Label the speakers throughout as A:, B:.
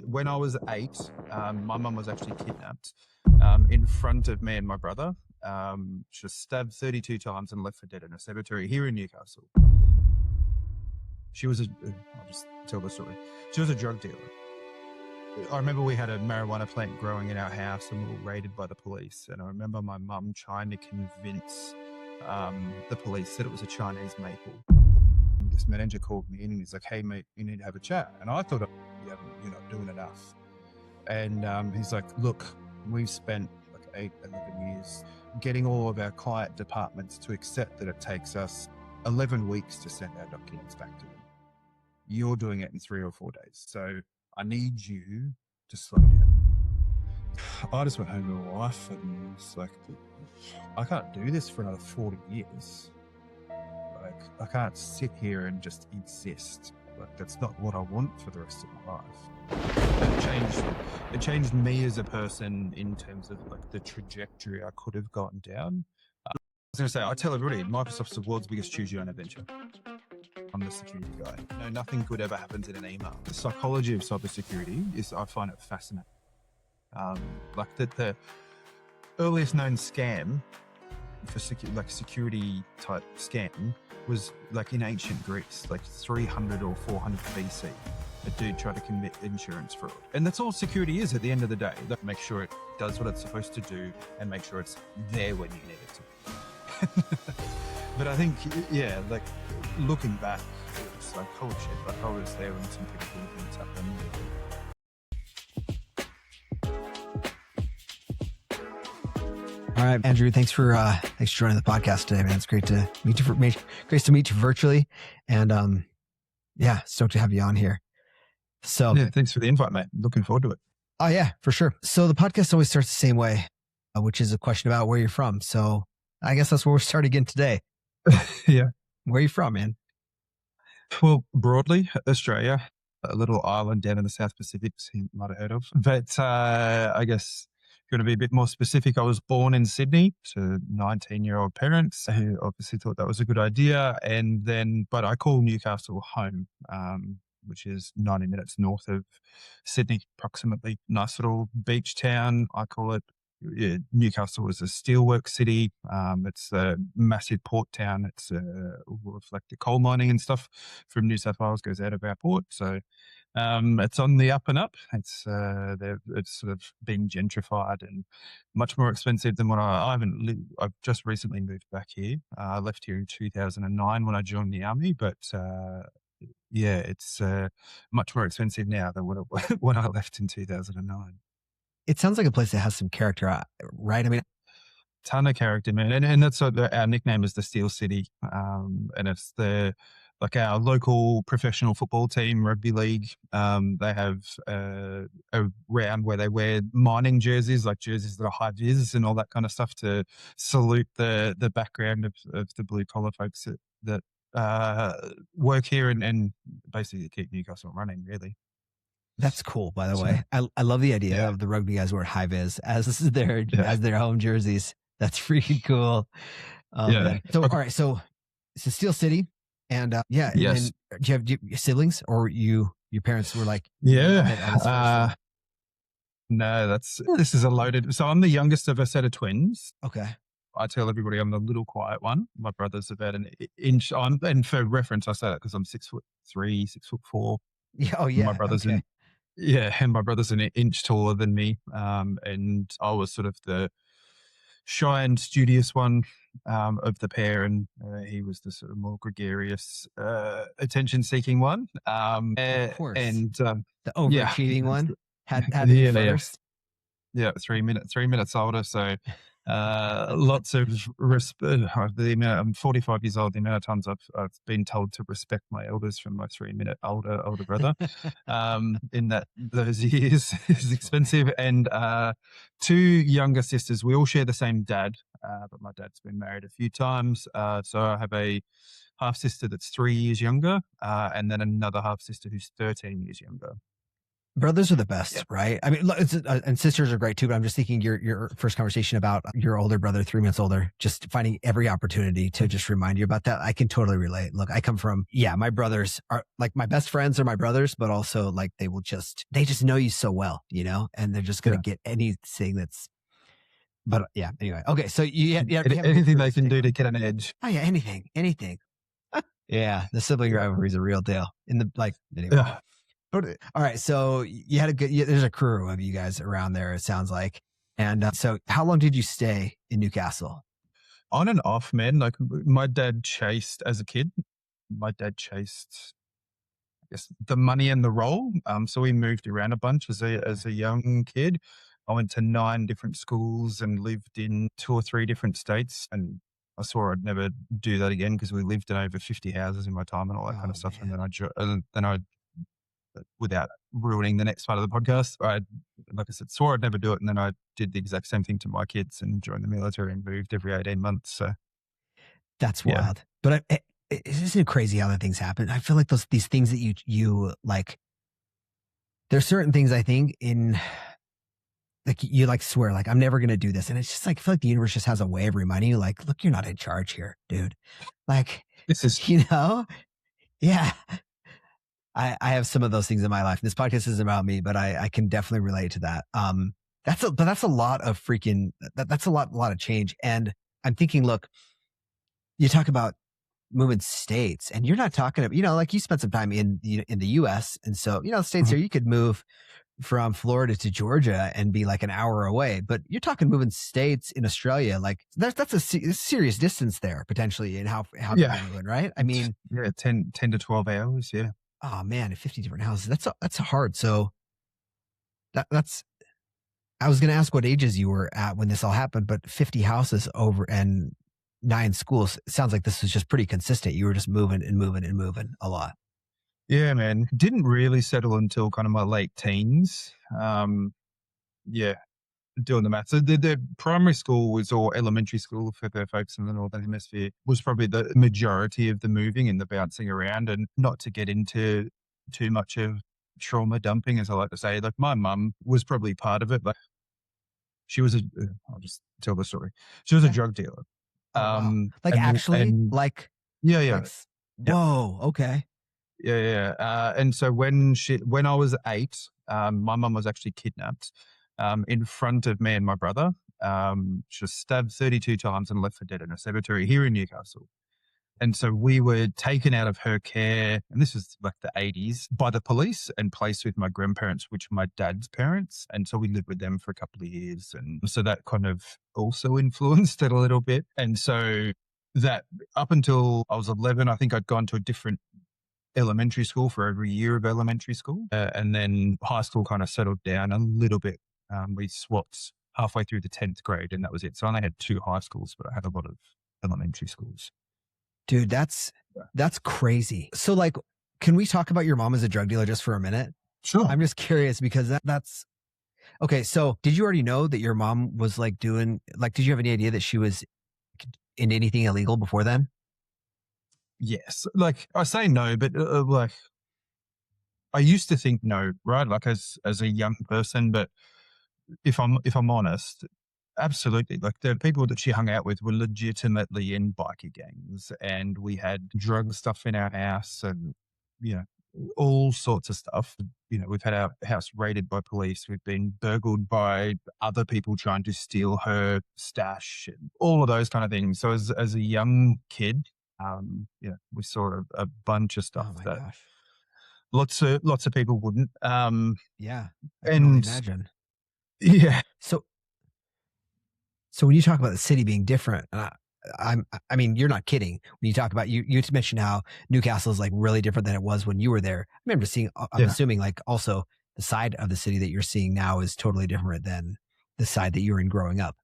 A: When I was 8, my mum was actually kidnapped in front of me and my brother. She was stabbed 32 times and left for dead in a cemetery here in Newcastle. I'll just tell the story. She was a drug dealer. I remember we had a marijuana plant growing in our house and we were raided by the police. And I remember my mum trying to convince the police that it was a Chinese maple. And this manager called me in and he's like, "Hey mate, you need to have a chat." And I thought, you're not doing enough. And he's like, "Look, we've spent like 11 years getting all of our client departments to accept that it takes us 11 weeks to send our documents back to them. You're doing it in 3 or 4 days. So I need you to slow down." I just went home to my wife and was like, I can't do this for another 40 years. Like, I can't sit here and just insist. Like, that's not what I want for the rest of my life. It changed me as a person in terms of like the trajectory I could have gotten down. I was going to say, I tell everybody, Microsoft's the world's biggest choose your own adventure. I'm the security guy. Nothing good ever happens in an email. The psychology of cybersecurity I find it fascinating. Like the earliest known scam for security type scam was like in ancient Greece, like 300 or 400 BC. A dude tried to commit insurance fraud. And that's all security is at the end of the day. Make sure it does what it's supposed to do and make sure it's there when you need it to. But I think, yeah, like looking back, it's like, holy shit, like I was there when some pretty cool things happened.
B: All right, Andrew, thanks for joining the podcast today, man. It's great to meet you. Great to meet you virtually, and yeah, stoked to have you on here. So
A: yeah, thanks for the invite, mate. Looking forward to it.
B: Oh yeah, for sure. So the podcast always starts the same way, which is a question about where you're from. So I guess that's where we're starting again today.
A: Yeah.
B: Where are you from, man?
A: Well, broadly, Australia, a little island down in the South Pacific, you might have heard of. But I guess going to be a bit more specific, I was born in Sydney to 19-year-old parents who obviously thought that was a good idea. But I call Newcastle home, which is 90 minutes north of Sydney, approximately. Nice little beach town. I call it. Yeah, Newcastle is a steelwork city. It's a massive port town. It's like the coal mining and stuff from New South Wales goes out of our port. So it's on the up and up. It's sort of been gentrified and much more expensive than what I've just recently moved back here. I left here in 2009 when I joined the army, but yeah, it's much more expensive now than when I left in 2009.
B: It sounds like a place that has some character, right? I mean,
A: ton of character, man, and that's our nickname is the Steel City, and it's like our local professional football team, rugby league. They have a round where they wear mining jerseys, like jerseys that are high vis and all that kind of stuff to salute the background of the blue collar folks that work here and basically keep Newcastle running, really.
B: That's cool, by the way. I love the idea of the rugby guys wear high vis as their home jerseys. That's freaking cool. Man. So all right, so it's a Steel City, and yeah.
A: Yes.
B: And do you have siblings, or your parents were like?
A: Yeah. No, this is a loaded. So I'm the youngest of a set of twins.
B: Okay.
A: I tell everybody I'm the little quiet one. My brother's about an inch. And for reference, I say that because I'm 6'3", 6'4".
B: Yeah. Oh yeah.
A: My brother's
B: okay.
A: and my brother's an inch taller than me. And I was sort of the shy and studious one of the pair, and he was the sort of more gregarious, attention-seeking one.
B: Of course.
A: And
B: the overachieving one had the first.
A: Yeah, 3 minutes older. So lots of respect. I'm 45 years old. The amount of times I've been told to respect my elders from my 3 minute older brother in those years is expensive. And 2 younger sisters. We all share the same dad, but my dad's been married a few times. So I have a half sister that's 3 years younger, and then another half sister who's 13 years younger.
B: Brothers are the
A: Yeah.
B: best, right? I mean, and sisters are great too, but I'm just thinking your first conversation about your older brother, 3 months older, just finding every opportunity to just remind you about that. I can totally relate. Look, I come from, my brothers are like my best friends are my brothers, but also like they just know you so well, and they're just going to get anything but yeah, anyway. Okay. So you have a good
A: Anything
B: group
A: they
B: to
A: can
B: stick
A: do
B: with.
A: to get an edge.
B: Oh yeah. Anything. Yeah. The sibling
A: Yeah.
B: rivalry is a real deal anyway.
A: Yeah.
B: All right. So you had there's a crew of you guys around there, it sounds like. And so how long did you stay in Newcastle?
A: On and off, man. Like my dad chased as a kid. My dad chased, I guess, the money and the role. So we moved around a bunch as a young kid. I went to 9 different schools and lived in 2 or 3 different states. And I swore I'd never do that again because we lived in over 50 houses in my time and all that kind of
B: Oh,
A: stuff.
B: man.
A: And then I, without ruining the next part of the podcast, like I said, swore I'd never do it. And then I did the exact same thing to my kids and joined the military and moved every 18 months. So
B: That's
A: yeah.
B: wild. But isn't it crazy how that things happen? I feel like these things that you like, there's certain things I think in like you like swear like I'm never gonna do this, and it's just like I feel like the universe just has a way of reminding you like, look, you're not in charge here, dude. Like,
A: This is
B: yeah. I have some of those things in my life. This podcast isn't about me, but I can definitely relate to that. That's a lot of freaking that's a lot of change. And I'm thinking, look, you talk about moving states, and you're not talking about, like you spent some time in the US, and so states here you could move from Florida to Georgia and be like an hour away, but you're talking moving states in Australia, like that's a serious distance there potentially, and how
A: yeah.
B: you're moving, right? I mean,
A: 10 to 12 hours. Yeah.
B: oh man, 50 different houses. That's hard. So that's, I was going to ask what ages you were at when this all happened, but 50 houses over and 9 schools. It sounds like this was just pretty consistent. You were just moving and moving and moving a lot.
A: Yeah, man. Didn't really settle until kind of my late teens. Yeah, doing the math. So the primary school was, or elementary school for the folks in the Northern Hemisphere, was probably the majority of the moving and the bouncing around. And not to get into too much of trauma dumping, as I like to say, like my mum was probably part of it, but she was I'll just tell the story. She was a drug dealer.
B: Oh, wow. Like actually, like,
A: yeah, yeah.
B: like, whoa, okay.
A: Yeah. And so when I was 8, my mum was actually kidnapped in front of me and my brother. She was stabbed 32 times and left for dead in a cemetery here in Newcastle. And so we were taken out of her care, and this was like the 80s, by the police and placed with my grandparents, which are my dad's parents. And so we lived with them for a couple of years. And so that kind of also influenced it a little bit. And so that up until I was 11, I think I'd gone to a different elementary school for every year of elementary school. And then high school kind of settled down a little bit. We swapped halfway through the 10th grade, and that was it. So I only had 2 high schools, but I had a lot of elementary schools.
B: Dude, that's crazy. So like, can we talk about your mom as a drug dealer just for a minute?
A: Sure.
B: I'm just curious because that's okay. So did you already know that your mom was like did you have any idea that she was in anything illegal before then?
A: Yes. Like I say no, but like I used to think no, right? Like as a young person, but if I'm honest, absolutely. Like the people that she hung out with were legitimately in biker gangs, and we had drug stuff in our house, and all sorts of stuff. We've had our house raided by police. We've been burgled by other people trying to steal her stash, and all of those kind of things. So as a young kid, we saw a bunch of stuff that
B: gosh.
A: lots of people wouldn't.
B: Yeah, I can only imagine.
A: Yeah.
B: So when you talk about the city being different, I mean, you're not kidding. When you talk about you mentioned how Newcastle is like really different than it was when you were there. I remember seeing. I'm assuming like also the side of the city that you're seeing now is totally different than the side that you were in growing up.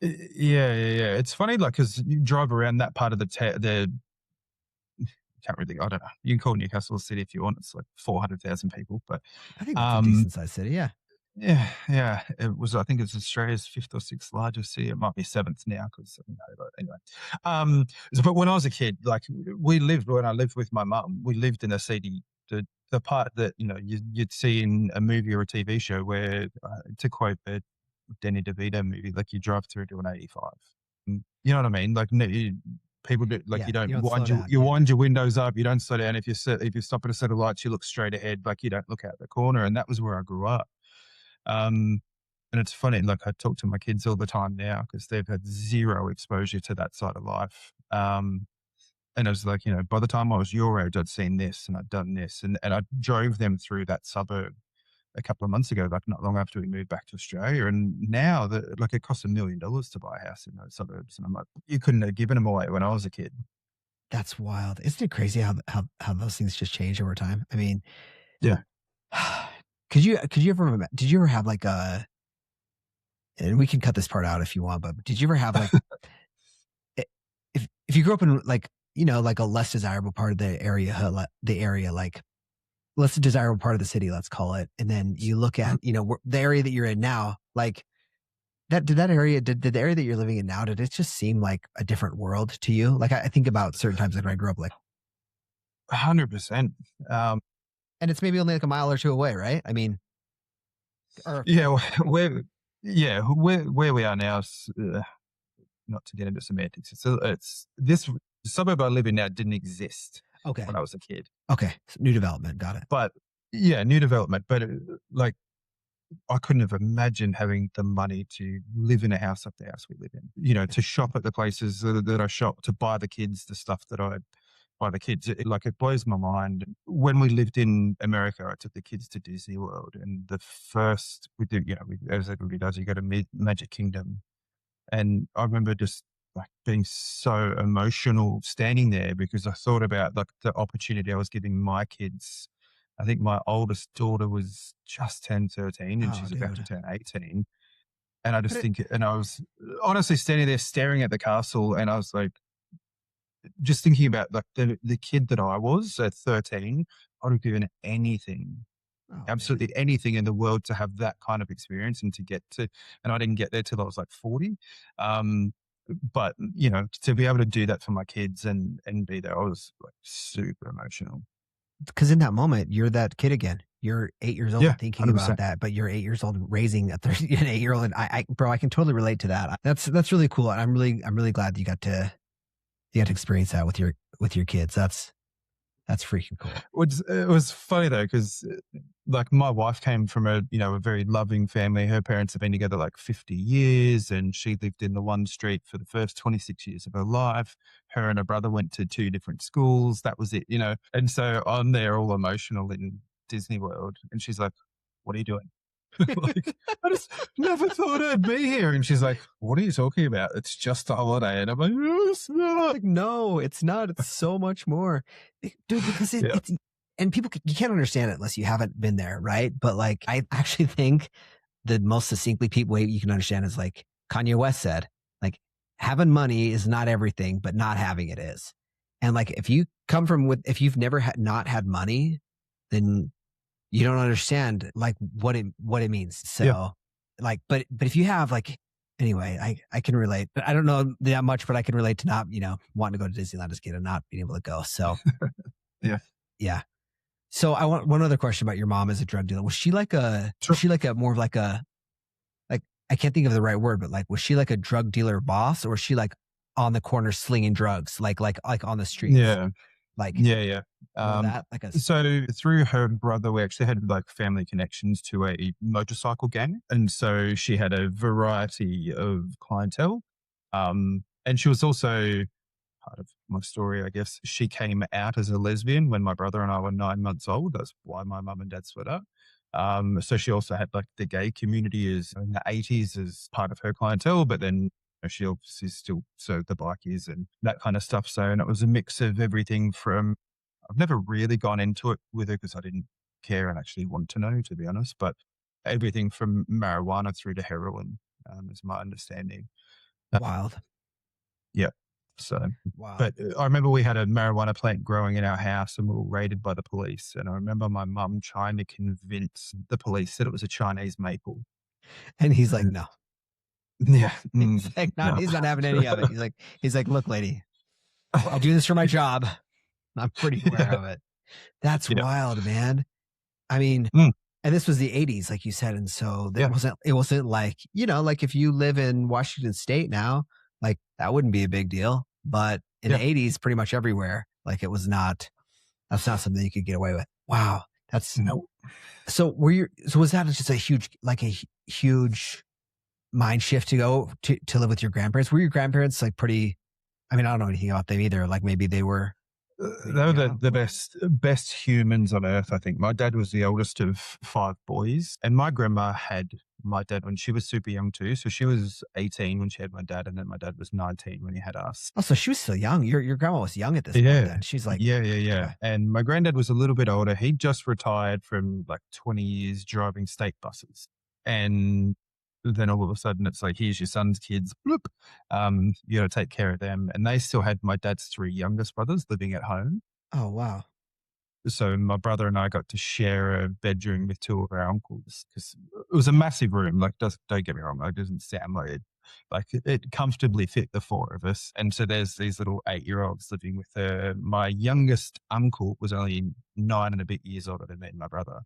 A: Yeah. It's funny, like, because you drive around that part of the can't really, I don't know. You can call Newcastle a city if you want. It's like 400,000 people, but
B: I think that's a decent sized city. Yeah.
A: Yeah. It was, I think it's Australia's 5th or 6th largest city. It might be 7th now because, but anyway. But when I was a kid, like when I lived with my mum, we lived in a city the part that, you'd see in a movie or a TV show where, to quote a Danny DeVito movie, like, you drive through to an 85. You know what I mean? Like, no, people do, like,
B: Yeah,
A: you don't
B: you don't slow
A: wind
B: down.
A: you wind your windows up, you don't slow down. If you stop at a set of lights, you look straight ahead, like, you don't look out the corner, and that was where I grew up. Um, and it's funny, like, I talk to my kids all the time now because 'cause they've had 0 exposure to that side of life. And I was like, by the time I was your age, I'd seen this and I'd done this, and I drove them through that suburb a couple of months ago, like, not long after we moved back to Australia. And now like, it costs $1 million to buy a house in those suburbs. And I'm like, you couldn't have given them away when I was a kid.
B: That's wild. Isn't it crazy how those things just change over time? I mean,
A: Yeah.
B: did you ever have like and we can cut this part out if you want, but did you ever have like, if you grew up in like, like a less desirable part of the area, like less desirable part of the city, let's call it. And then you look at, the area that you're in now, like did the area that you're living in now, did it just seem like a different world to you? Like I think about certain times like when I grew up, like
A: 100%.
B: And it's maybe only like a mile or two away, right? I mean,
A: yeah, where we are now, not to get into semantics, it's this suburb I live in now didn't exist when I was a kid.
B: Okay. New development. Got it.
A: But yeah, new development. But like, I couldn't have imagined having the money to live in a house like the house we live in, to shop at the places that I shop, to buy the kids the stuff that I buy the kids. It blows my mind. When we lived in America, I took the kids to Disney World, and the first, as everybody does, you go to Magic Kingdom. And I remember just like being so emotional standing there because I thought about like the opportunity I was giving my kids. I think my oldest daughter was just turned 13 and she's about to turn 18. And I just and I was honestly standing there staring at the castle, and I was like, just thinking about like the kid that I was at 13, I would have given anything, absolutely anything in the world to have that kind of experience and and I didn't get there till I was like 40. But to be able to do that for my kids and be there, I was like super emotional.
B: Because in that moment, you're that kid again. You're 8 years old thinking 100%. About that, but you're 8 years old raising an 8-year-old. And I can totally relate to that. That's really cool. And I'm really glad that you got to experience that with your kids. That's freaking cool.
A: It was funny though, because like my wife came from a very loving family. Her parents have been together like 50 years, and she lived in the one street for the first 26 years of her life. Her and her brother went to 2 different schools. That was it, And so I'm there all emotional in Disney World, and she's like, "What are you doing?" Like, I just never thought I'd be here. And she's like, "What are you talking about? It's just a holiday." And I'm like, "No, it's not."
B: Like, no, it's not. It's so much more, dude, because it's, and you can't understand it unless you haven't been there. Right. But like, I actually think the most succinctly way you can understand is like Kanye West said, like, having money is not everything, but not having it is. And like, if you come from if you've never not had money, then you don't understand like what it means. So like, but if you have like, anyway, I can relate, but I don't know that much, but I can relate to not, wanting to go to Disneyland as a kid and not being able to go. So yeah. So I want one other question about your mom as a drug dealer. Was she like was she like a more of like a, like, I can't think of the right word, but like, was she like a drug dealer boss, or was she like on the corner slinging drugs, like on the streets?
A: Yeah.
B: Like,
A: so through her brother, we actually had like family connections to a motorcycle gang. And so she had a variety of clientele. And she was also part of my story, I guess. She came out as a lesbian when my brother and I were 9 months old. That's why my mum and dad split up. So she also had like the gay community in the 80s as part of her clientele, but then she obviously still so the bikies and that kind of stuff. So, and it was a mix of everything from, I've never really gone into it with her because I didn't care and actually want to know, to be honest, but everything from marijuana through to heroin, is my understanding.
B: Wild.
A: Yeah. So,
B: wow.
A: But I remember we had a marijuana plant growing in our house and we were raided by the police. And I remember my mum trying to convince the police that it was a Chinese maple.
B: And he's like, no.
A: Yeah.
B: He's like, no, he's not having any of it. He's like, look, lady, I do this for my job. I'm pretty aware of it. That's wild, man. I mean, and this was the 80s, like you said. And so it wasn't like, like if you live in Washington State now, like that wouldn't be a big deal. But in the 80s, pretty much everywhere, like that's not something you could get away with. Wow. So was that just a huge mind shift to go to live with your grandparents? Were your grandparents like pretty, I mean, I don't know anything about them either. Like maybe they were.
A: They were the best humans on earth, I think. My dad was the oldest of 5 boys, and my grandma had my dad when she was super young too. So she was 18 when she had my dad, and then my dad was 19 when he had us.
B: Oh, so she was still young. Your grandma was young at this point then. She's like...
A: Yeah. Okay. And my granddad was a little bit older. He just retired from like 20 years driving state buses. And then all of a sudden it's like, here's your son's kids. Bloop. You got to take care of them. And they still had my dad's 3 youngest brothers living at home.
B: Oh, wow.
A: So my brother and I got to share a bedroom with 2 of our uncles because it was a massive room. Like, don't get me wrong, it doesn't sound like it. Like it comfortably fit the 4 of us. And so there's these little 8-year-olds living with her. My youngest uncle was only 9 and a bit years older than me and my brother.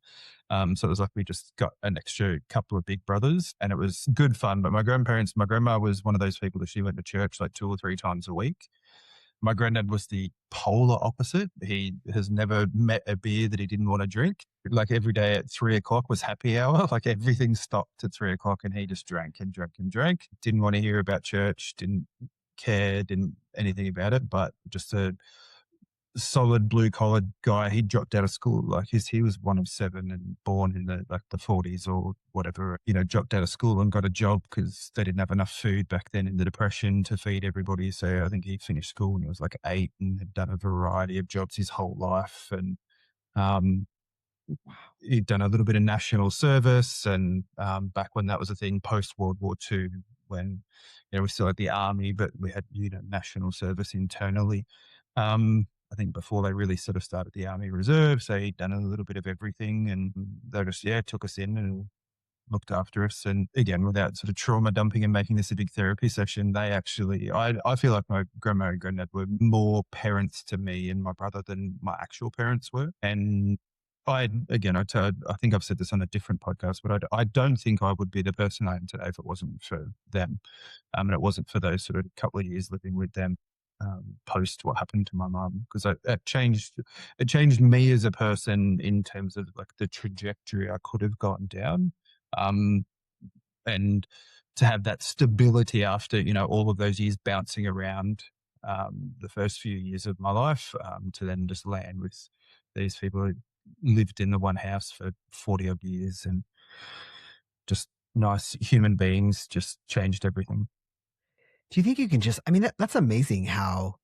A: So it was like we just got an extra couple of big brothers, and it was good fun. But my grandma was one of those people that she went to church like 2 or 3 times a week. My granddad was the polar opposite. He has never met a beer that he didn't want to drink. Like every day at 3:00 was happy hour. Like everything stopped at 3:00 and he just drank and drank and drank. Didn't want to hear about church, didn't care, didn't anything about it, but just a solid blue collar guy. He dropped out of school. Like he was one of 7 and born in the 40s or whatever, dropped out of school and got a job because they didn't have enough food back then in the Depression to feed everybody. So I think he finished school when he was like 8 and had done a variety of jobs his whole life. And, he'd done a little bit of national service, and back when that was a thing, post World War II, when we still had the army, but we had national service internally. I think before they really sort of started the Army Reserve, so he'd done a little bit of everything, and they just took us in and looked after us. And again, without sort of trauma dumping and making this a big therapy session, they actually, I feel like my grandma and granddad were more parents to me and my brother than my actual parents were. And I think I've said this on a different podcast, but I don't think I would be the person I am today if it wasn't for them. And it wasn't for those sort of couple of years living with them post what happened to my mum, because it changed me as a person in terms of like the trajectory I could have gotten down. And to have that stability after, all of those years bouncing around the first few years of my life, to then just land with these people who lived in the one house for 40 odd years and just nice human beings, just changed everything.
B: Do you think you can that's amazing how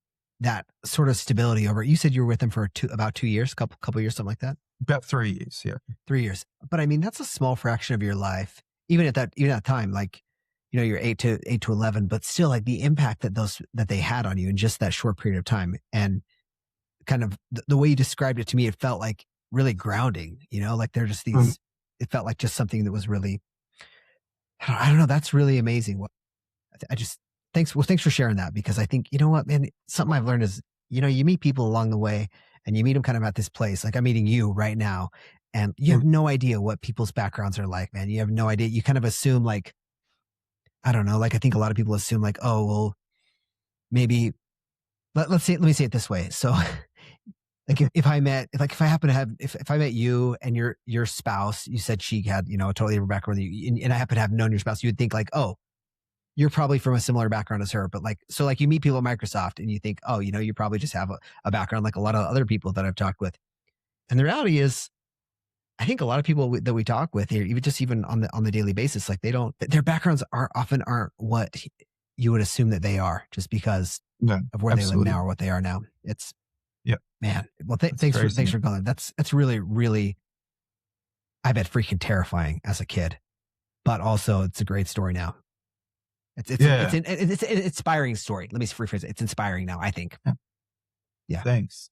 B: that sort of stability you said you were with them for about 2 years, couple years, something like that?
A: About 3 years, yeah.
B: 3 years. But that's a small fraction of your life, even at that time, like, you're 8 to 11, but still like the impact that they had on you in just that short period of time. And kind of the way you described it to me, it felt like really grounding, like they're just these, it felt like just something that was really, I don't know. That's really amazing. Thanks for sharing that, because I think, what, man, something I've learned is, you meet people along the way and you meet them kind of at this place. Like I'm meeting you right now, and you have no idea what people's backgrounds are like, man. You have no idea. You kind of assume like, I don't know, like I think a lot of people assume like, oh, well, maybe let me say it this way. So like if I met you and your spouse, you said she had, a totally different background than you, and I happen to have known your spouse, you would think like, oh, you're probably from a similar background as her. But so you meet people at Microsoft and you think, oh, you probably just have a background like a lot of other people that I've talked with. And the reality is, I think a lot of people that we talk with here, even on the daily basis, like their backgrounds often aren't what you would assume that they are, just because of where they live now or what they are now. It's, man. Well, thanks for going. That's really, really, I bet, freaking terrifying as a kid, but also it's a great story now. It's an inspiring story. Let me rephrase it. It's inspiring now, I think. Yeah.
A: Thanks.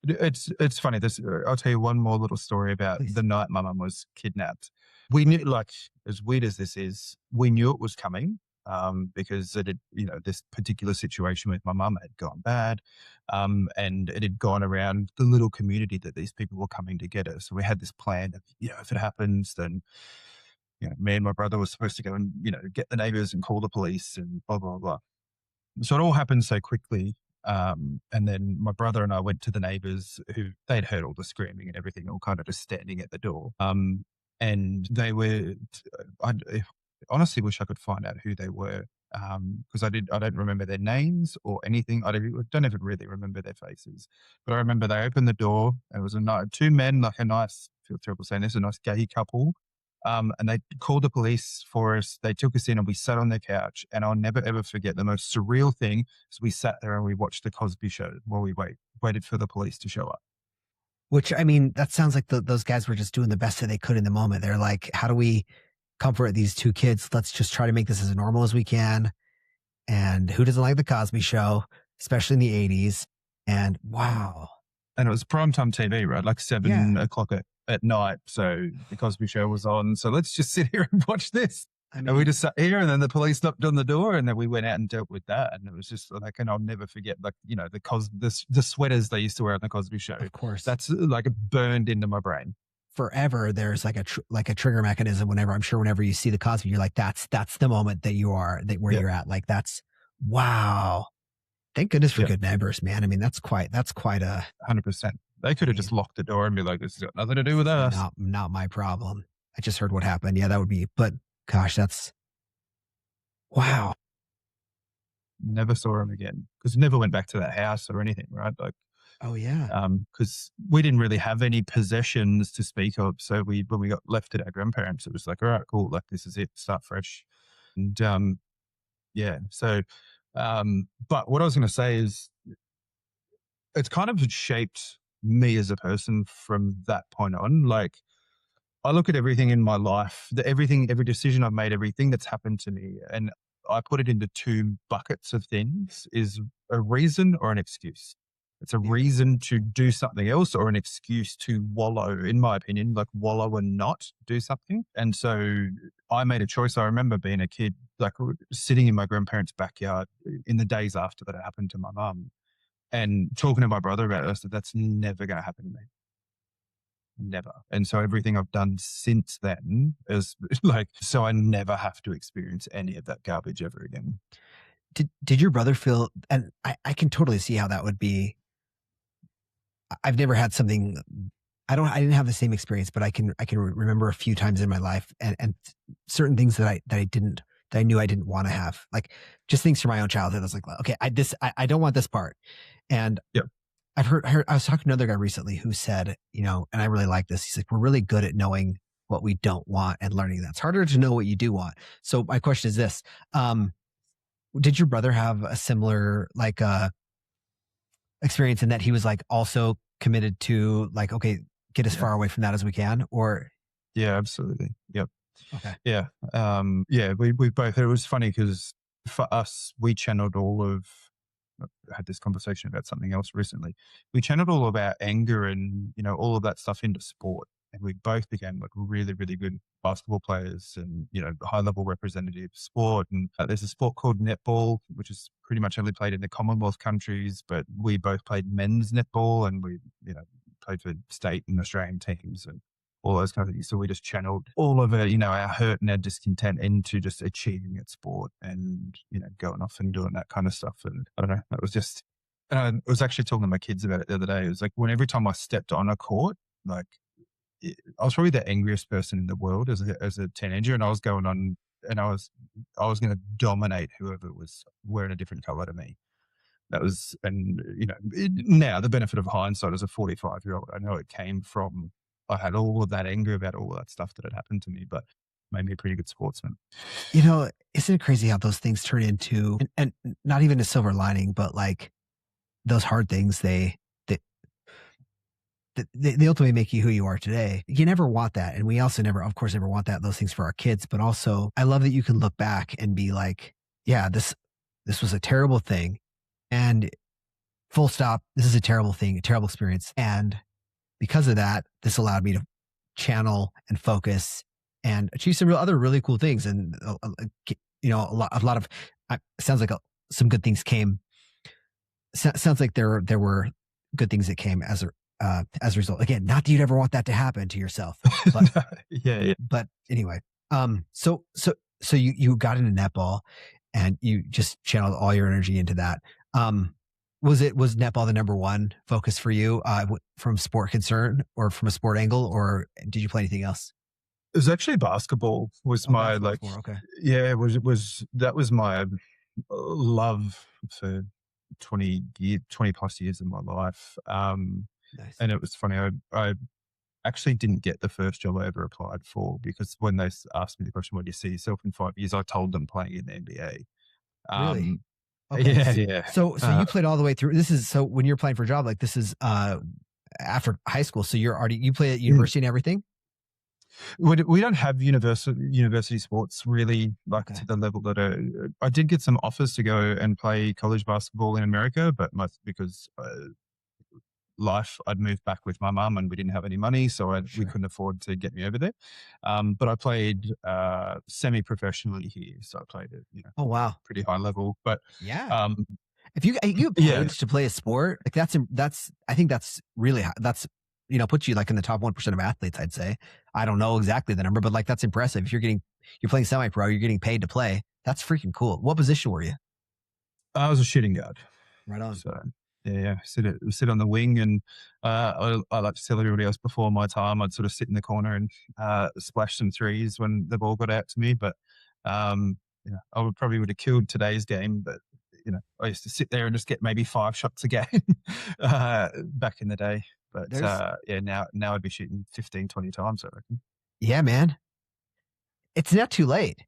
A: It's funny. I'll tell you one more little story about the night my mum was kidnapped. We knew, like, as weird as this is, we knew it was coming. because it had, this particular situation with my mum had gone bad, and it had gone around the little community that these people were coming to get us. So we had this plan of, if it happens, then me and my brother were supposed to go and get the neighbors and call the police and blah blah blah. So it all happened so quickly. And then my brother and I went to the neighbors who they'd heard all the screaming and everything, all kind of just standing at the door. And they were, I honestly wish I could find out who they were. Because I don't remember their names or anything. I don't even really remember their faces, but I remember they opened the door and it was two men, like a nice, I feel terrible saying this, a nice gay couple. And they called the police for us. They took us in and we sat on their couch. And I'll never, ever forget the most surreal thing is we sat there and we watched the Cosby Show while we waited for the police to show up.
B: Which, I mean, that sounds like those guys were just doing the best that they could in the moment. They're like, how do we comfort these two kids? Let's just try to make this as normal as we can. And who doesn't like the Cosby Show, especially in the 80s? And wow.
A: And it was primetime TV, right? Like 7 o'clock at night. So the Cosby Show was on. So let's just sit here and watch this. And we just sat here, and then the police knocked on the door, and then we went out and dealt with that. And it was just like, and I'll never forget, like, the sweaters they used to wear on the Cosby Show.
B: Of course.
A: That's like burned into my brain.
B: Forever, there's like a trigger mechanism. Whenever you see the Cosby, you're like, that's the moment that you're at. Like, that's wow. Thank goodness for good neighbors, man. I mean, that's quite a
A: 100%. They could have just locked the door and be like, this has got nothing to do with us.
B: Not my problem. I just heard what happened. Yeah, that would be, but gosh, that's wow.
A: Never saw him again because never went back to that house or anything, right? Like,
B: oh yeah.
A: Because we didn't really have any possessions to speak of. So when we got left at our grandparents, it was like, all right, cool. Like, this is it. Start fresh. And so, but what I was going to say is it's kind of shaped me as a person from that point on. Like, I look at everything in my life, every decision I've made, everything that's happened to me, and I put it into 2 buckets of things: is a reason or an excuse. It's a reason to do something else or an excuse to wallow, in my opinion, like wallow and not do something. And so I made a choice. I remember being a kid, like sitting in my grandparents' backyard in the days after that happened to my mum and talking to my brother about it. I said, that's never going to happen to me. Never. And so everything I've done since then is like, so I never have to experience any of that garbage ever again.
B: Did your brother feel, and I can totally see how that would be. I've never had something, I didn't have the same experience, but I can remember a few times in my life and certain things that I knew I didn't want to have, like just things from my own childhood. I was like, okay, I don't want this part. And I've heard, I was talking to another guy recently who said, and I really like this. He's like, we're really good at knowing what we don't want and learning that. It's harder to know what you do want. So my question is this, did your brother have a similar, like, experience in that he was like also committed to like, okay, get as far away from that as we can? Or
A: yeah, absolutely. Yep.
B: Okay.
A: Yeah. We both, it was funny because for us, we channeled I had this conversation about something else recently. We channeled all of our anger and, all of that stuff into sport. And we both became like really, really good basketball players and, high level representative sport. And there's a sport called netball, which is pretty much only played in the Commonwealth countries, but we both played men's netball and we, played for state and Australian teams and all those kind of things. So we just channeled all of our, our hurt and our discontent into just achieving at sport and, going off and doing that kind of stuff. And I don't know, it was just, and I was actually talking to my kids about it the other day. It was like every time I stepped on a court, like I was probably the angriest person in the world as a teenager. And I was going on and I was going to dominate whoever was wearing a different color to me. That was, and now the benefit of hindsight as a 45-year-old, I know it came from, I had all of that anger about all of that stuff that had happened to me, but made me a pretty good sportsman.
B: Isn't it crazy how those things turn into, and not even a silver lining, but like those hard things, they ultimately make you who you are today. You never want that. And we also never want those things for our kids, but also I love that you can look back and be like, yeah, this was a terrible thing. And full stop, this is a terrible thing, a terrible experience. And because of that, this allowed me to channel and focus and achieve some other really cool things and a lot of, sounds like some good things came. Sounds like there were good things that came as a result. Again, not that you'd ever want that to happen to yourself, but
A: yeah.
B: But anyway, so you got into netball, and you just channeled all your energy into that. Was netball the number one focus for you, from sport concern or from a sport angle, or did you play anything else?
A: It was actually basketball. Was my
B: basketball, okay.
A: Yeah, that was my love for 20 plus years of my life.
B: Nice.
A: And it was funny. I actually didn't get the first job I ever applied for, because when they asked me the question, "Where do you see yourself in 5 years?" I told them playing in the NBA.
B: Really? Okay.
A: Yeah.
B: So you played all the way through. So when you're applying for a job, like, this is after high school, so you play at university and everything?
A: We don't have university sports really, like, to the level that I did get some offers to go and play college basketball in America, but because life, I'd moved back with my mum and we didn't have any money, so we couldn't afford to get me over there. But I played semi-professionally here, so I played at
B: oh wow,
A: pretty high level. But
B: yeah, if you paid to play a sport, like, that's I think that's really high. That's puts you like in the top 1% of athletes, I'd say. I don't know exactly the number, but like, that's impressive. If you're playing semi-pro, you're getting paid to play. That's freaking cool. What position were you?
A: I was a shooting guard.
B: Right on.
A: So yeah, sit on the wing, and I like to tell everybody else, before my time, I'd sort of sit in the corner and splash some threes when the ball got out to me. But I would have killed today's game, but I used to sit there and just get maybe 5 shots a game back in the day. But now I'd be shooting 15, 20 times, I reckon.
B: Yeah, man. It's not too late,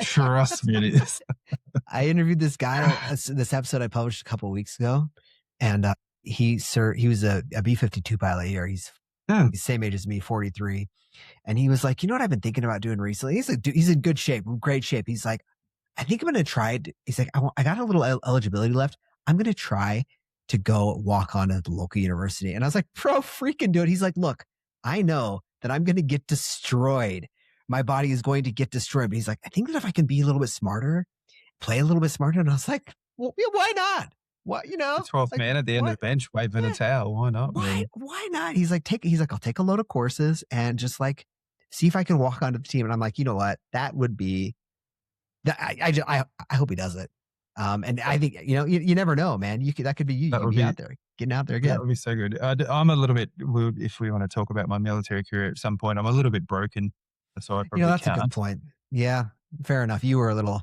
A: Trust me, it is.
B: I interviewed this guy, this episode I published a couple of weeks ago, and he was a B-52 pilot here. He's the same age as me, 43. And he was like, you know what I've been thinking about doing recently? He's like, dude, he's in good shape, great shape. He's like, I think I'm going to try it. He's like, I got a little eligibility left. I'm going to try to go walk on at the local university. And I was like, bro, freaking do it. He's like, look, I know that I'm going to get destroyed. My body is going to get destroyed. But he's like, I think that if I can be a little bit smarter, play a little bit smarter. And I was like, well, yeah, why not? What,
A: the 12th man at the end of the bench waving a towel. Why not?
B: Why not? He's like, I'll take a load of courses and just like see if I can walk onto the team. And I'm like, you know what? That would be that. I hope he does it. And I think, you never know, man. That could be you. You could be out there, getting out there again.
A: That would be so good. I'm a little bit, if we want to talk about my military career at some point, I'm a little bit broken. So I probably
B: that's a good point. Yeah, fair enough. You were a little,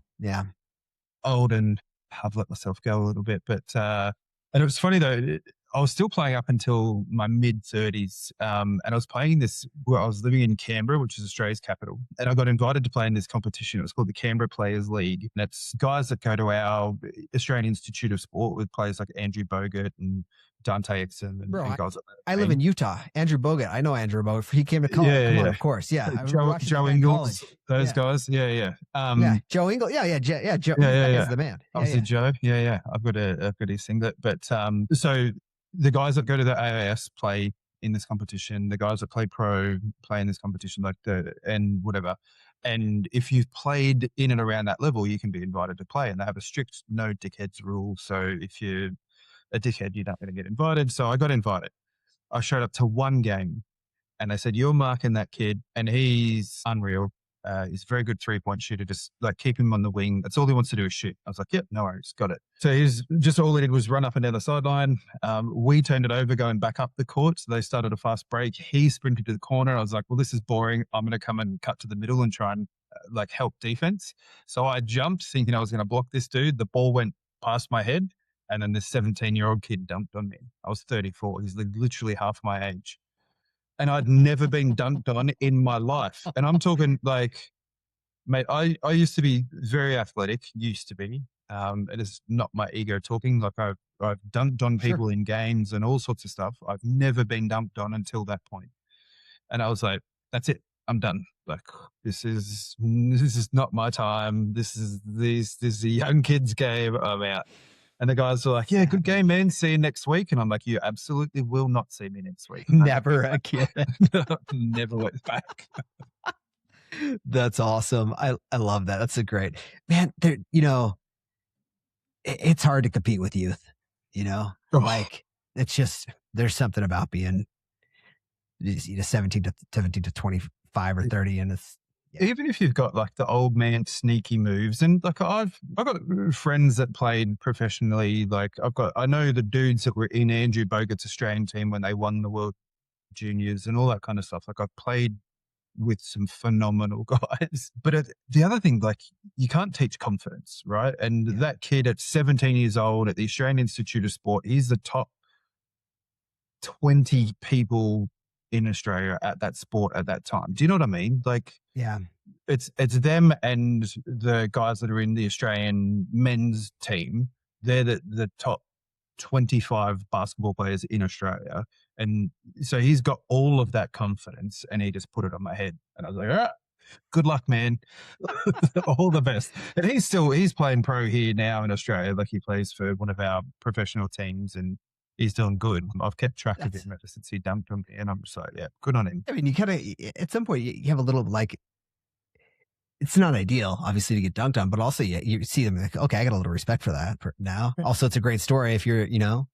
A: old, and I've let myself go a little bit. But, and it was funny though, I was still playing up until my mid-30s. And I was playing this, I was living in Canberra, which is Australia's capital. And I got invited to play in this competition. It was called the Canberra Players League. And it's guys that go to our Australian Institute of Sport with players like Andrew Bogut and Dante Exum and guys like that.
B: I live in Utah. Andrew Bogut. I know Andrew Bogut. He came to college. Yeah. Of course. Yeah.
A: Joe Ingles. Those guys. Yeah.
B: Joe Ingles. Yeah. Joe. Is the man.
A: Obviously, Joe. Yeah. I've got his singlet. But so the guys that go to the AIS play in this competition. The guys that play pro play in this competition, and whatever. And if you've played in and around that level, you can be invited to play. And they have a strict no dickheads rule. So if you're a dickhead, you're not going to get invited. So I got invited. I showed up to one game, and they said, "You're marking that kid, and he's unreal. He's a very good 3-point shooter. Just like keep him on the wing. That's all he wants to do is shoot." I was like, "Yep, no worries, got it." So he's just all he did was run up and down the sideline. We turned it over, going back up the court. So they started a fast break. He sprinted to the corner. I was like, "Well, this is boring. I'm going to come and cut to the middle and try and help defense." So I jumped, thinking I was going to block this dude. The ball went past my head. And then this 17-year-old kid dunked on me. I was 34. He's literally half my age. And I'd never been dunked on in my life. And I'm talking mate, I used to be very athletic, It is not my ego talking. Like I've dunked on people in games and all sorts of stuff. I've never been dunked on until that point. And I was like, that's it. I'm done. Like, this is not my time. This is a young kid's game. I'm out. And the guys were like, "Yeah, good game, man. See you next week." And I'm like, "You absolutely will not see me next week."
B: Never again.
A: Never went back.
B: That's awesome. I love that. That's a great man. There, you know, it's hard to compete with youth. You know,
A: Oh,
B: like it's just there's something about being 17 to 25 or 30, and it's yeah,
A: even if you've got like the old man sneaky moves, and like I've got friends that played professionally. Like I know the dudes that were in Andrew Bogut's Australian team when they won the World Juniors and all that kind of stuff. Like I've played with some phenomenal guys. But the other thing, like you can't teach confidence, right? And
B: yeah,
A: that kid at 17 years old at the Australian Institute of Sport, he's the top 20 people in Australia at that sport at that time. Do you know what I mean? Like
B: yeah.
A: it's them and the guys that are in the Australian men's team. They're the top 25 basketball players in Australia. And so he's got all of that confidence and he just put it on my head. And I was like, all right, good luck, man. All the best. And he's playing pro here now in Australia. Like he plays for one of our professional teams and he's doing good. I've kept track of
B: That's
A: him ever since he dumped on me. And I'm just like, yeah, good on him.
B: I mean, you kind of at some point you have a little like it's not ideal, obviously, to get dunked on, but also you see them like, okay, I got a little respect for that now. Also, it's a great story if you're,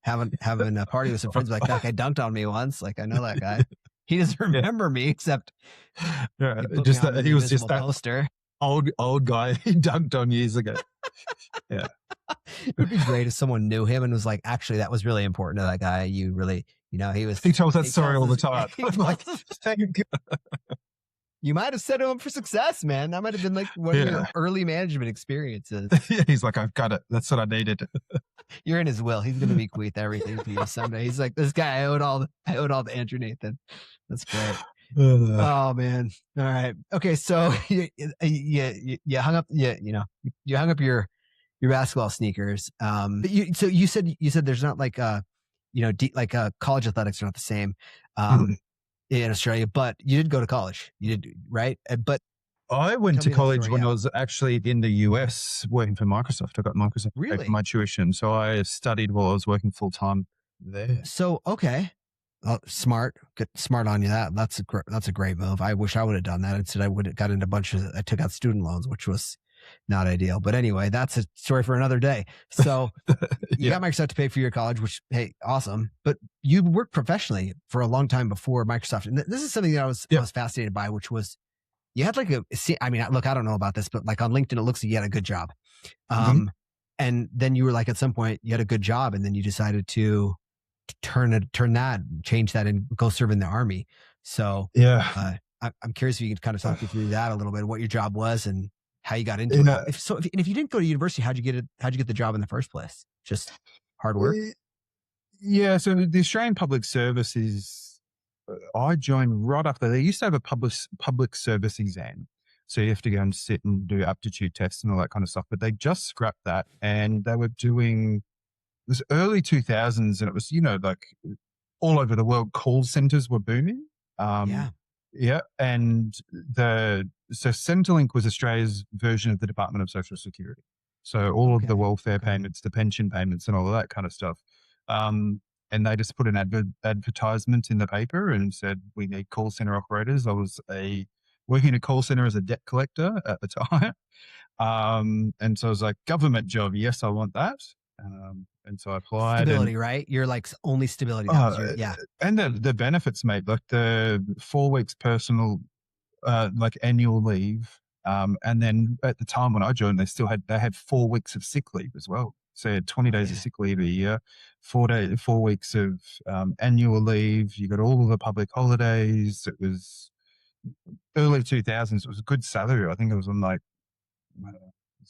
B: having a party with some friends, like that guy dunked on me once. Like I know that guy. He doesn't remember me except
A: Yeah,
B: he put me
A: just
B: on
A: that
B: his
A: he was just
B: invisible
A: that
B: poster.
A: old guy he dunked on years ago. Yeah.
B: It would be great if someone knew him and was like, actually, that was really important to that guy. You really, he was.
A: He tells that
B: He
A: story
B: tells
A: all the
B: his,
A: time.
B: he
A: I'm like,
B: tells his-
A: thank you.
B: you might have set him up for success, man. That might have been like one of your early management experiences.
A: Yeah, he's like, I've got it. That's what I needed.
B: You're in his will. He's gonna bequeath everything to you someday. He's like, this guy, I owed all to Andrew Nathan. That's great. Oh man. All right. Okay. So you hung up you hung up your basketball sneakers. So you said there's not like college athletics are not the same in Australia, but you did go to college. You did, right? But
A: I went
B: tell
A: to
B: me that
A: college
B: story.
A: when
B: Yeah.
A: I was actually in the US working for Microsoft. I got Microsoft to pay for
B: Really?
A: my tuition. So I studied while I was working full time there.
B: So okay. Smart, good, smart on you. That's a great move. I wish I would have done that. Instead, I would have got into I took out student loans, which was not ideal. But anyway, that's a story for another day. So you got Microsoft to pay for your college, which, hey, awesome. But you worked professionally for a long time before Microsoft. And this is something that I was fascinated by, which was you had like I mean, look, I don't know about this, but like on LinkedIn, it looks like you had a good job. And then you were like, at some point you had a good job and then you decided to change that and go serve in the army. So I'm curious if you could kind of talk me through that a little bit, what your job was and how you got into it. If you didn't go to university, how'd you get the job in the first place? Just hard work?
A: Yeah. So the Australian Public Service I joined right after they used to have a public service exam. So you have to go and sit and do aptitude tests and all that kind of stuff. But they just scrapped that and they were doing this early 2000s and it was, like all over the world, call centers were booming. Yeah. And so Centrelink was Australia's version of the Department of Social Security. So all of the welfare payments, the pension payments and all of that kind of stuff. And they just put an advertisement in the paper and said, we need call center operators. I was working in a call center as a debt collector at the time. And so I was like, government job. Yes, I want that. And so I applied.
B: Stability, right? You're like only stability.
A: And the benefits, mate, like the 4 weeks personal, like annual leave. And then at the time when I joined, they had 4 weeks of sick leave as well. So you had 20 days of sick leave a year, 4 weeks of annual leave. You got all of the public holidays. It was early 2000s. It was a good salary. I think it was on like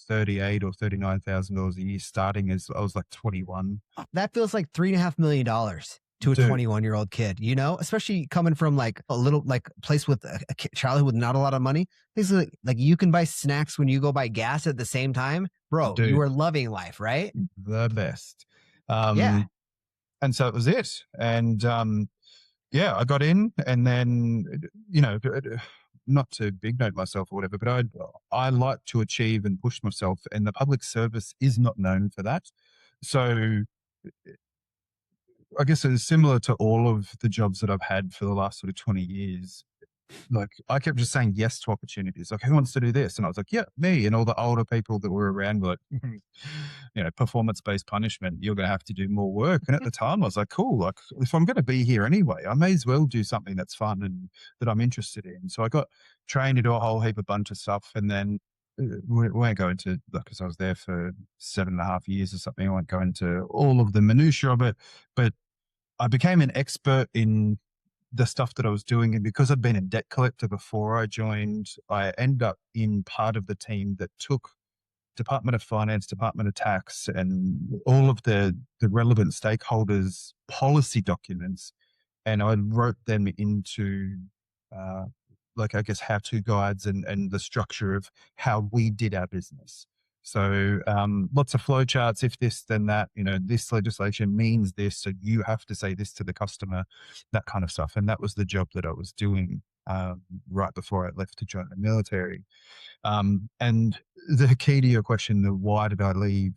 A: $38,000 or $39,000 a year, starting as I was like 21.
B: That feels like $3.5 million to a 21-year-old kid, especially coming from like a little like place with a childhood with not a lot of money. Things like you can buy snacks when you go buy gas at the same time, bro. Dude, you are loving life, right?
A: The best. And so it was it. And I got in, and then not to big note myself or whatever, but I like to achieve and push myself, and the public service is not known for that. So I guess it's similar to all of the jobs that I've had for the last sort of 20 years. like, I kept just saying yes to opportunities. Like, who wants to do this? And I was like, yeah, me. And all the older people that were around were like, performance-based punishment, you're going to have to do more work. And at the time I was like, cool, like if I'm going to be here anyway, I may as well do something that's fun and that I'm interested in. So I got trained to do a whole heap of bunch of stuff. And then we won't go into, because I was there for 7.5 years or something, I won't go into all of the minutiae of it, but I became an expert in the stuff that I was doing. And because I'd been a debt collector before I joined, I ended up in part of the team that took Department of Finance, Department of Tax, and all of the relevant stakeholders' policy documents, and I wrote them into, I guess, how-to guides and the structure of how we did our business. So lots of flowcharts, if this, then that, this legislation means this, so you have to say this to the customer, that kind of stuff. And that was the job that I was doing right before I left to join the military. And the key to your question, the why did I leave?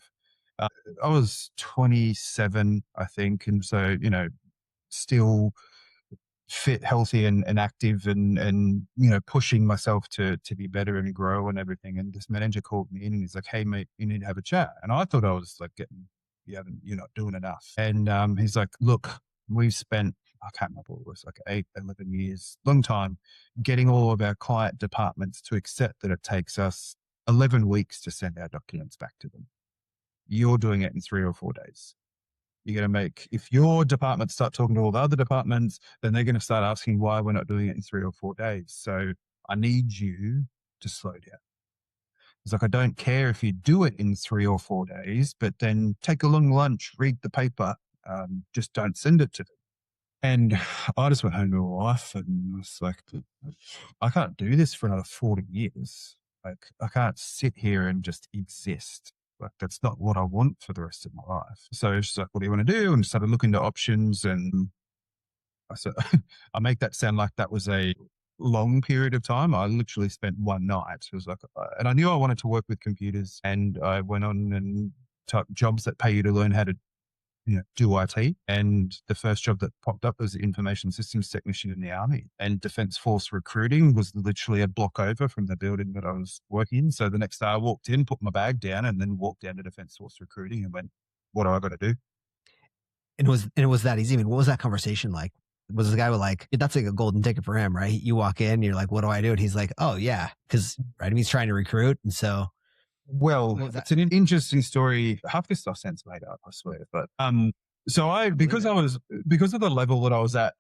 A: I was 27, I think. And so, still fit, healthy and active and, pushing myself to be better and grow and everything. And this manager called me in and he's like, hey mate, you need to have a chat. And I thought I was like you're not doing enough. And he's like, look, we've spent, I can't remember, it was like 11 years, long time, getting all of our client departments to accept that it takes us 11 weeks to send our documents back to them. You're doing it in 3 or 4 days. You're going to make, if your department start talking to all the other departments, then they're going to start asking why we're not doing it in 3 or 4 days. So I need you to slow down. It's like, I don't care if you do it in 3 or 4 days, but then take a long lunch, read the paper, just don't send it to them. And I just went home to my wife and was like, I can't do this for another 40 years. Like, I can't sit here and just exist. Like, that's not what I want for the rest of my life. So she's like, what do you want to do? And started looking at options. And I said, I make that sound like that was a long period of time. I literally spent one night. It was like, and I knew I wanted to work with computers, and I went on and took jobs that pay you to learn how to do IT. And the first job that popped up was the information systems technician in the Army. And Defence Force recruiting was literally a block over from the building that I was working in. So the next day I walked in, put my bag down, and then walked down to Defence Force recruiting and went, what do I got to do?
B: And it was that easy. I mean, what was that conversation like? Was the guy like, that's like a golden ticket for him, right? You walk in, you're like, what do I do? And he's like, oh yeah. Cause right. I mean, he's trying to recruit. And so.
A: Well, it's an interesting story. Half this stuff sounds made up, I swear. But so because of the level that I was at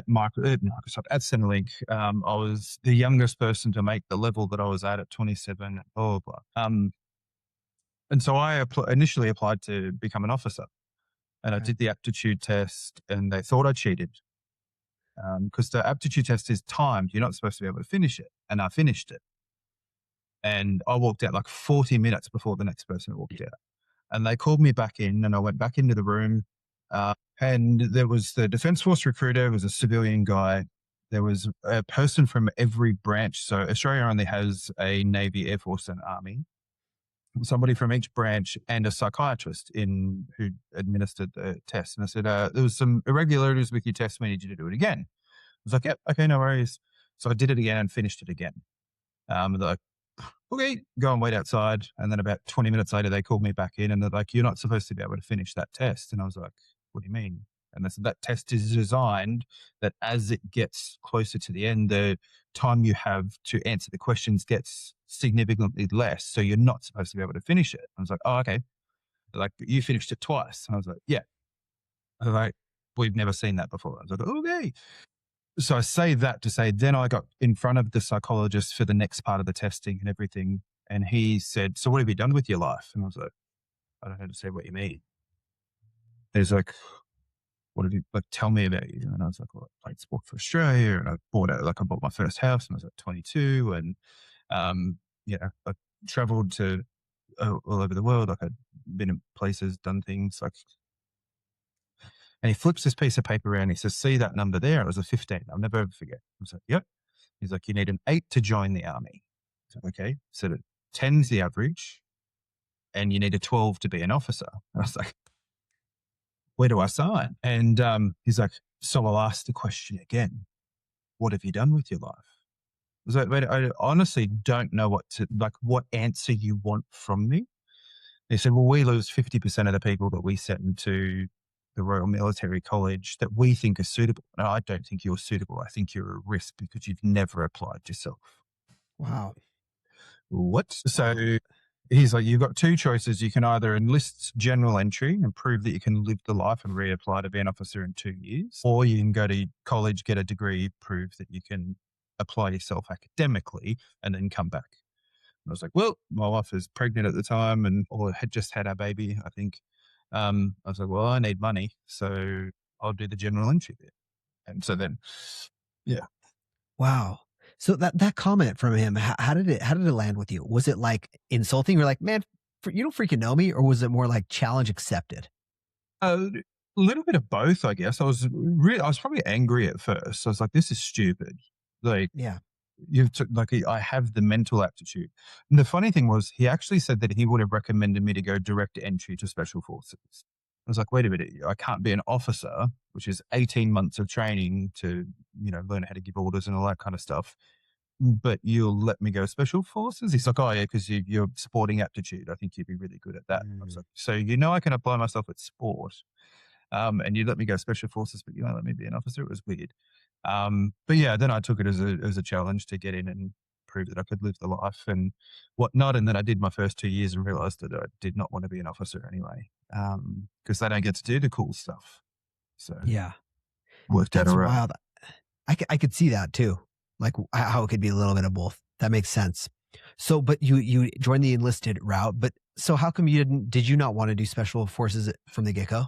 A: Microsoft, at Centrelink, I was the youngest person to make the level that I was at 27, blah, blah, blah. And so I initially applied to become an officer, and I did the aptitude test, and they thought I cheated because the aptitude test is timed. You're not supposed to be able to finish it, and I finished it. And I walked out like 40 minutes before the next person walked out. And they called me back in, and I went back into the room. And there was the Defence Force recruiter, it was a civilian guy. There was a person from every branch. So Australia only has a Navy, Air Force, and Army. Somebody from each branch and a psychiatrist who administered the test. And I said, there was some irregularities with your test. We need you to do it again. I was like, yep, okay, no worries. So I did it again and finished it again. They're like, okay, go and wait outside. And then about 20 minutes later, they called me back in and they're like, you're not supposed to be able to finish that test. And I was like, what do you mean? And they said that test is designed that as it gets closer to the end, the time you have to answer the questions gets significantly less. So you're not supposed to be able to finish it. I was like, oh, okay. They're like, you finished it twice. And I was like, yeah. They're like, we've never seen that before. I was like, okay. So I say that to say, then I got in front of the psychologist for the next part of the testing and everything. And he said, so what have you done with your life? And I was like, I don't know how to say what you mean. He's like, what have you, like, tell me about you. And I was like, well, I played sport for Australia, and I bought my first house when I was like 22. And, I traveled to all over the world. Like, I'd been in places, done things like. And he flips this piece of paper around. He says, see that number there? It was a 15. I'll never ever forget. I was like, yep. He's like, you need an 8 to join the Army. So, okay. So 10's the average, and you need a 12 to be an officer. I was like, where do I sign? And he's like, so I'll ask the question again. What have you done with your life? was like, "Wait, I honestly don't know what answer you want from me." They said, "Well, we lose 50% of the people that we send to the Royal Military College that we think are suitable. No, I don't think you're suitable. I think you're a risk because you've never applied yourself."
B: Wow.
A: What? So he's like, "You've got two choices. You can either enlist general entry and prove that you can live the life and reapply to be an officer in 2 years, or you can go to college, get a degree, prove that you can apply yourself academically, and then come back." And I was like, "Well, my wife was pregnant at the time or had just had our baby, I think." I was like, "Well, I need money, so I'll do the general entry bit." And so then, yeah.
B: Wow. So that comment from him, how did it land with you? Was it like insulting? You're like, man, you don't freaking know me, or was it more like challenge accepted?
A: A little bit of both, I guess. I was probably angry at first. I was like, "This is stupid." Like,
B: Yeah.
A: I have the mental aptitude. And the funny thing was, he actually said that he would have recommended me to go direct entry to special forces. I was like, "Wait a minute, I can't be an officer, which is 18 months of training to, learn how to give orders and all that kind of stuff. But you'll let me go special forces?" He's like, "Oh yeah, because you're sporting aptitude. I think you'd be really good at that." I was
B: Mm,
A: like, "So I can apply myself at sport, and you let me go special forces, but you won't let me be an officer?" It was weird. But yeah, then I took it as a challenge to get in and prove that I could live the life and whatnot. And then I did my first 2 years and realized that I did not want to be an officer anyway, because they don't get to do the cool stuff. So
B: yeah.
A: worked out
B: That's
A: all right.
B: wild. I could see that too. Like how it could be a little bit of both. That makes sense. So, but you joined the enlisted route, but so how come did you not want to do special forces from the get go?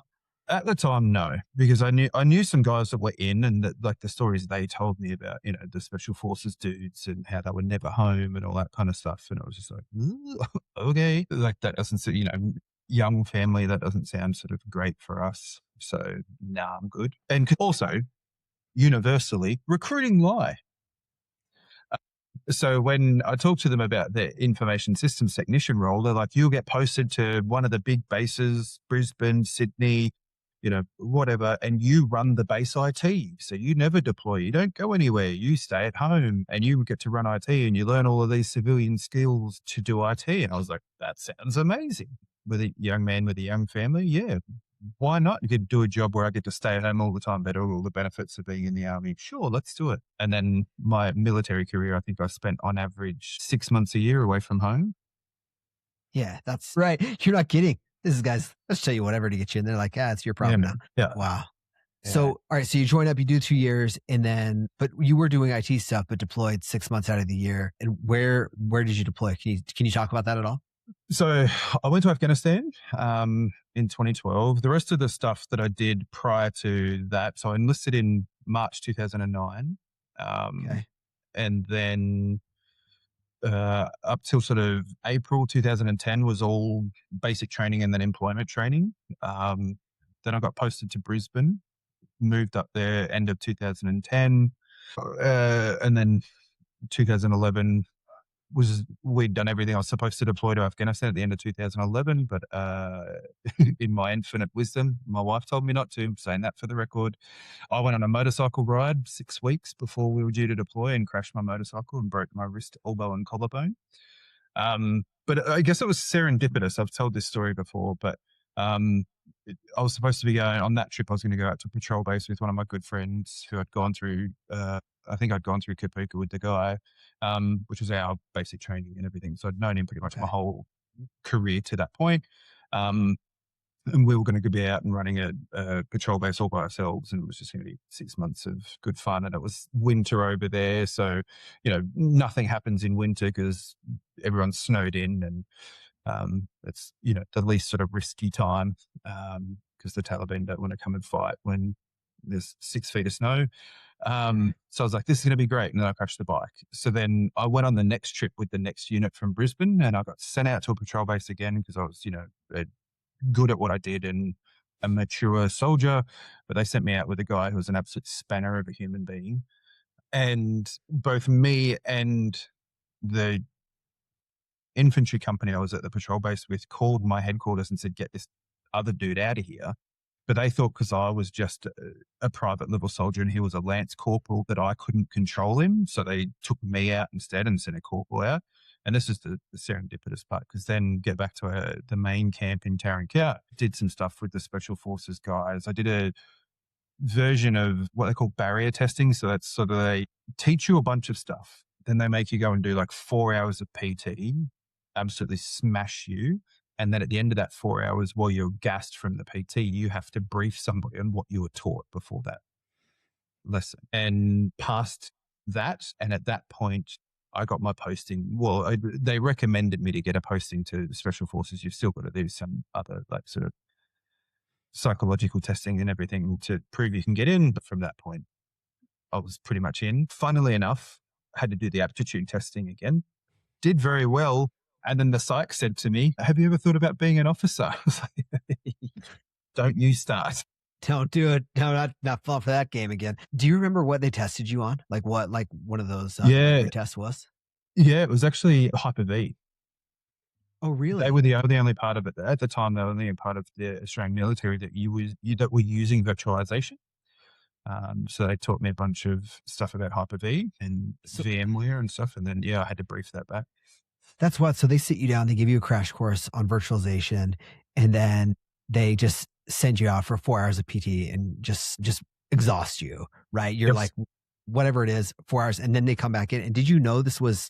A: At the time, no, because I knew some guys that were in, and that like the stories they told me about, the special forces dudes and how they were never home and all that kind of stuff. And I was just like, "Ooh, okay, like that young family, that doesn't sound sort of great for us." So nah, I'm good. And also, universally, recruiting lie. So when I talk to them about the information systems technician role, they're like, "You'll get posted to one of the big bases, Brisbane, Sydney, whatever, and you run the base IT. So you never deploy. You don't go anywhere. You stay at home and you get to run IT and you learn all of these civilian skills to do IT." And I was like, "That sounds amazing." With a young man with a young family, yeah, why not? You could do a job where I get to stay at home all the time, better all the benefits of being in the army. Sure, let's do it. And then my military career, I think I spent on average 6 months a year away from home.
B: Yeah, that's right. You're not kidding. This is guys, let's tell you whatever to get you in. They're like, it's your
A: Yeah,
B: problem now.
A: man. Yeah.
B: Wow. So,
A: Yeah.
B: all right. So you join up, you do 2 years, and then, but you were doing IT stuff, but deployed 6 months out of the year. And where did you deploy? Can you talk about that at all?
A: So I went to Afghanistan in 2012. The rest of the stuff that I did prior to that, so I enlisted in March 2009. Um,
B: Okay.
A: and then up till sort of April 2010 was all basic training and then employment training. Then I got posted to Brisbane, moved up there end of 2010. And then 2011 we'd done everything I was supposed to deploy to Afghanistan at the end of 2011, but in my infinite wisdom, my wife told me not to. I'm saying that for the record. I went on a motorcycle ride 6 weeks before we were due to deploy and crashed my motorcycle and broke my wrist, elbow, and collarbone. But I guess it was serendipitous. I've told this story before, but I was supposed to be going on that trip. I was going to go out to patrol base with one of my good friends who had gone through. I think I'd gone through Kapuka with the guy, which was our basic training and everything. So I'd known him pretty much my
B: Okay.
A: whole career to that point. And we were going to be out and running a patrol base all by ourselves, and it was just going to be 6 months of good fun. And it was winter over there, so nothing happens in winter because everyone's snowed in, and it's the least sort of risky time because the Taliban don't want to come and fight when there's 6 feet of snow. So I was like, "This is going to be great," and then I crashed the bike. So then I went on the next trip with the next unit from Brisbane, and I got sent out to a patrol base again because I was good at what I did and a mature soldier, but they sent me out with a guy who was an absolute spanner of a human being. And both me and the infantry company I was at the patrol base with called my headquarters and said, "Get this other dude out of here." But they thought because I was just a private level soldier and he was a lance corporal that I couldn't control him. So they took me out instead and sent a corporal out. And this is the serendipitous part, because then get back to the main camp in Tarankia, did some stuff with the Special Forces guys. I did a version of what they call barrier testing. So that's sort of they teach you a bunch of stuff. Then they make you go and do like 4 hours of PT, absolutely smash you. And then at the end of that 4 hours, while you're gassed from the PT, you have to brief somebody on what you were taught before that lesson. And past that, and at that point, I got my posting. Well, they recommended me to get a posting to the Special Forces. You've still got to do some other like sort of psychological testing and everything to prove you can get in. But from that point, I was pretty much in. Funnily enough, I had to do the aptitude testing again. Did very well. And then the psych said to me, have you ever thought about being an officer? I was like, don't you start.
B: Don't do it. No, not fall for that game again. Do you remember what they tested you on? Like what, like one of those tests was?
A: Yeah, it was actually Hyper-V.
B: Oh, really?
A: They were the only part of it. At the time, they were the only part of the Australian military that that were using virtualization. So they taught me a bunch of stuff about Hyper-V and VMware and stuff. And then, I had to brief that back.
B: That's what. So they sit you down, they give you a crash course on virtualization, and then they just send you out for 4 hours of PT and just exhaust you, right? You're like, whatever it is, 4 hours. And then they come back in. And did you know this was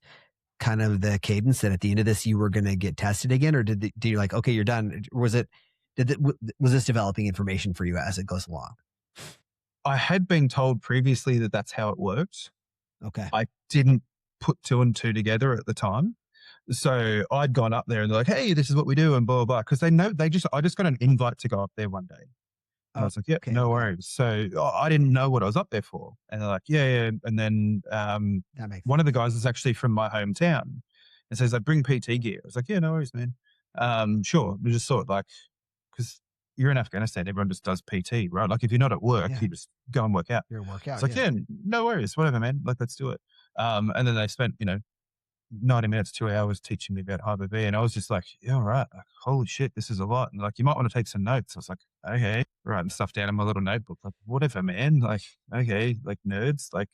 B: kind of the cadence that at the end of this, you were going to get tested again? Or did you like, okay, you're done? Or was this developing information for you as it goes along?
A: I had been told previously that that's how it works.
B: Okay.
A: I didn't put 2 and 2 together at the time. So I'd gone up there and they're like, hey, this is what we do and blah, blah, blah. Because I just got an invite to go up there one day. And I was like, yeah, okay, no worries. So I didn't know what I was up there for. And they're like, yeah. And then one of the guys is actually from my hometown and says, I bring PT gear. I was like, yeah, no worries, man. Sure. We just thought like, because you're in Afghanistan, everyone just does PT, right? Like if you're not at work, you just go and work out.
B: You're a workout.
A: It's like, yeah, no worries, whatever, man. Like, let's do it. And then they spent, 90 minutes, 2 hours teaching me about Hyper-V. And I was just like, yeah, all right. Like, holy shit, this is a lot. And like, you might want to take some notes. I was like, okay, writing stuff down in my little notebook. Like, whatever, man. Like, okay, like nerds. Like,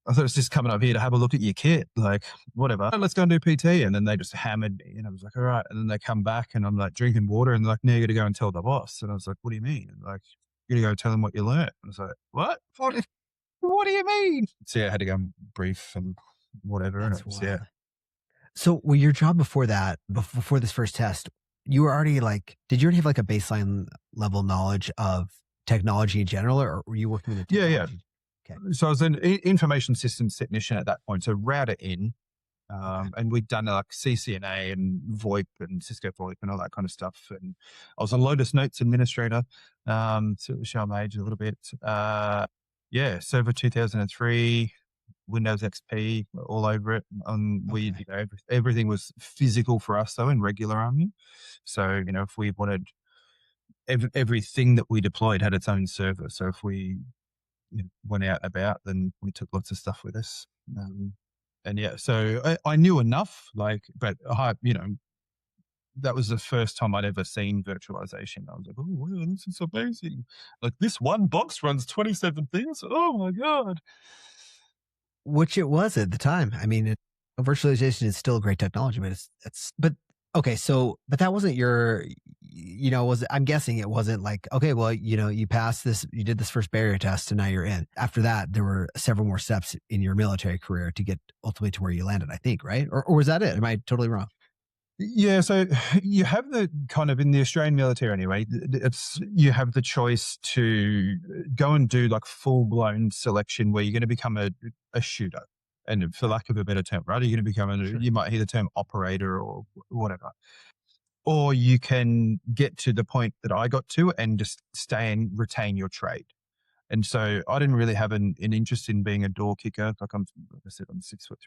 A: I thought it was just coming up here to have a look at your kit. Like, whatever. Let's go and do PT. And then they just hammered me. And I was like, all right. And then they come back and I'm like drinking water and they're like, no, you got to go and tell the boss. And I was like, what do you mean? And like, you got to go tell him what you learned. I was like, what? What do you mean? So yeah, I had to go and brief and whatever.
B: That's
A: and it was, yeah.
B: So your job before that, before this first test, you were already like, did you already have like a baseline level knowledge of technology in general, or were you working with technology?
A: Yeah. Okay. So I was an information systems technician at that point. So router in, and we'd done like CCNA and VoIP and Cisco VoIP and all that kind of stuff. And I was a Lotus Notes administrator. So show my age a little bit. Server 2003. Windows XP all over it. Everything was physical for us though in regular army. So, if we wanted everything that we deployed had its own server. So if we went out about, then we took lots of stuff with us. So I knew enough, but that was the first time I'd ever seen virtualization. I was like, oh, wow, this is amazing. Like this one box runs 27 things. Oh my God.
B: Which it was at the time. I mean, virtualization is still a great technology, but but that wasn't your, I'm guessing it wasn't like, okay, well, you passed this, you did this first barrier test and now you're in. After that, there were several more steps in your military career to get ultimately to where you landed, I think, right? Or was that it? Am I totally wrong?
A: Yeah, so you have the kind of in the Australian military anyway, you have the choice to go and do like full-blown selection where you're going to become a shooter. And for lack of a better term, right? You're going to become you might hear the term operator or whatever. Or you can get to the point that I got to and just stay and retain your trade. And so I didn't really have an interest in being a door kicker. Like I'm 6'3",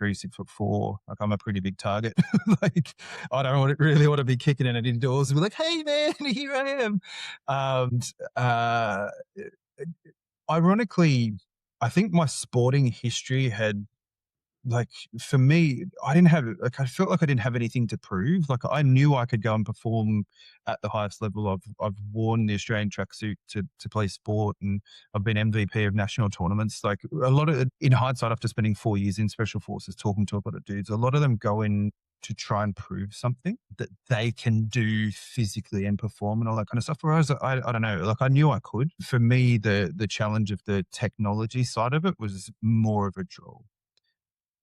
A: 6'4". Like I'm a pretty big target. Like I don't really want to be kicking in it indoors and be like, hey man, here I am. Ironically, I think my sporting history had like for me, I didn't have, like, I felt like I didn't have anything to prove. Like I knew I could go and perform at the highest level. I've worn the Australian tracksuit to play sport, and I've been MVP of national tournaments. Like a lot of, in hindsight, after spending 4 years in special forces, talking to a lot of dudes, a lot of them go in to try and prove something that they can do physically and perform and all that kind of stuff. Whereas I don't know, like I knew I could. For me, the challenge of the technology side of it was more of a draw.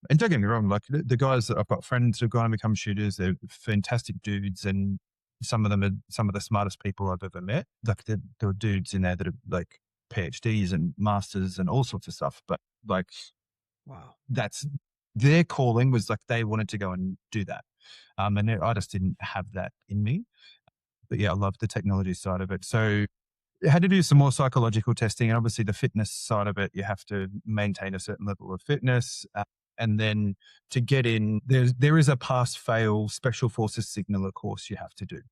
A: And don't get me wrong, like the guys that I've got friends who've gone and become shooters, they're fantastic dudes, and some of them are some of the smartest people I've ever met. Like there are dudes in there that are like PhDs and masters and all sorts of stuff. But like,
B: wow,
A: that's their calling, was like they wanted to go and do that. And I just didn't have that in me. But yeah, I love the technology side of it. So had to do some more psychological testing, and obviously the fitness side of it, you have to maintain a certain level of fitness. And then to get in, there is a pass fail special forces signaler course you have to do.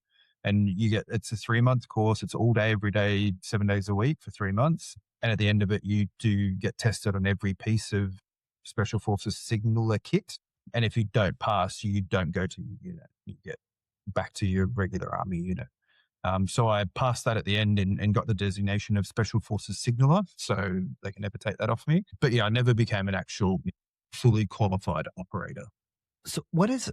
A: And it's a 3-month course. It's all day, every day, 7 days a week for 3 months. And at the end of it, you do get tested on every piece of special forces signaler kit. And if you don't pass, you don't go to your unit. You get back to your regular army unit. So I passed that at the end and got the designation of Special Forces Signaler, so they can never take that off me. But yeah, I never became an actual fully qualified operator.
B: So what's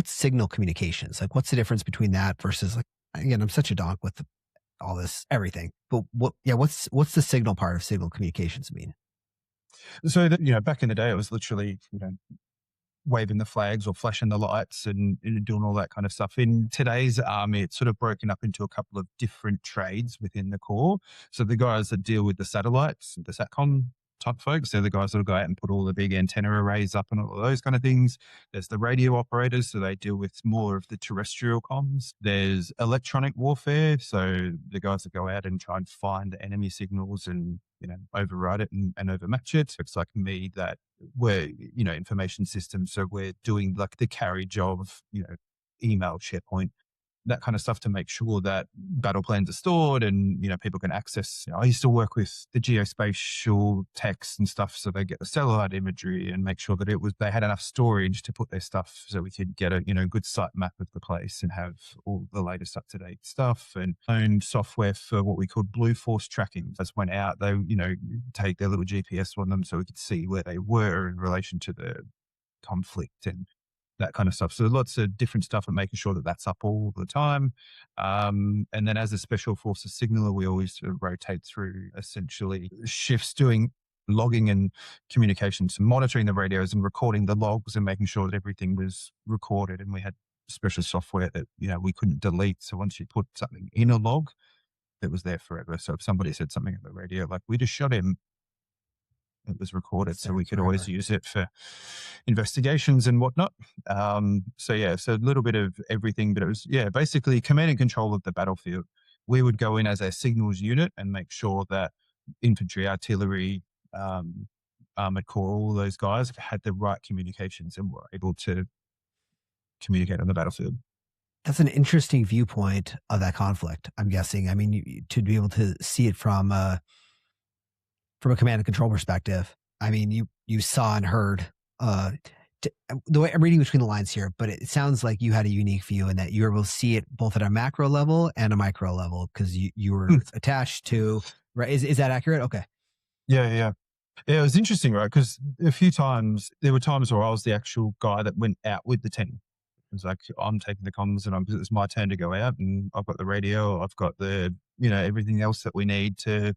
B: signal communications? Like, what's the difference between that versus, like, again, I'm such a donk with all this everything, but what's the signal part of signal communications mean?
A: So that, back in the day, it was literally, waving the flags or flashing the lights and doing all that kind of stuff. In today's army, it's sort of broken up into a couple of different trades within the Corps. So the guys that deal with the satellites, the SATCOM type folks, they're the guys that'll go out and put all the big antenna arrays up and all of those kind of things. There's the radio operators, so they deal with more of the terrestrial comms. There's electronic warfare, so the guys that go out and try and find the enemy signals and override it and overmatch it. It's like me, that we're information systems, so we're doing like the carriage of email, SharePoint, that kind of stuff, to make sure that battle plans are stored and people can access. I used to work with the geospatial text and stuff, so they get the satellite imagery and make sure that they had enough storage to put their stuff, so we could get a good site map of the place and have all the latest up to date stuff. And own software for what we called Blue Force tracking. As went out, they take their little GPS on them so we could see where they were in relation to the conflict and that kind of stuff. So lots of different stuff and making sure that that's up all the time. And then as a special forces signaler, we always sort of rotate through essentially shifts doing logging and communications, monitoring the radios and recording the logs and making sure that everything was recorded. And we had special software that, we couldn't delete. So once you put something in a log, it was there forever. So if somebody said something on the radio, like, "We just shot him," it was recorded, so we could always use it for investigations and whatnot. So a little bit of everything, but it was basically command and control of the battlefield. We would go in as a signals unit and make sure that infantry, artillery, armored corps, all those guys had the right communications and were able to communicate on the battlefield.
B: That's an interesting viewpoint of that conflict, I'm guessing. I mean, to be able to see it from a command and control perspective. I mean, you saw and heard, the way I'm reading between the lines here, but it sounds like you had a unique view in that you were able to see it both at a macro level and a micro level, because you were attached to, right? Is that accurate? Okay.
A: Yeah, it was interesting, right? Because there were times where I was the actual guy that went out with the team. It was like, I'm taking the comms and it's my turn to go out, and I've got the radio, I've got the, everything else that we need to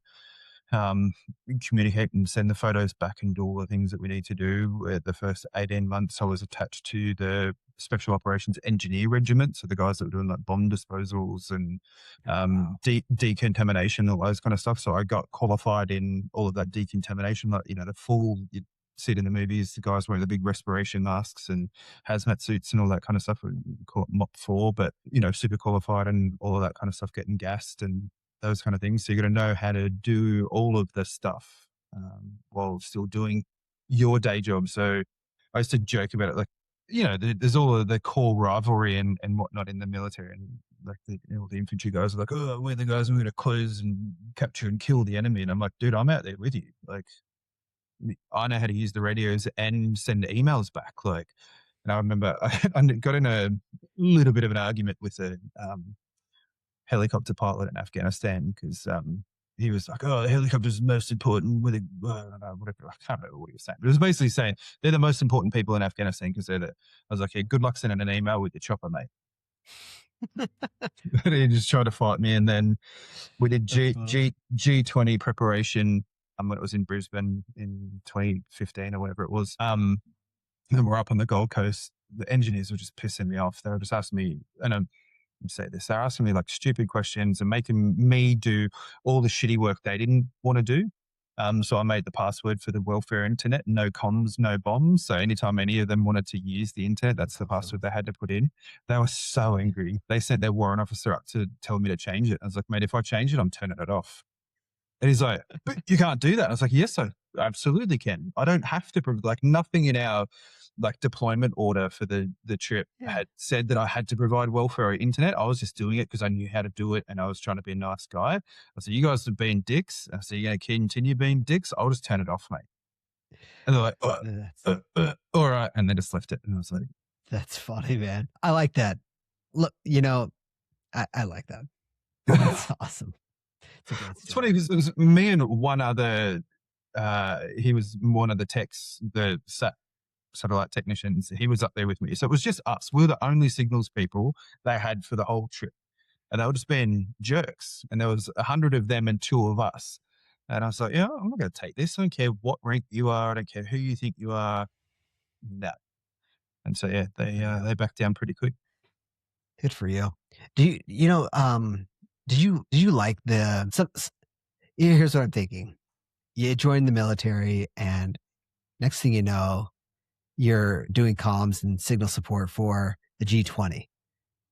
A: communicate and send the photos back and do all the things that we need to do. The first 18 months, I was attached to the Special Operations Engineer Regiment, so the guys that were doing like bomb disposals and decontamination, all those kind of stuff. So I got qualified in all of that decontamination, like the full. You see it in the movies, the guys wearing the big respiration masks and hazmat suits and all that kind of stuff. We call it MOP 4, but super qualified and all of that kind of stuff, getting gassed and those kind of things. So you're going to know how to do all of this stuff while still doing your day job. So I used to joke about it, like, there's all of the core rivalry and whatnot in the military, and like the infantry guys are like, "Oh, we're the guys who are going to close and capture and kill the enemy," and I'm like, "Dude, I'm out there with you. Like, I know how to use the radios and send emails back. Like, and I remember I got in a little bit of an argument with a helicopter pilot in Afghanistan because he was like, "Oh, the helicopter's the most important." With whatever, I can't remember what he was saying, but it was basically saying they're the most important people in Afghanistan because they're the. I was like, "Yeah, good luck sending an email with your chopper, mate." He just tried to fight me, and then we did G20 preparation when it was in Brisbane in 2015 or whatever it was. And we're up on the Gold Coast. The engineers were just pissing me off. They were just asking me, and I'm say this, they're asking me like stupid questions and making me do all the shitty work they didn't want to do. So I made the password for the welfare internet, no comms, no bombs. So anytime any of them wanted to use the internet, that's the password they had to put in. They were so angry. They sent their warrant officer up to tell me to change it. I was like, mate, if I change it, I'm turning it off. And he's like, but you can't do that. I was like, yes, I absolutely can. I don't have to, like nothing in our like deployment order for the trip had said that I had to provide welfare or internet. I was just doing it because I knew how to do it and I was trying to be a nice guy. I said, you guys have been dicks. I said, you're going to continue being dicks. I'll just turn it off, mate. And they're like, all right. And they just left it. And I was like,
B: that's funny, man. I like that. Look, I like that. That's awesome.
A: It's funny because it was me and one other, he was one of the techs, the satellite technicians. He was up there with me. So it was just us. We were the only signals people they had for the whole trip. And they were just being jerks. And there was 100 of them and 2 of us. And I was like, I'm not going to take this. I don't care what rank you are. I don't care who you think you are. No. And so, they backed down pretty quick.
B: Good for you. Did you like here's what I'm thinking. You joined the military and next thing you know, you're doing comms and signal support for the G20.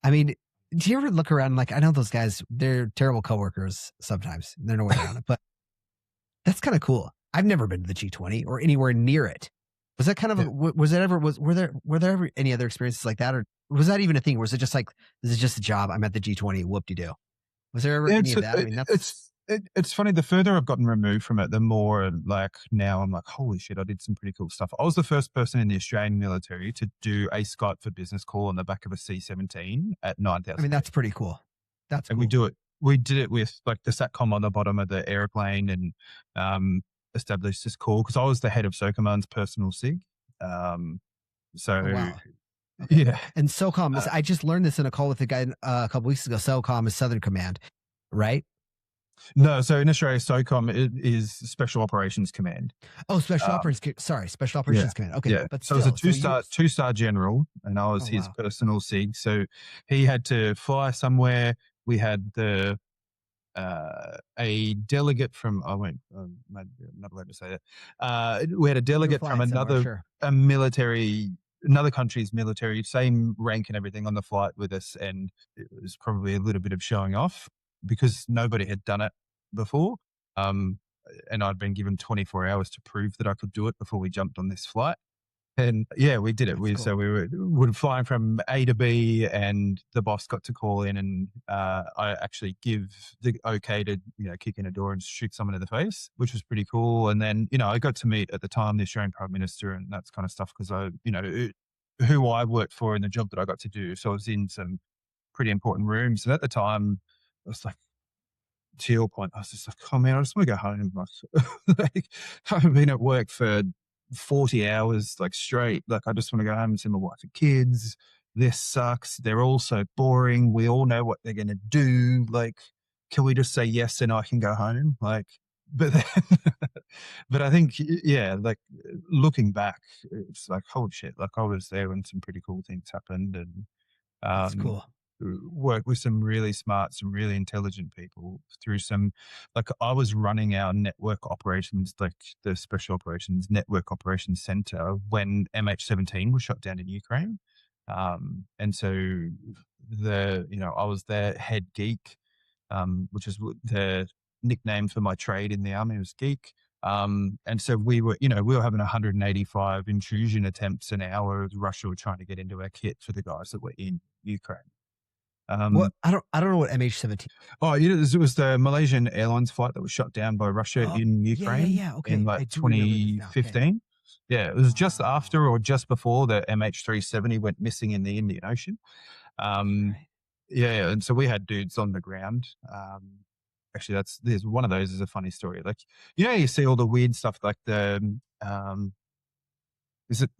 B: I mean, do you ever look around like, I know those guys, they're terrible coworkers sometimes. There's no way around it, but that's kind of cool. I've never been to the G20 or anywhere near it. Was that kind of, were there ever any other experiences like that? Or was that even a thing? Or was it just like, this is just a job, I'm at the G20, whoop-de-doo? Was there ever any of that? I mean,
A: it's funny. The further I've gotten removed from it, the more like now I'm like, holy shit, I did some pretty cool stuff. I was the first person in the Australian military to do a Skype for business call on the back of a C-17 at 9,000.
B: I mean, that's pretty cool.
A: And cool. We did it with like the SATCOM on the bottom of the airplane and established this call because I was the head of SOCOM's personal SIG.
B: Wow.
A: Okay. Yeah.
B: And SOCOM is, I just learned this in a call with a guy a couple weeks ago. SOCOM is Southern Command, right?
A: No, so in Australia, SOCOM is Special Operations Command.
B: Oh, Special Operations Command. Okay,
A: yeah. But so it was a two-star general, and I was his personal SIG. So he had to fly somewhere. We had a delegate from I'm not allowed to say that. We had a delegate from another country's military, same rank and everything on the flight with us, and it was probably a little bit of showing off because nobody had done it before. And I'd been given 24 hours to prove that I could do it before we jumped on this flight. And yeah, we did it. So we were flying from A to B, and the boss got to call in, and I actually give the okay to kick in a door and shoot someone in the face, which was pretty cool. And then I got to meet at the time the Australian Prime Minister and that kind of stuff because who I worked for in the job that I got to do. So I was in some pretty important rooms, and at the time I was like, to your point, I was just like, oh man, I just want to go home. Like, I've been at work for 40 hours like straight. Like, I just want to go home and see my wife and kids. This sucks. They're all so boring. We all know what they're going to do. Like, can we just say yes and I can go home? Like, but I think, like looking back, it's like, holy shit. Like, I was there when some pretty cool things happened, and
B: that's cool.
A: Work with some really smart, some really intelligent people through some, like I was running our network operations, like the Special Operations Network Operations Center when MH17 was shot down in Ukraine. And so I was their head geek, which is the nickname for my trade in the army was geek. And so we were having 185 intrusion attempts an hour. Russia were trying to get into our kit for the guys that were in Ukraine.
B: What I don't know what MH17.
A: Oh, it was the Malaysian Airlines flight that was shot down by Russia in Ukraine
B: Yeah. Okay,
A: in
B: I
A: like
B: do remember this now.
A: 2015.
B: Okay.
A: Yeah, it was just after or just before the MH370 went missing in the Indian Ocean.
B: Right.
A: Yeah, and so we had dudes on the ground. Actually, there's one of those is a funny story. Like, you see all the weird stuff like the is it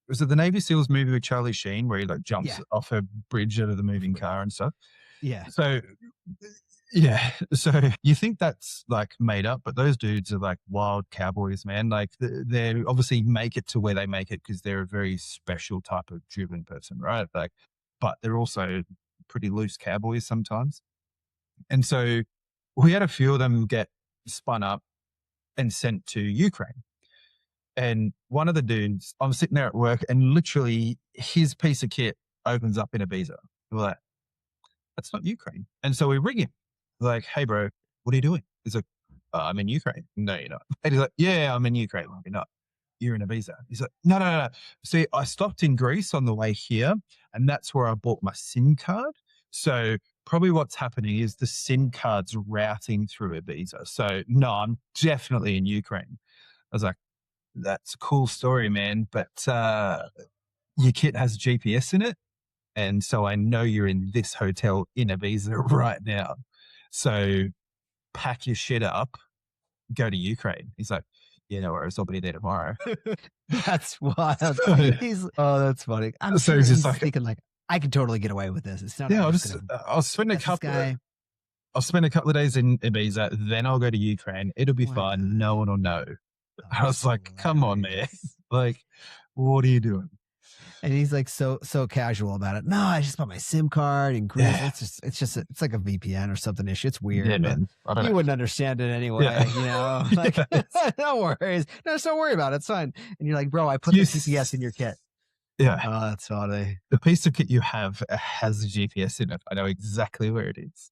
A: was it the Navy SEALs movie with Charlie Sheen where he like jumps off a bridge out of the moving car and stuff?
B: Yeah.
A: So yeah, so you think that's like made up, but those dudes are like wild cowboys, man. Like they obviously make it to where they make it because they're a very special type of driven person, right? Like, but they're also pretty loose cowboys sometimes. And so we had a few of them get spun up and sent to Ukraine. And one of the dudes, I'm sitting there at work and literally his piece of kit opens up in Ibiza. We're like, that's not Ukraine. And so we ring him like, hey, bro, what are you doing? He's like, I'm in Ukraine. No, you're not. And he's like, yeah, I'm in Ukraine. You're not. You're in Ibiza. He's like, no. See, I stopped in Greece on the way here and that's where I bought my SIM card. So probably what's happening is the SIM card's routing through Ibiza. So no, I'm definitely in Ukraine. I was like, that's a cool story, man. But your kit has GPS in it. And so I know you're in this hotel in Ibiza right now. So pack your shit up, go to Ukraine. He's like, yeah, no worries. I'll be there tomorrow.
B: That's wild. That's funny. I'm
A: So
B: sure
A: he's
B: he's
A: just like,
B: thinking like, I can totally get away with this. It's not.
A: yeah, I'll spend a couple of days in Ibiza, then I'll go to Ukraine. It'll be fine. No one will know. I was like, come on, man. Like, what are you doing?
B: And he's like so casual about it. No, I just bought my SIM card in Greece.
A: Yeah.
B: It's like a VPN or something issue. It's weird.
A: Yeah, man.
B: You wouldn't understand it anyway.
A: Yeah.
B: You know, like no worries. No, don't worry about it. It's fine. And you're like, bro, I put the GPS in your kit.
A: Yeah.
B: Oh, that's funny.
A: The piece of kit you have has a GPS in it. I know exactly where it is.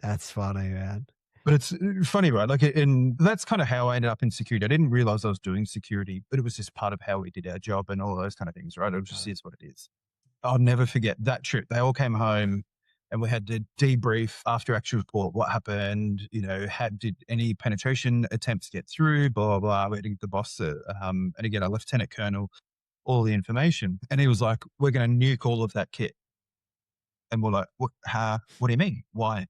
B: That's funny, man.
A: But it's funny, right? Like, and that's kind of how I ended up in security. I didn't realize I was doing security, but it was just part of how we did our job and all those kind of things, right? It just is what it is. I'll never forget that trip. They all came home and we had to debrief after actual report what happened, did any penetration attempts get through, blah, blah, blah. We had to give the boss, and again, a lieutenant colonel, all the information. And he was like, we're going to nuke all of that kit. And we're like, what do you mean? Why?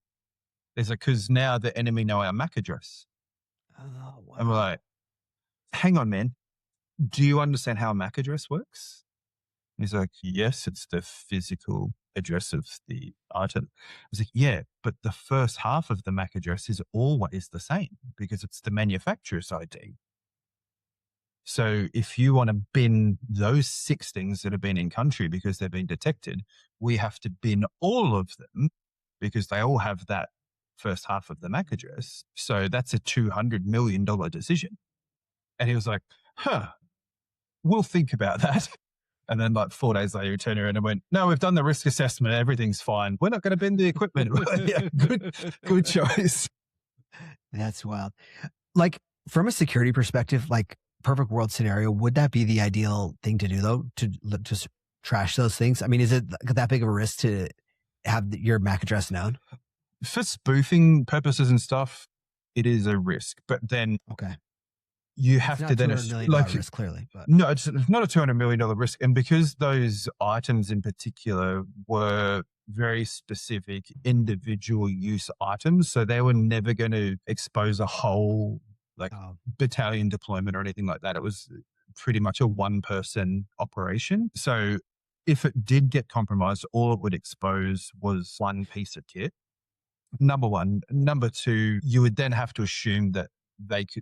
A: He's like, because now the enemy know our MAC address.
B: Oh, wow.
A: And we're like, hang on, man. Do you understand how a MAC address works? He's like, yes, it's the physical address of the item. I was like, yeah, but the first half of the MAC address is always the same because it's the manufacturer's ID. So if you want to bin those 6 things that have been in country because they've been detected, we have to bin all of them because they all have that first half of the MAC address. So that's a $200 million decision. And he was like, we'll think about that. And then like 4 days later, he turned around and went, no, we've done the risk assessment. Everything's fine. We're not going to bin the equipment. Yeah, good choice.
B: That's wild. Like from a security perspective, like perfect world scenario, would that be the ideal thing to do though? To just trash those things? I mean, is it that big of a risk to have your MAC address known?
A: For spoofing purposes and stuff, it is a risk. But then you have to then
B: $200 million risk clearly. But
A: no, it's not a $200 million risk. And because those items in particular were very specific individual use items, so they were never going to expose a whole battalion deployment or anything like that. It was pretty much a one-person operation. So if it did get compromised, all it would expose was one piece of kit. Number one. Number two, you would then have to assume that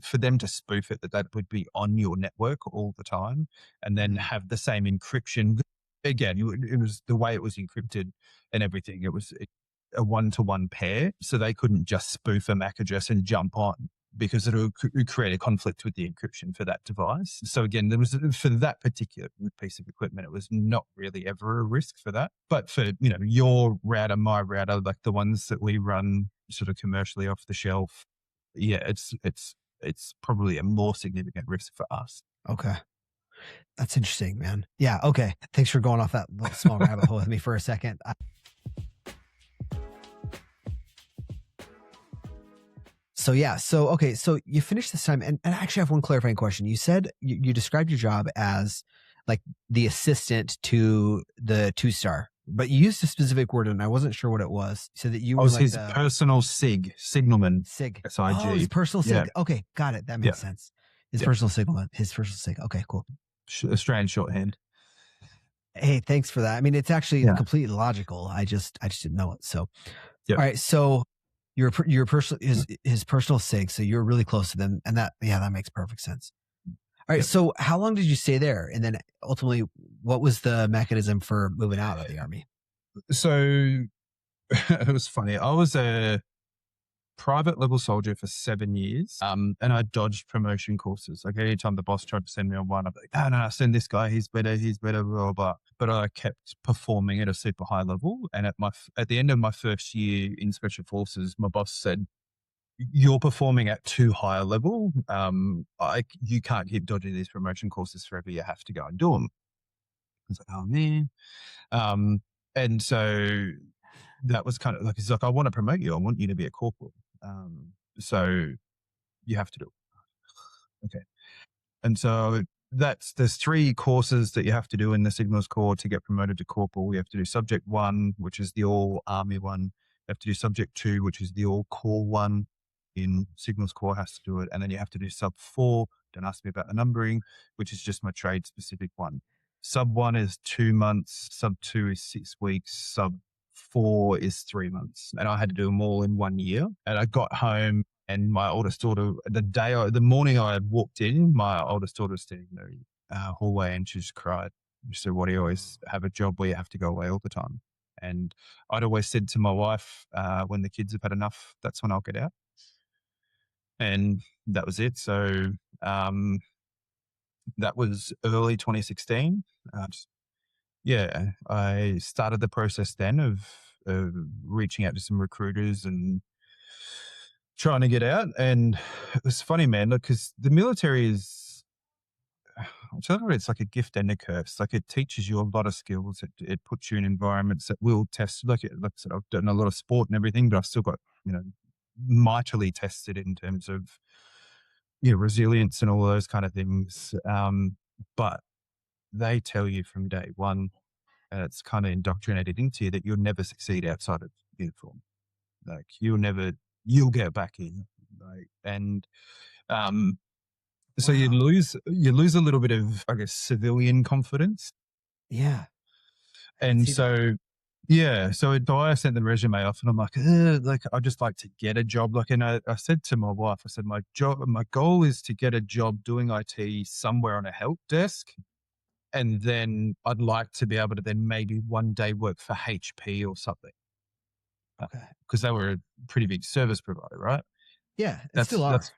A: for them to spoof it, that would be on your network all the time and then have the same encryption. Again, it was the way it was encrypted and everything. It was a one-to-one pair. So they couldn't just spoof a MAC address and jump on because it would create a conflict with the encryption for that device. So again, there was, for that particular piece of equipment, it was not really ever a risk for that. But for, your router, my router, like the ones that we run sort of commercially off the shelf, yeah, it's probably a more significant risk for us.
B: Okay. That's interesting, man. Yeah. Okay. Thanks for going off that little small rabbit hole with me for a second. So yeah, okay, so you finished this time, and I actually have one clarifying question. You said you described your job as like the assistant to the 2-star, but you used a specific word, and I wasn't sure what it was. So that you
A: I
B: were
A: was
B: like
A: his
B: the
A: personal signalman.
B: SIG.
A: SIG.
B: Oh, his personal SIG.
A: Yeah.
B: Okay, got it. That makes sense. His personal signalman. His personal SIG. Okay, cool.
A: Australian shorthand.
B: Hey, thanks for that. I mean, it's actually
A: Yeah.
B: completely logical. I just didn't know it. So,
A: Yep.
B: all right. So your personal his personal SIG. So you're really close to them, and that makes perfect sense. All right.
A: Yep.
B: So how long did you stay there, and then ultimately, what was the mechanism for moving out of the Army?
A: So it was funny. I was a private level soldier for 7 years, and I dodged promotion courses. Like anytime the boss tried to send me on one, I'd be like, no, send this guy. He's better, blah, blah, blah. But I kept performing at a super high level. And at the end of my first year in Special Forces, my boss said, you're performing at too high a level. You can't keep dodging these promotion courses forever. You have to go and do them. I was like, oh man. And so that was kind of like, he's like, I want to promote you. I want you to be a corporal. So you have to do it. Okay. And so there's 3 courses that you have to do in the Signals Corps to get promoted to corporal. You have to do Subject 1, which is the all Army one. You have to do Subject 2, which is the all Corps one. In Signals Corps has to do it. And then you have to do Sub 4. Don't ask me about the numbering, which is just my trade specific one. Sub 1 is 2 months. Sub 2 is 6 weeks. Sub 4 is 3 months. And I had to do them all in 1 year. And I got home, and my oldest daughter, the morning I walked in, my oldest daughter was standing in the hallway, and she just cried. She said, "What do you always have a job where you have to go away all the time?" And I'd always said to my wife, when the kids have had enough, that's when I'll get out. And that was it. So that was early 2016. I started the process then of reaching out to some recruiters and trying to get out. And it was funny, man, because the military is, I'm telling you, it's like a gift and a curse. Like, it teaches you a lot of skills. It puts you in environments that will test. Like I said, I've done a lot of sport and everything, but I've still got, mightily tested in terms of, resilience and all those kind of things. But they tell you from day one, and it's kind of indoctrinated into you, that you'll never succeed outside of uniform. Like, you'll get back in. Like, and so you lose a little bit of, I guess, civilian confidence.
B: Yeah.
A: And so, I sent the resume off, and I'm like, I'd just like to get a job. Like, and I said to my wife, I said, my goal is to get a job doing IT somewhere on a help desk. And then I'd like to be able to then maybe one day work for HP or something.
B: Okay.
A: Because they were a pretty big service provider, right?
B: Yeah, still are.
A: That's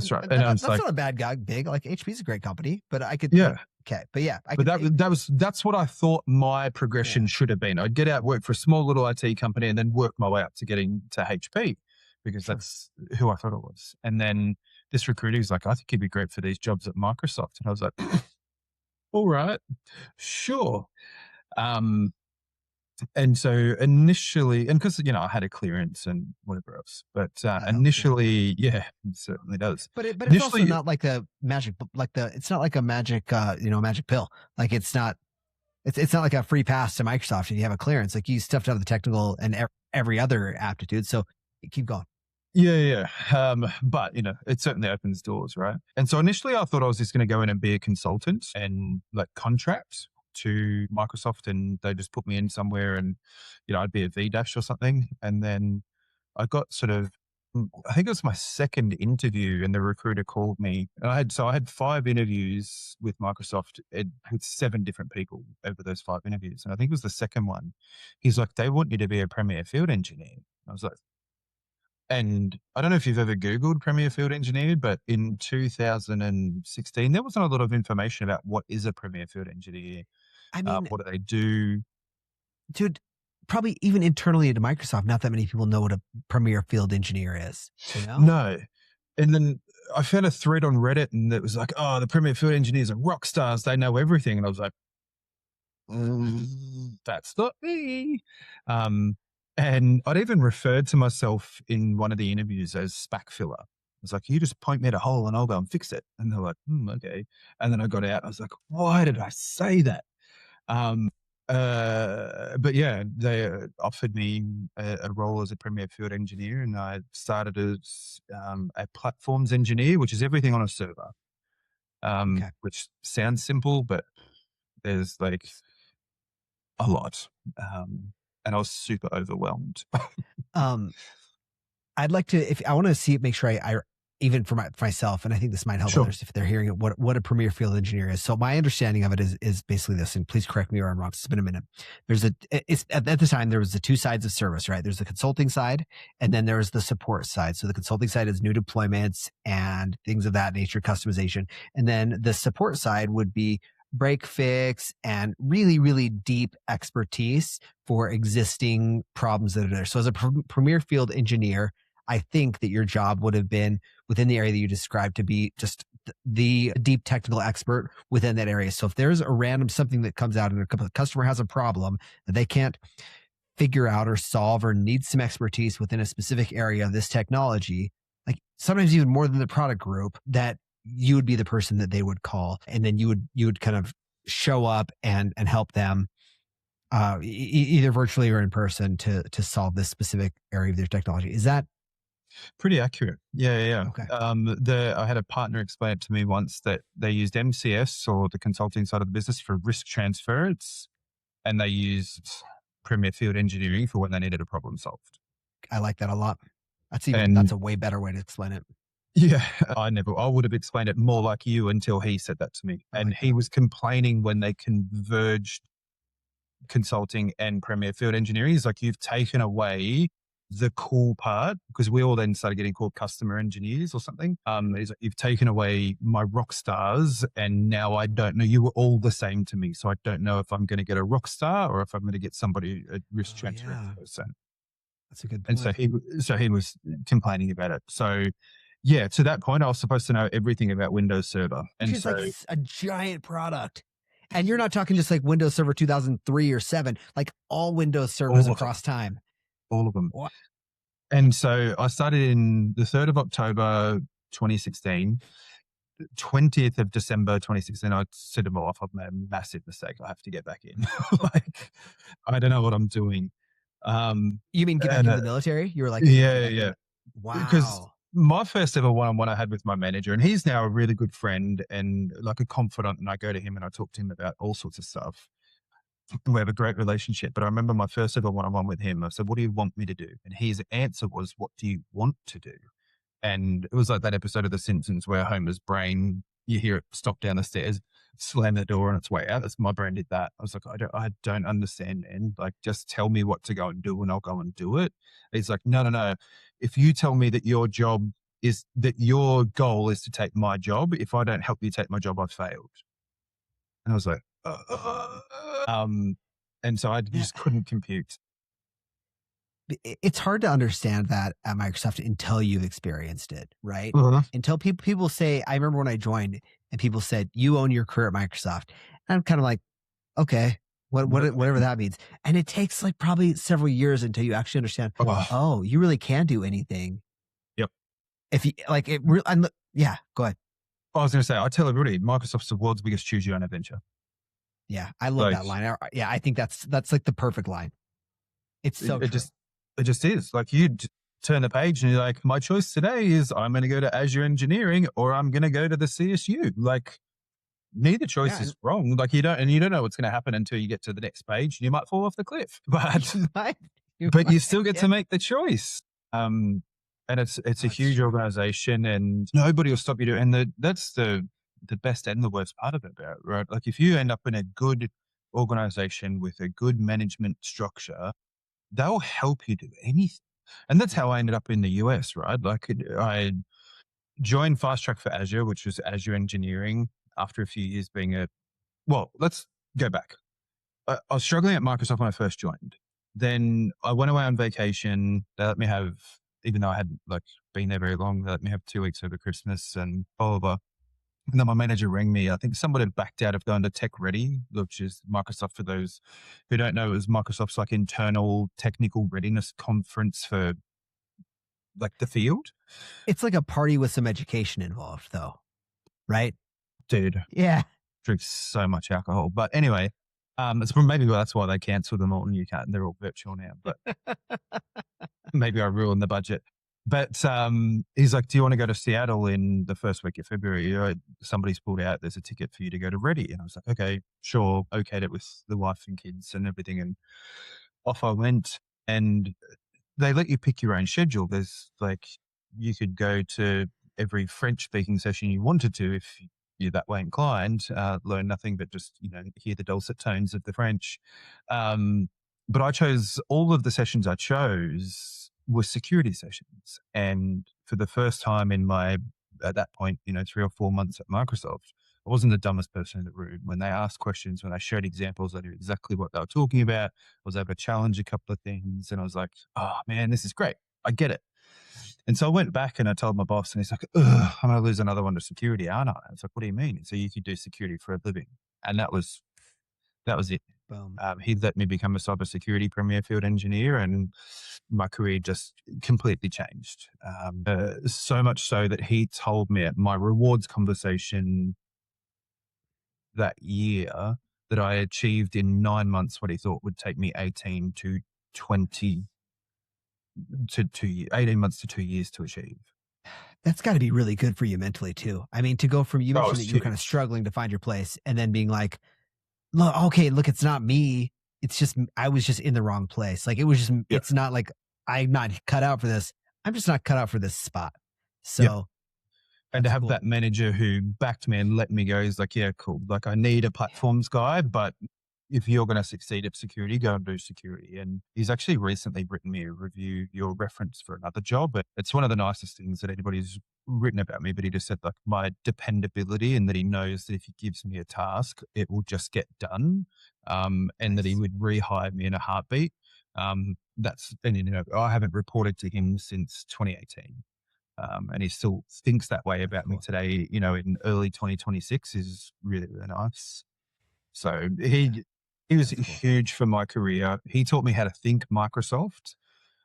A: right.
B: And that's not a bad guy. Big, like HP's a great company, but I could.
A: Yeah.
B: That's
A: what I thought my progression should have been. I'd get out, work for a small little IT company, and then work my way up to getting to HP, because that's who I thought it was. And then this recruiter was like, I think you'd be great for these jobs at Microsoft. And I was like, all right, sure. And so initially, and because, I had a clearance and whatever else, but initially, it certainly does.
B: But it's also not like a magic, it's not like a magic, magic pill. Like, it's not like a free pass to Microsoft and you have a clearance. Like, you stuffed out of the technical and every other aptitude. So keep going.
A: Yeah. But, it certainly opens doors, right? And so initially I thought I was just going to go in and be a consultant and like contract to Microsoft, and they just put me in somewhere, and, I'd be a V-dash or something. And then I got I think it was my second interview, and the recruiter called me, and I had 5 interviews with Microsoft with 7 different people over those 5 interviews. And I think it was the second one. He's like, they want you to be a Premier Field Engineer. I was like, and I don't know if you've ever Googled Premier Field Engineer, but in 2016, there wasn't a lot of information about what is a Premier Field Engineer. I mean, what do they do?
B: Dude, probably even internally at Microsoft, not that many people know what a Premier Field Engineer is.
A: No. And then I found a thread on Reddit, and it was like, oh, the Premier Field Engineers are rock stars. They know everything. And I was like, that's not me. And I'd even referred to myself in one of the interviews as SPAC filler. I was like, you just point me at a hole and I'll go and fix it. And they're like, okay. And then I got out. I was like, why did I say that? But yeah, they offered me a role as a premier field engineer, and I started as a platforms engineer, which is everything on a server. Which sounds simple, but there's like a lot. And I was super overwhelmed.
B: I'd like to, if I want to make sure I even for myself, and I think this might help others if they're hearing it, what a premier field engineer is. So my understanding of it is basically this, and please correct me where I'm wrong. It's been a minute. It's at the time there was the two sides of service, right? There's the consulting side, and then there's the support side. So the consulting side is new deployments and things of that nature, customization, and then the support side would be break fix and really, really deep expertise for existing problems that are there. So as a premier field engineer, I think that your job would have been within the area that you described to be just the deep technical expert within that area. So if there's a random something that comes out and a customer has a problem that they can't figure out or solve or needs some expertise within a specific area of this technology, like sometimes even more than the product group, that you would be the person that they would call. And then you would kind of show up and help them either virtually or in person to solve this specific area of their technology. Is that
A: pretty accurate? Yeah.
B: Okay.
A: I had a partner explain it to me once that they used MCS, or the consulting side of the business, for risk transfer. And they used premier field engineering for when they needed a problem solved.
B: I like that a lot. That's a way better way to explain it.
A: Yeah, I would have explained it more like you until he said that to me. And he was complaining when they converged consulting and premier field engineering. He's like, you've taken away the cool part, because we all then started getting called customer engineers or something. He's like, you've taken away my rock stars, and now I don't know. You were all the same to me, so I don't know if I'm going to get a rock star or if I'm going to get somebody a risk transfer person.
B: That's a good point.
A: And so he was complaining about it. So yeah, to that point, I was supposed to know everything about Windows Server.
B: And which is like a giant product. And you're not talking just like Windows Server 2003 or 7, like all Windows servers across time.
A: All of them. What? And so I started in the 3rd of October, 2016. 20th of December 2016, I said to my wife, I've made a massive mistake. I have to get back in. Like, I don't know what I'm doing.
B: You mean get back into the military? You were like,
A: yeah.
B: Wow.
A: Because my first ever one-on-one I had with my manager, and he's now a really good friend and like a confidant, and I go to him and I talk to him about all sorts of stuff. We have a great relationship. But I remember my first ever one-on-one with him. I said, what do you want me to do? And his answer was, what do you want to do? And it was like that episode of The Simpsons where Homer's brain, you hear it stop down the stairs, slam the door on its way out. That's my brain did that. I was like, I don't understand, man. Like, just tell me what to go and do and I'll go and do it. He's like, no. If you tell me that your goal is to take my job, if I don't help you take my job, I've failed. And I was like, and so I just couldn't compute.
B: It's hard to understand that at Microsoft until you've experienced it, right? Until people say, I remember when I joined and people said, you own your career at Microsoft. And I'm kind of like, okay, whatever that means. And it takes like probably several years until you actually understand, oh, you really can do anything.
A: Yep.
B: If you like it, go ahead.
A: I was going to say, I tell everybody, Microsoft's the world's biggest choose your own adventure.
B: Yeah, I love that line. Yeah, I think that's like the perfect line. It's so true.
A: It just is. Like, you turn the page and you're like, my choice today is I'm going to go to Azure Engineering or I'm going to go to the CSU. Like, neither choice is wrong. Like, you don't know what's going to happen until you get to the next page. You might fall off the cliff, but you still get to make the choice. And it's a huge organization, and nobody will stop you doing. And that's the best and the worst part of it, right? Like, if you end up in a good organization with a good management structure, they'll help you do anything. And that's how I ended up in the US, right? Like, I joined Fast Track for Azure, which was Azure Engineering, after a few years being let's go back. I was struggling at Microsoft when I first joined. Then I went away on vacation. They let me have, even though I hadn't been there very long, they let me have 2 weeks over Christmas and blah, blah, blah. And then my manager rang me. I think somebody had backed out of going to Tech Ready, which is Microsoft. For those who don't know, it was Microsoft's like internal technical readiness conference for like the field.
B: It's like a party with some education involved, though, right?
A: Dude,
B: yeah,
A: drink so much alcohol. But anyway, it's maybe that's why they cancelled them all and you can't. They're all virtual now. But maybe I ruined the budget. But he's like, "Do you want to go to Seattle in the first week of February? Somebody's pulled out. There's a ticket for you to go to Ready." And I was like, "Okay, sure." Okayed it with the wife and kids and everything, and off I went. And they let you pick your own schedule. There's like, you could go to every French speaking session you wanted to if you're that way inclined, learn nothing but just, hear the dulcet tones of the French. But I chose, all of the sessions I chose were security sessions. And for the first time in my, at that point, 3 or 4 months at Microsoft, I wasn't the dumbest person in the room. When they asked questions, when I showed examples, I knew exactly what they were talking about. I was able to challenge a couple of things, and I was like, "Oh man, this is great. I get it." And so I went back and I told my boss, and he's like, "Ugh, I'm going to lose another one to security, aren't I?" I was like, "What do you mean?" So you could do security for a living, and that was it.
B: boom.
A: He let me become a cybersecurity premier field engineer, and my career just completely changed. So much so that he told me at my rewards conversation that year that I achieved in 9 months what he thought would take me 18 to 20 to 18 months to 2 years to achieve.
B: That's got to be really good for you mentally too. I mean, to go from, you mentioned that you were kind of struggling to find your place, and then being like, look, it's not me. It's just, I was just in the wrong place. Like, it was just, it's not like I'm not cut out for this. I'm just not cut out for this spot. So,
A: and to have that manager who backed me and let me go, he's like, "Yeah, cool. Like, I need a platforms guy, but if you're going to succeed at security, go and do security." And he's actually recently written me a review, your reference for another job. It's one of the nicest things that anybody's written about me, but he just said like my dependability, and that he knows that if he gives me a task, it will just get done. And that he would rehire me in a heartbeat. And I haven't reported to him since 2018. And he still thinks that way about me today, in early 2026 is really, really nice. So he was huge for my career. He taught me how to think Microsoft.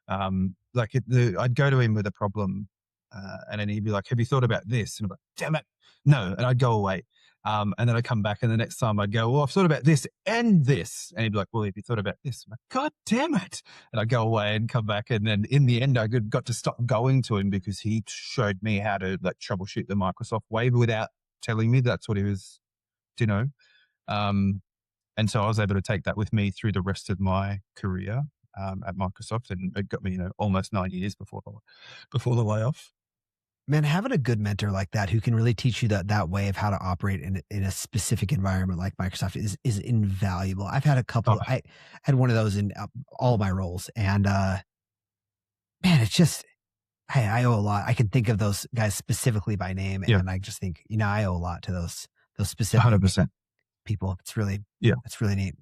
A: I'd go to him with a problem, and then he'd be like, "Have you thought about this?" And I'm like, "Damn it, no." And I'd go away. And then I'd come back, and the next time I'd go, "Well, I've thought about this and this." And he'd be like, "Well, have you thought about this?" I'm like, "God damn it." And I'd go away and come back. And then in the end, I got to stop going to him because he showed me how to like troubleshoot the Microsoft way without telling me that's what he was, you know. And so I was able to take that with me through the rest of my career at Microsoft, and it got me, almost 9 years before the layoff.
B: Man, having a good mentor like that who can really teach you that way of how to operate in a specific environment like Microsoft is invaluable. I've had a couple. I had one of those in all of my roles, and man, it's just, hey, I owe a lot. I can think of those guys specifically by name, and I just think, I owe a lot to those specific
A: 100%.
B: people. It's really neat.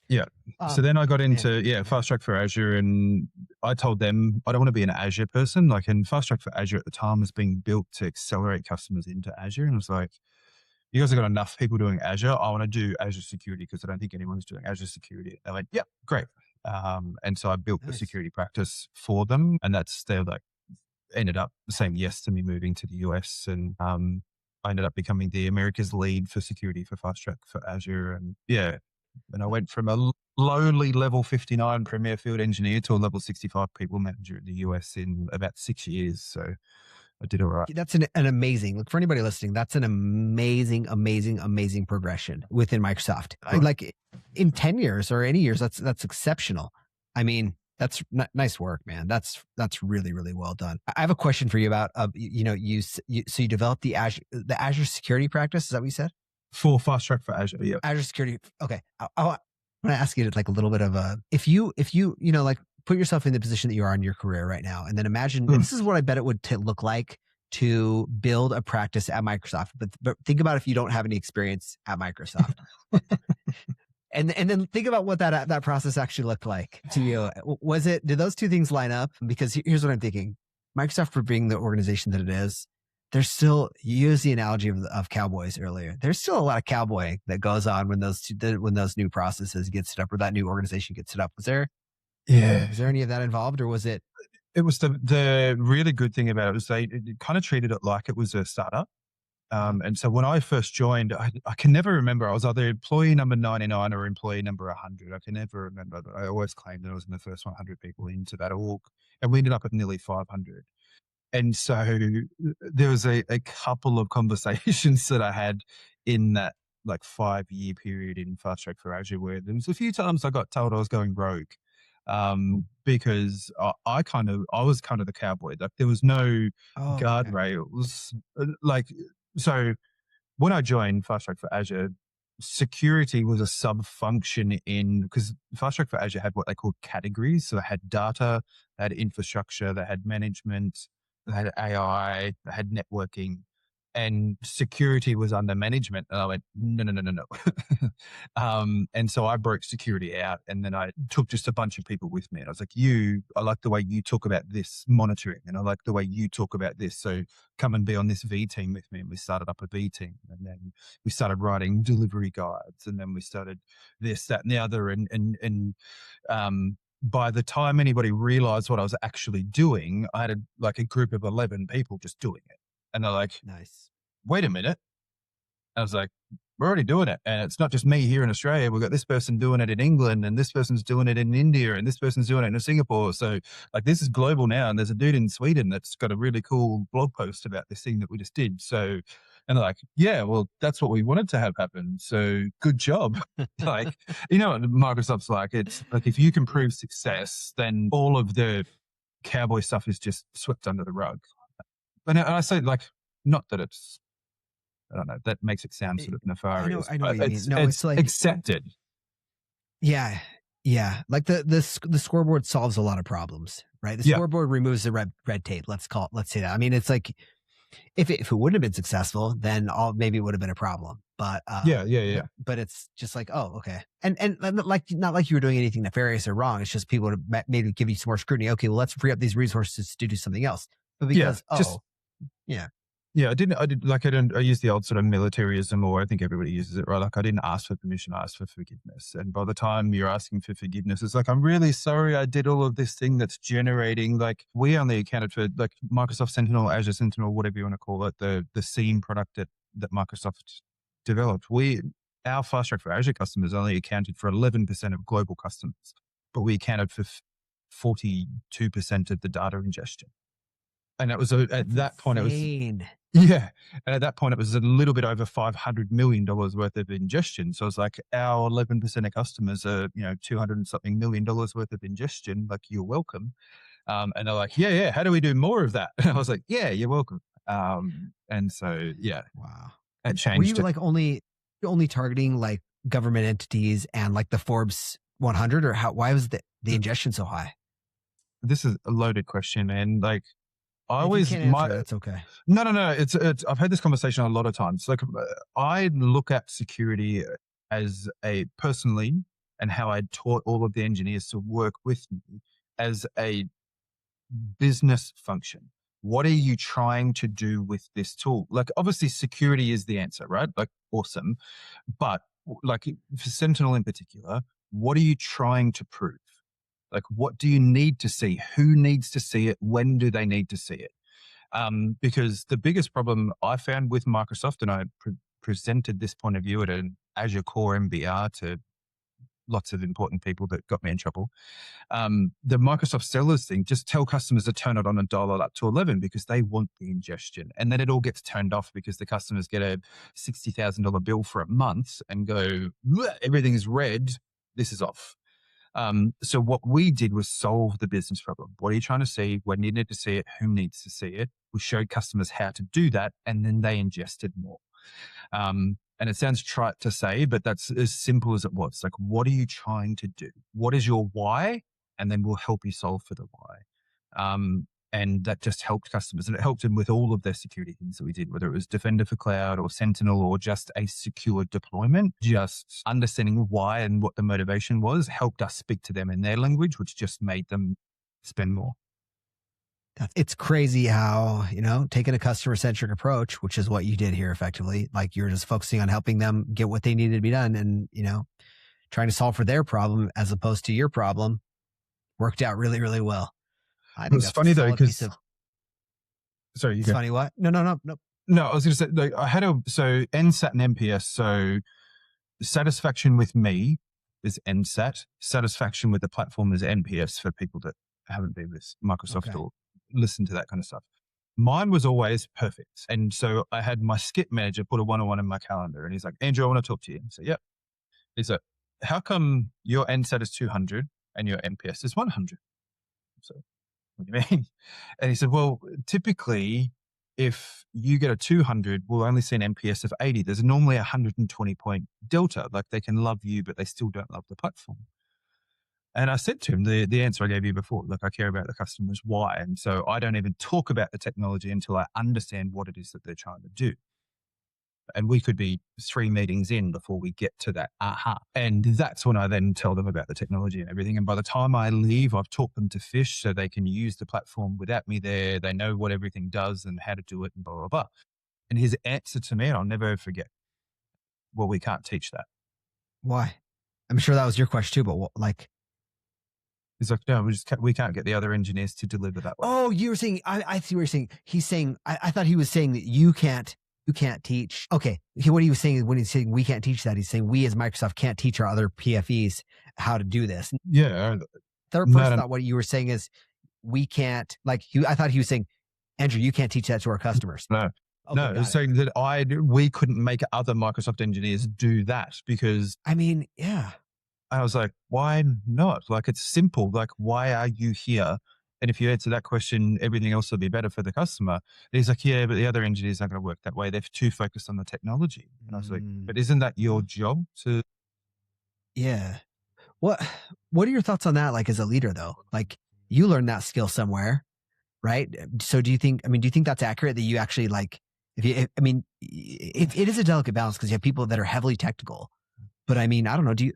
A: Yeah. So then I got into, Fast Track for Azure, and I told them I don't want to be an Azure person. Like, and Fast Track for Azure at the time was being built to accelerate customers into Azure. And I was like, "You guys have got enough people doing Azure. I want to do Azure security because I don't think anyone's doing Azure security." They went, "Yeah, great." And so I built the security practice for them, and they ended up saying yes to me moving to the US, and I ended up becoming the America's lead for security for Fast Track for Azure. And I went from a lowly level 59 premier field engineer to a level 65 people manager in the US in about 6 years. So I did all right.
B: That's an amazing, look, for anybody listening, that's an amazing, amazing, amazing progression within Microsoft. Right. Like in 10 years or any years, that's exceptional. I mean, that's nice work, man. That's really, really well done. I have a question for you about, so you developed the Azure security practice. Is that what you said?
A: For Fast Track for Azure, yeah.
B: Azure security. Okay. I want to ask you like a little bit of if you, like put yourself in the position that you are in your career right now, and then imagine, this is what I bet it would look like to build a practice at Microsoft. But think about if you don't have any experience at Microsoft. And then think about what that process actually looked like to you. Did those two things line up? Because here's what I'm thinking. Microsoft, for being the organization that it is, there's still, you used the analogy of cowboys earlier. There's still a lot of cowboying that goes on when those new processes get set up or that new organization gets set up. Was there any of that involved, or was it?
A: It was the really good thing about it was they kind of treated it like it was a startup. And so when I first joined, I can never remember. I was either employee number 99 or employee number 100. I can never remember, but I always claimed that I was in the first 100 people into that org. And we ended up at nearly 500. And so there was a couple of conversations that I had in that like 5-year period in Fast Track for Azure where there was a few times I got told I was going rogue. Because I was kind of the cowboy. Like there was no guardrails. Like, so when I joined Fast Track for Azure, security was a sub function because Fast Track for Azure had what they called categories. So they had data, they had infrastructure, they had management, they had AI, they had networking, and security was under management. And I went, no. And so I broke security out, and then I took just a bunch of people with me. And I was like, I like the way you talk about this monitoring, and I like the way you talk about this. So come and be on this V team with me. And we started up a V team, and then we started writing delivery guides, and then we started this, that, and the other. And by the time anybody realized what I was actually doing, I had a group of 11 people just doing it. And they're like,
B: nice.
A: Wait a minute. I was like, we're already doing it. And it's not just me here in Australia. We've got this person doing it in England, and this person's doing it in India, and this person's doing it in Singapore. So like this is global now. And there's a dude in Sweden that's got a really cool blog post about this thing that we just did. So, and they're like, yeah, well, that's what we wanted to have happen. So good job. Like, you know what Microsoft's like? It's like, if you can prove success, then all of the cowboy stuff is just swept under the rug. And I say, like, not that it's, I don't know, that makes it sound sort of nefarious.
B: I know what you mean. No, it's like
A: accepted.
B: Yeah. Like the scoreboard solves a lot of problems, right? The scoreboard removes the red tape. Let's say that. I mean, it's like if it wouldn't have been successful, then maybe it would have been a problem. But But it's just like, oh, okay, and like not like you were doing anything nefarious or wrong. It's just people would maybe give you some more scrutiny. Okay, well, let's free up these resources to do something else. But because
A: I use the old sort of militarism, or I think everybody uses it, right? Like I didn't ask for permission, I asked for forgiveness. And by the time you're asking for forgiveness, it's like, I'm really sorry I did all of this thing that's generating, like we only accounted for like Microsoft Sentinel, Azure Sentinel, whatever you want to call it, the SIEM product that Microsoft developed. Our Fast Track for Azure customers only accounted for 11% of global customers, but we accounted for 42% of the data ingestion. And it was at that point, and at that point, it was a little bit over $500 million worth of ingestion. So it's like our 11% of customers are, $200 and something million worth of ingestion. Like, you're welcome. And they're like, yeah. How do we do more of that? And I was like, yeah, you're welcome. And so,
B: wow,
A: it changed.
B: Were you like only targeting like government entities and like the Forbes 100, or why was the ingestion so high?
A: This is a loaded question, man. Like,
B: that's okay.
A: No. It's I've had this conversation a lot of times. Like, I look at security as personally, and how I taught all of the engineers to work with me, as a business function. What are you trying to do with this tool? Like, obviously security is the answer, right? Like, awesome. But like for Sentinel in particular, what are you trying to prove? Like, what do you need to see? Who needs to see it? When do they need to see it? Because the biggest problem I found with Microsoft, and I presented this point of view at an Azure Core MBR to lots of important people that got me in trouble. The Microsoft sellers thing, just tell customers to turn it on and dial it up to 11 because they want the ingestion. And then it all gets turned off because the customers get a $60,000 bill for a month and go, everything's red, this is off. So what we did was solve the business problem. What are you trying to see? When you need to see it? Who needs to see it? We showed customers how to do that, and then they ingested more. And it sounds trite to say, but that's as simple as it was. Like, what are you trying to do? What is your why? And then we'll help you solve for the why. And that just helped customers, and it helped them with all of their security things that we did, whether it was Defender for Cloud or Sentinel or just a secure deployment. Just understanding why and what the motivation was helped us speak to them in their language, which just made them spend more.
B: It's crazy how, taking a customer centric approach, which is what you did here effectively, like you're just focusing on helping them get what they needed to be done and, trying to solve for their problem as opposed to your problem worked out really, really well. I think
A: It's
B: that's a
A: funny though,
B: solid piece
A: because
B: of.
A: sorry, you
B: It's
A: go.
B: funny what? No.
A: No, I was going to say, like, I had so NSAT and NPS. So satisfaction with me is NSAT. Satisfaction with the platform is NPS for people that haven't been with Microsoft
B: Okay.
A: or listen to that kind of stuff. Mine was always perfect. And so I had my skip manager put a one-on-one in my calendar and he's like, Andrew, I want to talk to you. And so, yep. He's like, how come your NSAT is 200 and your NPS is 100? So what do you mean? And he said, well, typically if you get a 200, we'll only see an NPS of 80. There's normally a 120 point delta. Like they can love you, but they still don't love the platform. And I said to him, the answer I gave you before, look, I care about the customers. Why? And so I don't even talk about the technology until I understand what it is that they're trying to do. And we could be 3 meetings in before we get to that aha. And that's when I then tell them about the technology and everything. And by the time I leave, I've taught them to fish so they can use the platform without me there. They know what everything does and how to do it and blah, blah, blah. And his answer to me, and I'll never forget, well, we can't teach that.
B: Why? I'm sure that was your question too, but
A: He's like, no, we can't get the other engineers to deliver that way.
B: Oh, you were saying, I see what you're saying. He's saying, I thought he was saying that you can't teach. Okay. What he was saying is when he's saying we can't teach that, he's saying we as Microsoft can't teach our other PFEs how to do this.
A: Yeah.
B: First thought what you were saying is we can't, I thought he was saying, Andrew, you can't teach that to our customers.
A: No. Okay, no, saying that we couldn't make other Microsoft engineers do that because.
B: I mean, yeah.
A: I was like, why not? Like, it's simple. Like, why are you here? And if you answer that question, everything else will be better for the customer. And he's like, yeah, but the other engineers aren't going to work that way. They're too focused on the technology. And I was like, but isn't that your job to?
B: Yeah. What are your thoughts on that? Like as a leader though, like you learned that skill somewhere, right? So do you think that's accurate that you actually it is a delicate balance because you have people that are heavily technical, but I mean, I don't know. Do you,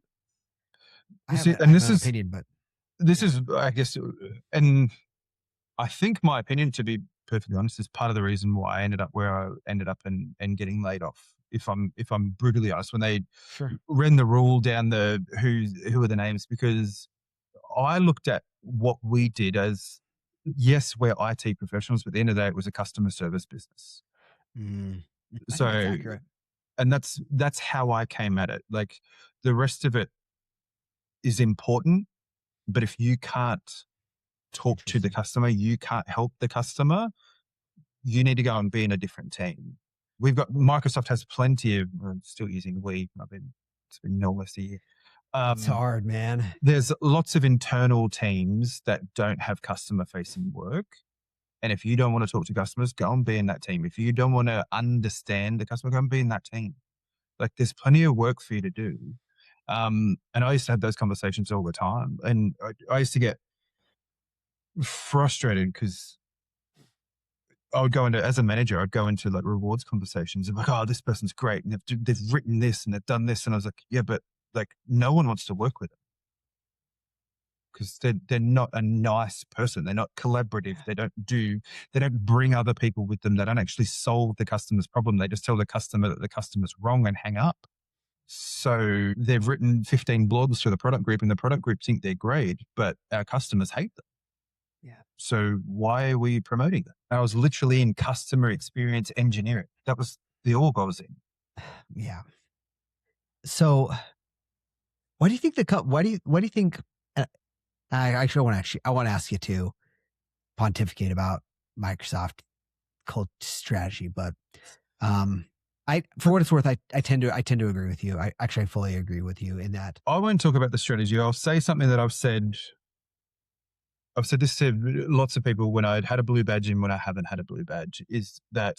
B: I have an opinion, but
A: this is, I guess, and I think my opinion, to be perfectly honest, is part of the reason why I ended up where I ended up and getting laid off. If I'm brutally honest, when they ran the rule down the who are the names, because I looked at what we did as, yes, we're IT professionals, but at the end of the day, it was a customer service business. So, and that's how I came at it. Like the rest of it is important, but if you can't talk to the customer, you can't help the customer, you need to go and be in a different team. Microsoft has plenty of, I'm still using we, it's been almost a year.
B: It's hard, man.
A: There's lots of internal teams that don't have customer facing work. And if you don't want to talk to customers, go and be in that team. If you don't want to understand the customer, go and be in that team. Like there's plenty of work for you to do. And I used to have those conversations all the time. And I used to get frustrated because I would go into, as a manager, I'd go into like rewards conversations of like, oh, this person's great. And they've written this and they've done this. And I was like, yeah, but like no one wants to work with them because they're not a nice person. They're not collaborative. They don't bring other people with them. They don't actually solve the customer's problem. They just tell the customer that the customer's wrong and hang up. So they've written 15 blogs for the product group and the product group think they're great, but our customers hate them.
B: Yeah.
A: So why are we promoting them? I was literally in customer experience engineering. That was the org I was in.
B: Yeah. So what do you think what do you think, I want to ask you to pontificate about Microsoft cult strategy, but for what it's worth, I tend to agree with you. I fully agree with you in that.
A: I won't talk about the strategy. I'll say something that I've said this to lots of people when I'd had a blue badge and when I haven't had a blue badge, is that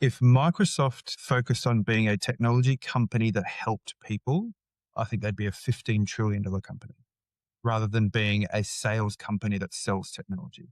A: if Microsoft focused on being a technology company that helped people, I think they'd be a $15 trillion company rather than being a sales company that sells technology.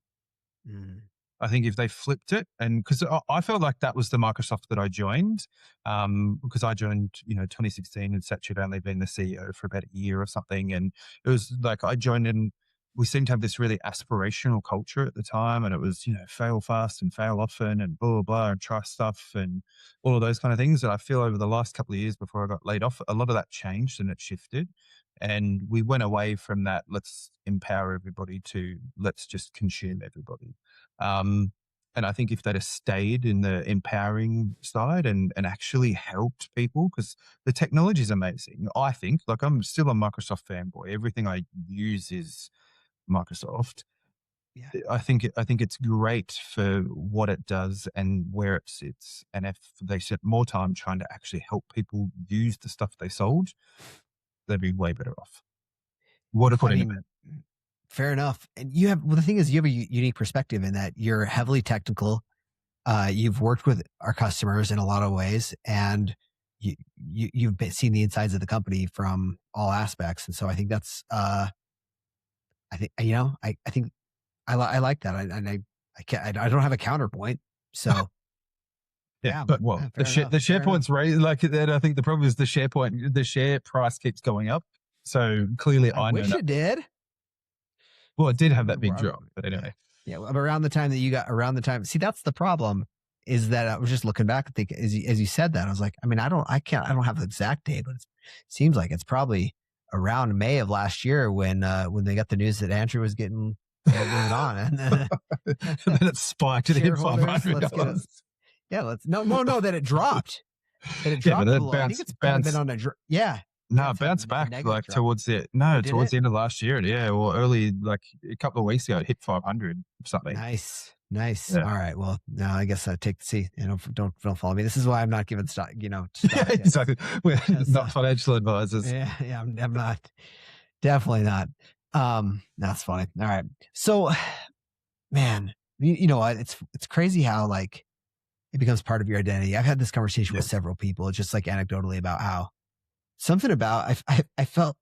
A: I think if they flipped it, and because I felt like that was the Microsoft that I joined, because I joined, 2016 and Satch had only been the CEO for about a year or something. And it was like I joined in we seemed to have this really aspirational culture at the time, and it was, fail fast and fail often and blah, blah, blah, and try stuff and all of those kind of things. And I feel over the last couple of years before I got laid off, a lot of that changed and it shifted. And we went away from that, let's empower everybody, to let's just consume everybody. And I think if that has stayed in the empowering side and actually helped people, because the technology is amazing. I think, like, I'm still a Microsoft fanboy. Everything I use is Microsoft.
B: Yeah.
A: I think it's great for what it does and where it sits. And if they spent more time trying to actually help people use the stuff they sold, they'd be way better off.
B: Fair enough. And the thing is, you have a unique perspective in that you're heavily technical. You've worked with our customers in a lot of ways, and you've seen the insides of the company from all aspects. And so I think that's, I think I like that. I don't have a counterpoint. So
A: yeah, but the SharePoint's raised like that. I think the problem is the share price keeps going up. So clearly,
B: I wish it did.
A: Well, it did have that big drop, but anyway.
B: Yeah, around the time. See, that's the problem. Is that I was just looking back, I think, as you said that, I was like, I mean, I don't have the exact date, but it seems like it's probably around May of last year when they got the news that Andrew was getting moving on, and then,
A: and then it spiked to hit $500.
B: No, that it dropped. That it dropped.
A: Yeah, but
B: I think it's been on a
A: No, it bounced back like towards the end of last year. Yeah, or early, like a couple of weeks ago, it hit 500 something.
B: Nice. Yeah. All right. Well, now I guess I take the seat. Don't follow me. This is why I'm not giving stock. Stock
A: exactly. We're not financial advisors.
B: Yeah. I'm not. Definitely not. That's funny. All right. So, man, you know what? It's crazy how like it becomes part of your identity. I've had this conversation with several people, just like anecdotally, about how something about I felt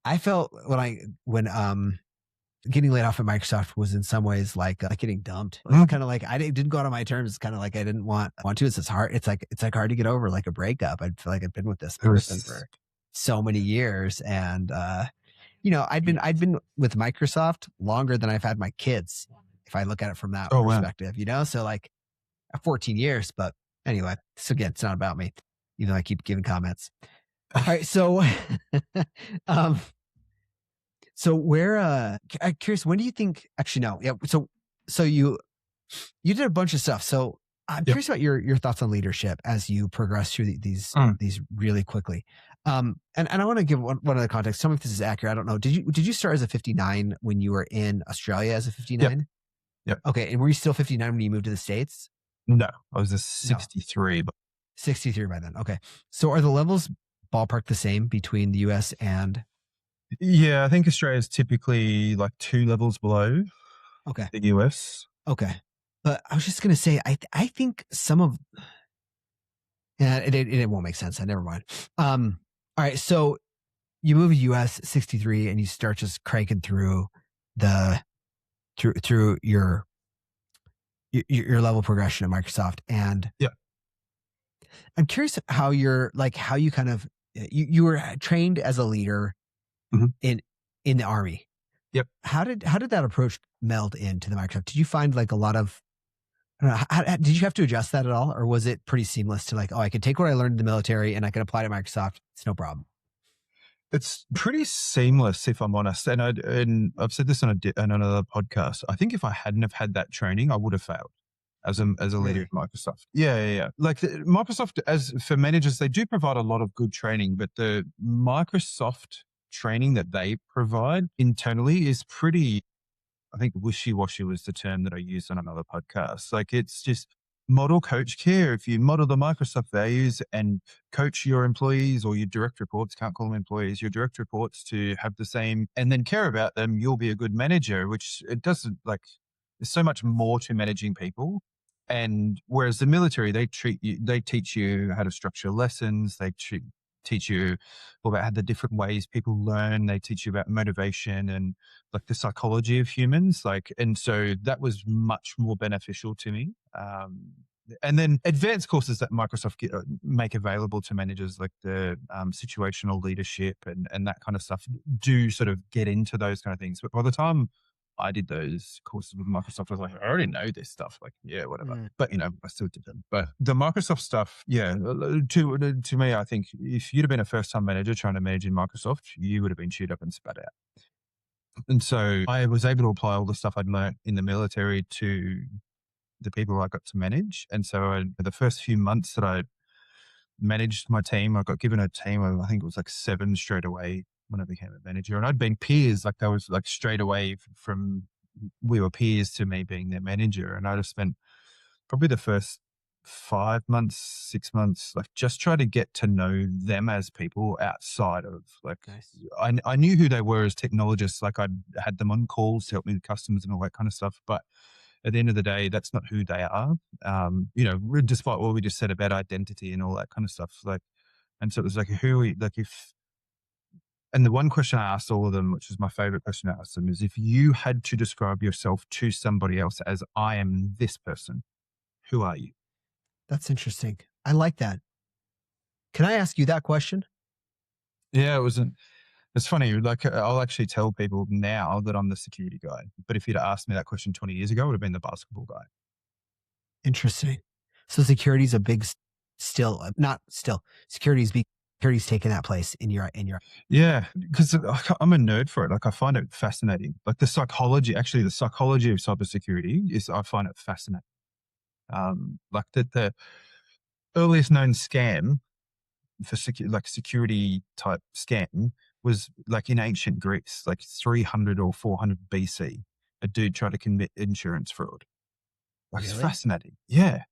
B: I felt when getting laid off at Microsoft was in some ways like getting dumped. It's kind of like I didn't go out on my terms. It's kind of like I didn't want to. It's hard. It's like hard to get over like a breakup. I feel like I've been with this person for so many years, and I'd been with Microsoft longer than I've had my kids. If I look at it from that perspective, so like 14 years. But anyway, so again, it's not about me, even though I keep giving comments. All right, so so where I'm curious, when do you think, actually no, yeah, so you did a bunch of stuff. So I'm curious about your thoughts on leadership as you progress through these really quickly. And I want to give one other context. Tell me if this is accurate. I don't know. Did you start as a 59 when you were in Australia as a 59?
A: Yep.
B: Okay. And were you still 59 when you moved to the States?
A: No, I was a 63.
B: But 63 by then. Okay. So are the levels ballpark the same between the US and?
C: Yeah, I think Australia is typically like 2 levels below the US.
B: Okay. But I was just going to say, I think some of, it won't make sense. Never mind. All right. So you move to US 63 and you start just cranking through through your level progression at Microsoft. And I'm curious how you kind of, you were trained as a leader in the Army.
C: Yep.
B: How did that approach meld into the Microsoft? Did you find like a lot of, I don't know, did you have to adjust that at all? Or was it pretty seamless to like, I can take what I learned in the military and I can apply to Microsoft. It's no problem.
C: It's pretty seamless, if I'm honest. And I've said this on another podcast. I think if I hadn't have had that training, I would have failed as a leader at Microsoft. Yeah. Like Microsoft, as for managers, they do provide a lot of good training, but the Microsoft training that they provide internally is pretty, I think wishy-washy was the term that I used on another podcast. Like it's just model, coach, care. If you model the Microsoft values and coach your employees or your direct reports, can't call them employees, your direct reports to have the same and then care about them, you'll be a good manager, which it doesn't like, there's so much more to managing people. And whereas the military, they teach you how to structure lessons. They teach you about how the different ways people learn. They teach you about motivation and like the psychology of humans. And so that was much more beneficial to me. And then advanced courses that Microsoft make available to managers, like the situational leadership and that kind of stuff, do sort of get into those kind of things. But by the time I did those courses with Microsoft, I was like, I already know this stuff. Like, yeah, whatever. But, I still did them. But the Microsoft stuff, to me, I think if you'd have been a first-time manager trying to manage in Microsoft, you would have been chewed up and spat out. And so I was able to apply all the stuff I'd learned in the military to the people I got to manage. And so the first few months that I managed my team, I got given a team of, I think it was like 7 straight away when I became a manager. And I'd been peers, like I was like straight away from, we were peers to me being their manager. And I just spent probably the first 5 months, 6 months, like just try to get to know them as people outside of like,
B: nice.
C: I knew who they were as technologists. Like I'd had them on calls to help me with customers and all that kind of stuff. But at the end of the day, that's not who they are. Despite what we just said about identity and all that kind of stuff. Like, and so it was like, and the one question I asked all of them, which is my favorite question I asked them, is if you had to describe yourself to somebody else as I am this person, who are you?
B: That's interesting. I like that. Can I ask you that question?
C: Yeah, it's funny. Like I'll actually tell people now that I'm the security guy, but if you'd asked me that question 20 years ago, it would have been the basketball guy.
B: Interesting. So security's a big, security's taking that place in your.
C: Yeah, because I'm a nerd for it. Like I find it fascinating. Like the psychology of cybersecurity I find it fascinating. Like the earliest known scam for security type scam was like in ancient Greece, like 300 or 400 BC. A dude tried to commit insurance fraud. Like It's fascinating. Yeah.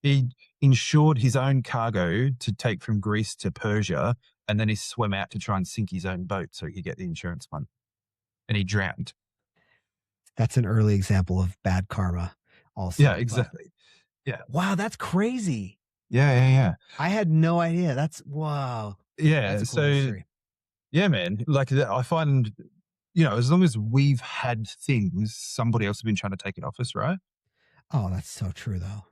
C: He insured his own cargo to take from Greece to Persia, and then he swam out to try and sink his own boat so he could get the insurance money. And he drowned.
B: That's an early example of bad karma also.
C: Yeah, exactly. Yeah.
B: Wow, that's crazy.
C: Yeah.
B: I had no idea. Wow.
C: Yeah. That's a cool history. Yeah, man. Like I find, as long as we've had things, somebody else has been trying to take it off us, right?
B: Oh, that's so true though.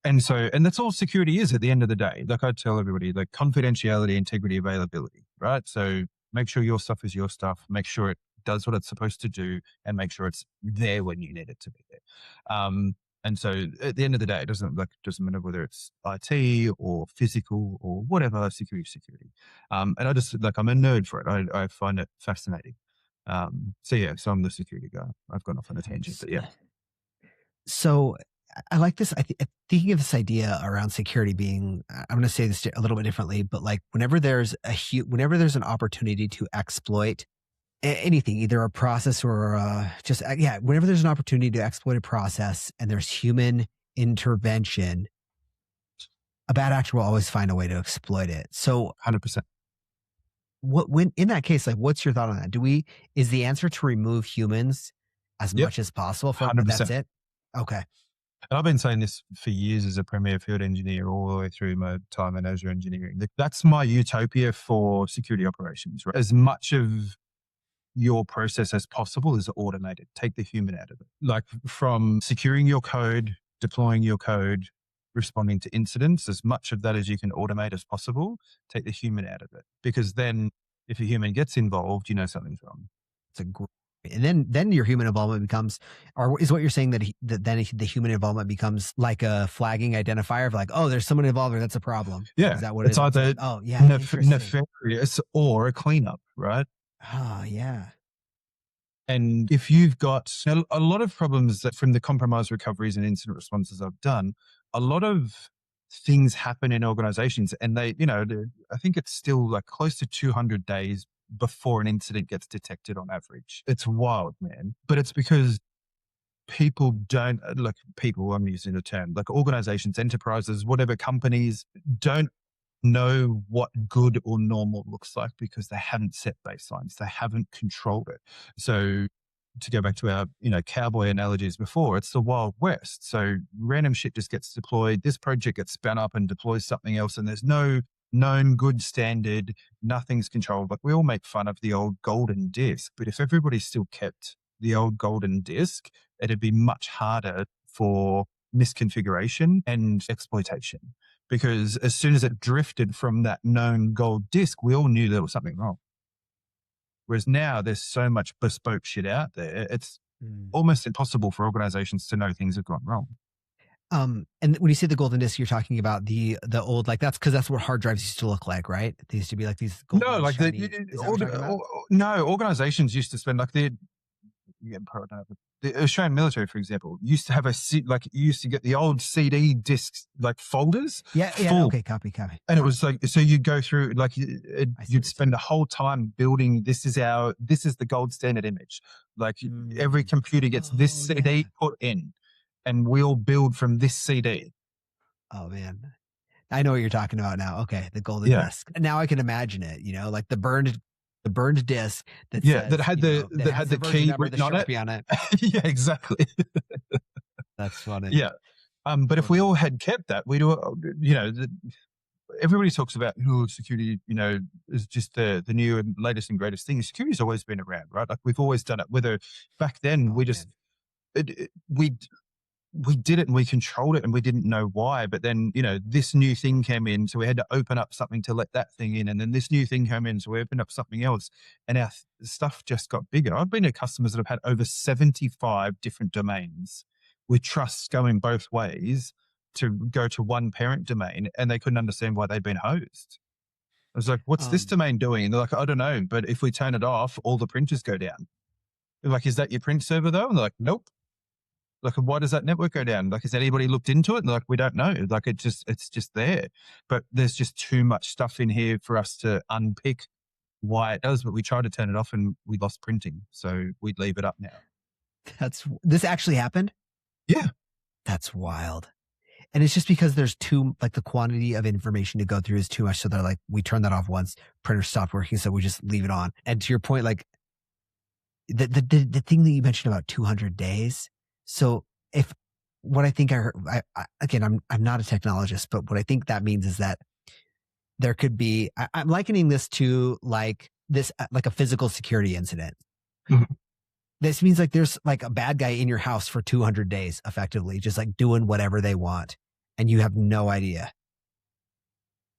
C: And that's all security is at the end of the day. Like I tell everybody, like confidentiality, integrity, availability, right? So make sure your stuff is your stuff, make sure it does what it's supposed to do, and make sure it's there when you need it to be there. And so at the end of the day, it doesn't matter whether it's IT or physical or whatever, security. And I just I'm a nerd for it. I find it fascinating. So I'm the security guy. I've gone off on a tangent, but yeah.
B: So I like this. Thinking of this idea around security being, I'm going to say this a little bit differently, but like whenever there's an opportunity to exploit anything, either a process or whenever there's an opportunity to exploit a process and there's human intervention, a bad actor will always find a way to exploit it. So
C: 100%.
B: When in that case, like, what's your thought on that? Is the answer to remove humans as much as possible?
C: 100%.
B: That's it. Okay.
C: And I've been saying this for years as a premier field engineer all the way through my time in Azure engineering. That's my utopia for security operations, right? As much of your process as possible is automated. Take the human out of it. Like from securing your code, deploying your code, responding to incidents, as much of that as you can automate as possible, take the human out of it. Because then if a human gets involved, something's wrong.
B: It's a great. And then your human involvement becomes, or is what you're saying that then the human involvement becomes like a flagging identifier of like, oh, there's someone involved or that's a problem.
C: Yeah.
B: Is that what
C: it's
B: it is?
C: either nefarious or a cleanup, right?
B: Oh, yeah.
C: And if you've got a lot of problems that from the compromise recoveries and incident responses I've done, a lot of things happen in organizations and I think it's still like close to 200 days before an incident gets detected on average. It's wild, man. But it's because people don't, I'm using the term, like organizations, enterprises, whatever, companies don't know what good or normal looks like because they haven't set baselines. They haven't controlled it. So to go back to our, cowboy analogies before, it's the Wild West. So random shit just gets deployed. This project gets spun up and deploys something else and there's no known good standard, nothing's controlled. Like we all make fun of the old golden disc, but if everybody still kept the old golden disc, it'd be much harder for misconfiguration and exploitation. Because as soon as it drifted from that known gold disc, we all knew there was something wrong. Whereas now there's so much bespoke shit out there, it's almost impossible for organizations to know things have gone wrong.
B: And when you say the golden disc, you're talking about the old, like that's because that's what hard drives used to look like, right? They used to be like these golden,
C: no, like
B: shiny,
C: no, organizations used to spend like the Australian military, for example, used to have you used to get the old CD discs, like folders.
B: Yeah.
C: full.
B: Okay. Copy.
C: And it was like, so you'd go through, like you'd spend a whole time building, this is the gold standard image. Like every computer gets this CD put in, and we'll build from this CD.
B: Oh man, I know what you're talking about now. Okay. The golden disc. Now I can imagine it, like the burned disc that says,
C: that had the key written on it. Yeah, exactly.
B: That's funny.
C: Yeah. But if we all had kept that, we'd all, everybody talks about security, is just the new and latest and greatest thing. Security's always been around, right? Like we've always done it. Whether back then we did it and we controlled it and we didn't know why. But then, this new thing came in, so we had to open up something to let that thing in. And then this new thing came in, so we opened up something else. And our stuff just got bigger. I've been to customers that have had over 75 different domains with trusts going both ways to go to one parent domain, and they couldn't understand why they'd been hosed. I was like, what's this domain doing? And they're like, I don't know, but if we turn it off, all the printers go down. They're like, is that your print server though? And they're like, nope. Like, why does that network go down? Like, has anybody looked into it? And they're like, we don't know. Like, it's just there. But there's just too much stuff in here for us to unpick why it does. But we tried to turn it off and we lost printing. So we'd leave it up now.
B: This actually happened?
C: Yeah.
B: That's wild. And it's just because there's the quantity of information to go through is too much. So they're like, we turn that off once, printer stopped working. So we just leave it on. And to your point, like the thing that you mentioned about 200 days. So if what I think I heard, again, I'm not a technologist, but what I think that means is that there could be, I'm likening this to like a physical security incident.
C: Mm-hmm.
B: This means like there's like a bad guy in your house for 200 days, effectively, just like doing whatever they want. And you have no idea.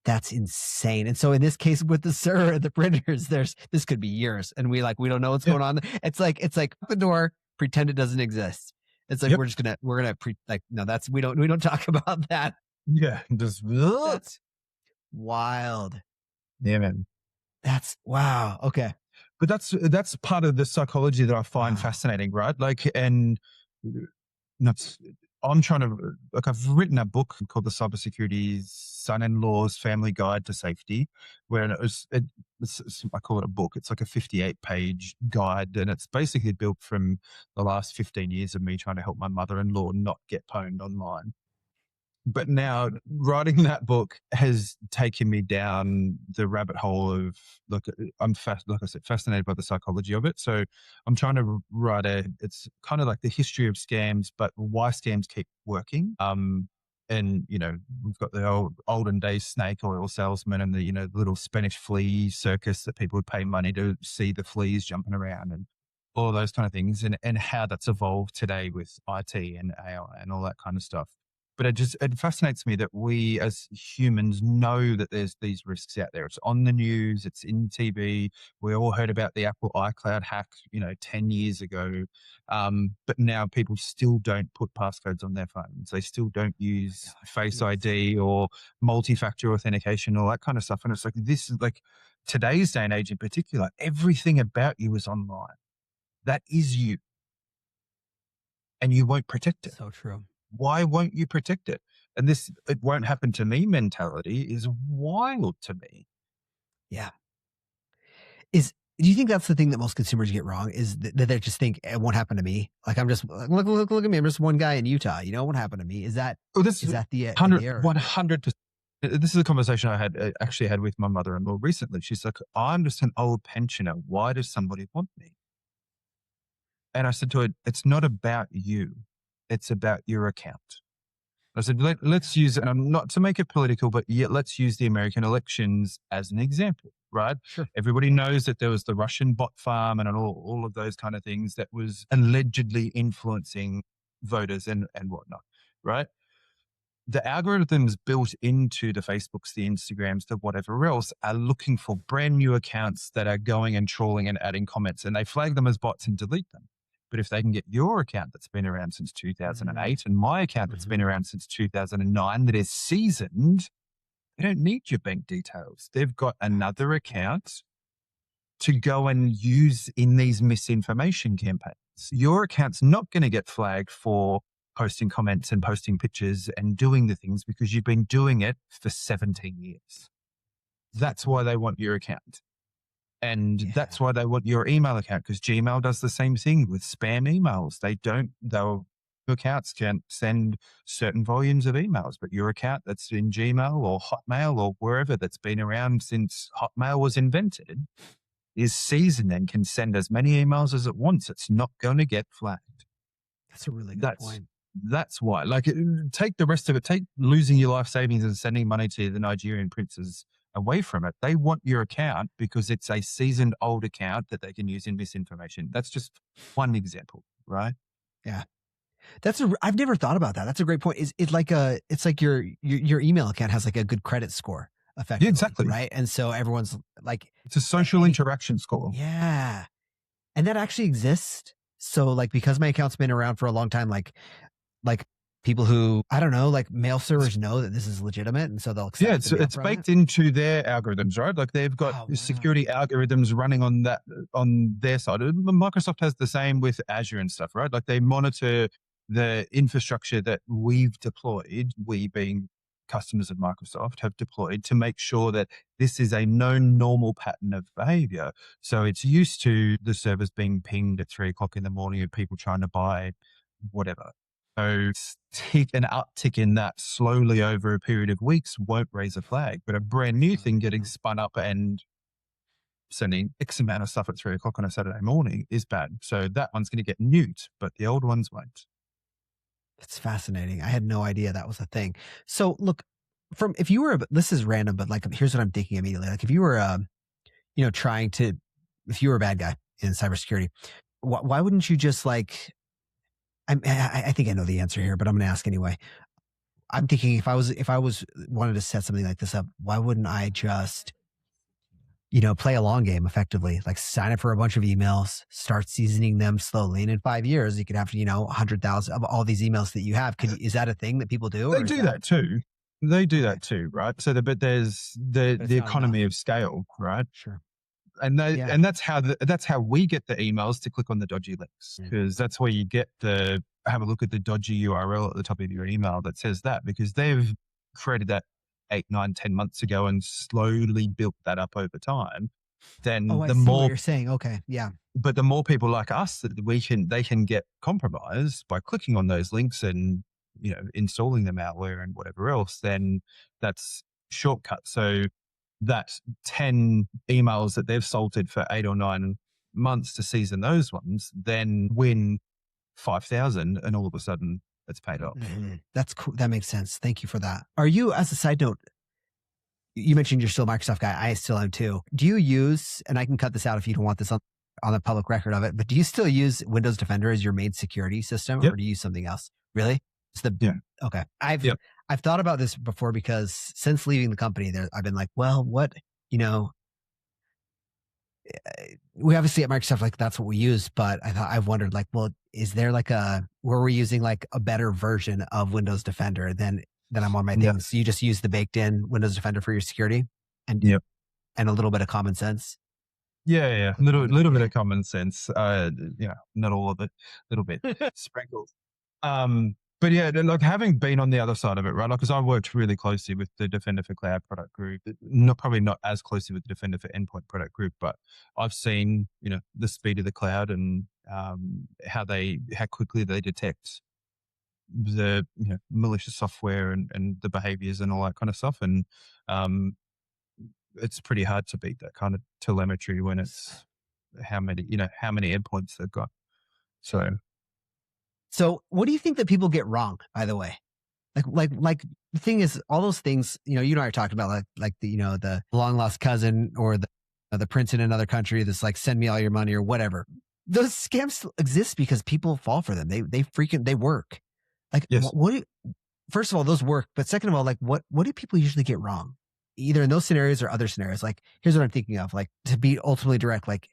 B: That's insane. And so in this case with the server, the printers, this could be years. And we don't know what's going on. It's like the door, pretend it doesn't exist. It's like, we're gonna we don't talk about that.
C: Yeah.
B: That's wild.
C: Yeah, man.
B: That's wow. Okay.
C: But that's part of the psychology that I find fascinating, right? Like, and I'm trying to, like, I've written a book called The Cybersecurity Son-in-Law's Family Guide to Safety, where I call it a book. It's like a 58-page guide, and it's basically built from the last 15 years of me trying to help my mother-in-law not get pwned online. But now writing that book has taken me down the rabbit hole of, look, I'm fascinated by the psychology of it. So I'm trying to write it's kind of like the history of scams, but why scams keep working. And, we've got the olden days snake oil salesman and the, little Spanish flea circus that people would pay money to see the fleas jumping around and all of those kind of things, and how that's evolved today with IT and AI and all that kind of stuff. But it fascinates me that we as humans know that there's these risks out there. It's on the news, it's in TV. We all heard about the Apple iCloud hack, 10 years ago. But now people still don't put passcodes on their phones. They still don't use Face ID or multi-factor authentication, all that kind of stuff. And it's like, this is like today's day and age in particular, everything about you is online. That is you. And you won't protect it.
B: So true.
C: Why won't you protect it? And this, it won't happen to me mentality is wild to me.
B: Yeah. Do you think that's the thing that most consumers get wrong, is that they just think it won't happen to me? Like, I'm just, look at me. I'm just one guy in Utah. It won't happen to me. Is that the error?
C: 100%. This is a conversation I actually had with my mother-in-law recently. She's like, I'm just an old pensioner. Why does somebody want me? And I said to her, it's not about you. It's about your account. I said, let's use, and I'm not to make it political, but yet let's use the American elections as an example, right?
B: Sure.
C: Everybody knows that there was the Russian bot farm and all of those kind of things that was allegedly influencing voters and whatnot. right? The algorithms built into the Facebooks, the Instagrams, the whatever else are looking for brand new accounts that are going and trawling and adding comments, and they flag them as bots and delete them. But if they can get your account that's been around since 2008 and my account that's been around since 2009 that is seasoned, they don't need your bank details. They've got another account to go and use in these misinformation campaigns. Your account's not going to get flagged for posting comments and posting pictures and doing the things because you've been doing it for 17 years. That's why they want your account. And that's why they want your email account, because Gmail does the same thing with spam emails. Their accounts can't send certain volumes of emails, but your account that's in Gmail or Hotmail or wherever that's been around since Hotmail was invented is seasoned and can send as many emails as it wants. It's not going to get flagged.
B: That's a really good point.
C: That's why. Like, take the rest of it. Take losing your life savings and sending money to the Nigerian princes away from it. They want your account because it's a seasoned old account that they can use in misinformation. That's just one example, right?
B: Yeah. I've never thought about that. That's a great point. It's like your email account has like a good credit score, effectively.
C: Yeah, exactly.
B: Right. And so everyone's like,
C: it's a social interaction score.
B: Yeah. And that actually exists. So like, because my account's been around for a long time, like people who, I don't know, like mail servers know that this is legitimate. And so they'll accept
C: it's baked into their algorithms, right? Like they've got security algorithms running on their side. Microsoft has the same with Azure and stuff, right? Like they monitor the infrastructure that we've deployed, we being customers of Microsoft have deployed to make sure that this is a known normal pattern of behavior. So it's used to the servers being pinged at 3:00 in the morning of people trying to buy whatever. So an uptick in that slowly over a period of weeks won't raise a flag, but a brand new thing getting spun up and sending X amount of stuff at 3:00 on a Saturday morning is bad. So that one's going to get nuked, but the old ones won't.
B: That's fascinating. I had no idea that was a thing. So look, if you were, this is random, but like, here's what I'm thinking immediately. Like if you were, if you were a bad guy in cybersecurity, why wouldn't you just like, I think I know the answer here, but I'm going to ask anyway. I'm thinking if I was wanted to set something like this up, why wouldn't I just, play a long game effectively, like sign up for a bunch of emails, start seasoning them slowly. And in 5 years, you could have, 100,000 of all these emails that you have. Is that a thing that people do?
C: They do that too. They do that too, right? So but there's the economy of scale, right?
B: Sure.
C: And that's how we get the emails to click on the dodgy links, because that's where you get have a look at the dodgy URL at the top of your email that says that, because they've created that 8, 9, 10 months ago and slowly built that up over time. Then
B: the more what you're saying, okay, yeah.
C: But the more people like us that they can get compromised by clicking on those links and installing the malware and whatever else, then that's shortcut. So that 10 emails that they've salted for 8 or 9 months to season those ones, then win 5,000 and all of a sudden it's paid off.
B: Mm-hmm. That's cool. That makes sense. Thank you for that. Are you, as a side note, you mentioned you're still a Microsoft guy. I still am too. Do you use, and I can cut this out if you don't want this on the public record of it, but do you still use Windows Defender as your main security system, or do you use something else? Really? Okay. I've thought about this before, because since leaving the company I've been like, well, what, we obviously at Microsoft, like that's what we use, but I've wondered like, well, is there like where we're using like a better version of Windows Defender than I'm on my things? So you just use the baked in Windows Defender for your security and a little bit of common sense.
C: Yeah. Little bit of common sense. Not all of it, little bit sprinkled. But yeah, like having been on the other side of it, right? Like, because I worked really closely with the Defender for Cloud product group, probably not as closely with the Defender for Endpoint product group, but I've seen, the speed of the cloud and how quickly they detect the malicious software and the behaviors and all that kind of stuff. And it's pretty hard to beat that kind of telemetry when it's how many endpoints they've got.
B: So what do you think that people get wrong, by the way? Like the thing is, all those things, you and I are talking about like the, the long lost cousin or the prince in another country that's like, send me all your money or whatever. Those scams exist because people fall for them. They work. Like,
C: Yes.
B: first of all, those work. But second of all, like, what do people usually get wrong? Either in those scenarios or other scenarios. Like, here's what I'm thinking of. Like, to be ultimately direct, like,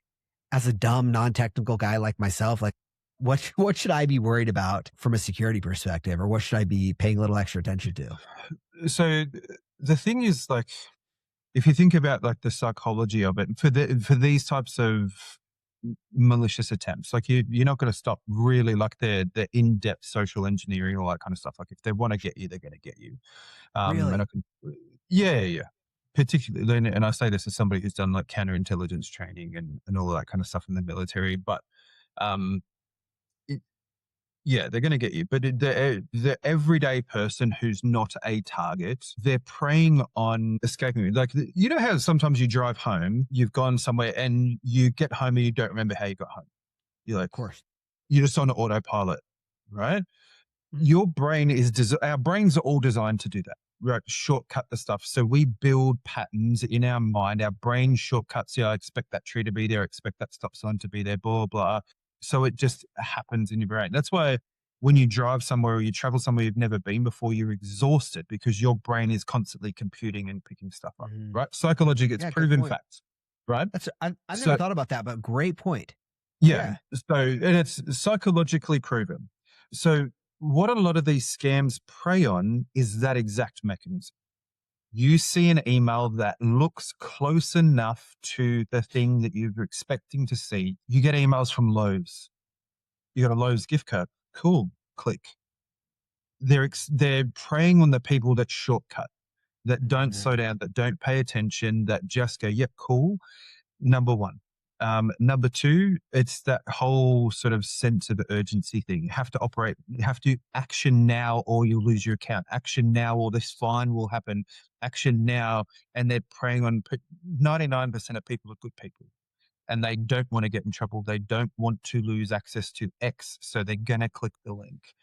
B: as a dumb, non-technical guy like myself, like, what should I be worried about from a security perspective, or what should I be paying a little extra attention to?
C: So the thing is, like, if you think about like the psychology of it for these types of malicious attempts, like you're not going to stop really like the in-depth social engineering, all that kind of stuff. Like if they want to get you, they're going to get you.
B: Really?
C: And I can, yeah. Particularly, and I say this as somebody who's done like counterintelligence training and all of that kind of stuff in the military, but um, yeah, they're going to get you. But the everyday person who's not a target, they're preying on escaping. Like, you know how sometimes you drive home, you've gone somewhere and you get home and you don't remember how you got home. You're like,
B: Of course.
C: you're just on autopilot, right? Your brain our brains are all designed to do that, right? Shortcut the stuff. So we build patterns in our mind. Our brain shortcuts. Yeah, I expect that tree to be there. I expect that stop sign to be there, blah, blah. So it just happens in your brain. That's why when you drive somewhere or you travel somewhere you've never been before, you're exhausted because your brain is constantly computing and picking stuff up, right? Psychologically, it's proven fact, right?
B: I've never thought about that, but great point.
C: Yeah. So, and it's psychologically proven. So what a lot of these scams prey on is that exact mechanism. You see an email that looks close enough to the thing that you're expecting to see. You get emails from Lowe's. You got a Lowe's gift card. Cool. Click. They're preying on the people that shortcut, that don't slow down, that don't pay attention, that just go, yep, cool. Number one. Number two, it's that whole sort of sense of urgency thing. You have to action now or you'll lose your account. Action now or this fine will happen. Action now. And they're preying on 99% of people are good people and they don't want to get in trouble. They don't want to lose access to X. So they're going to click the link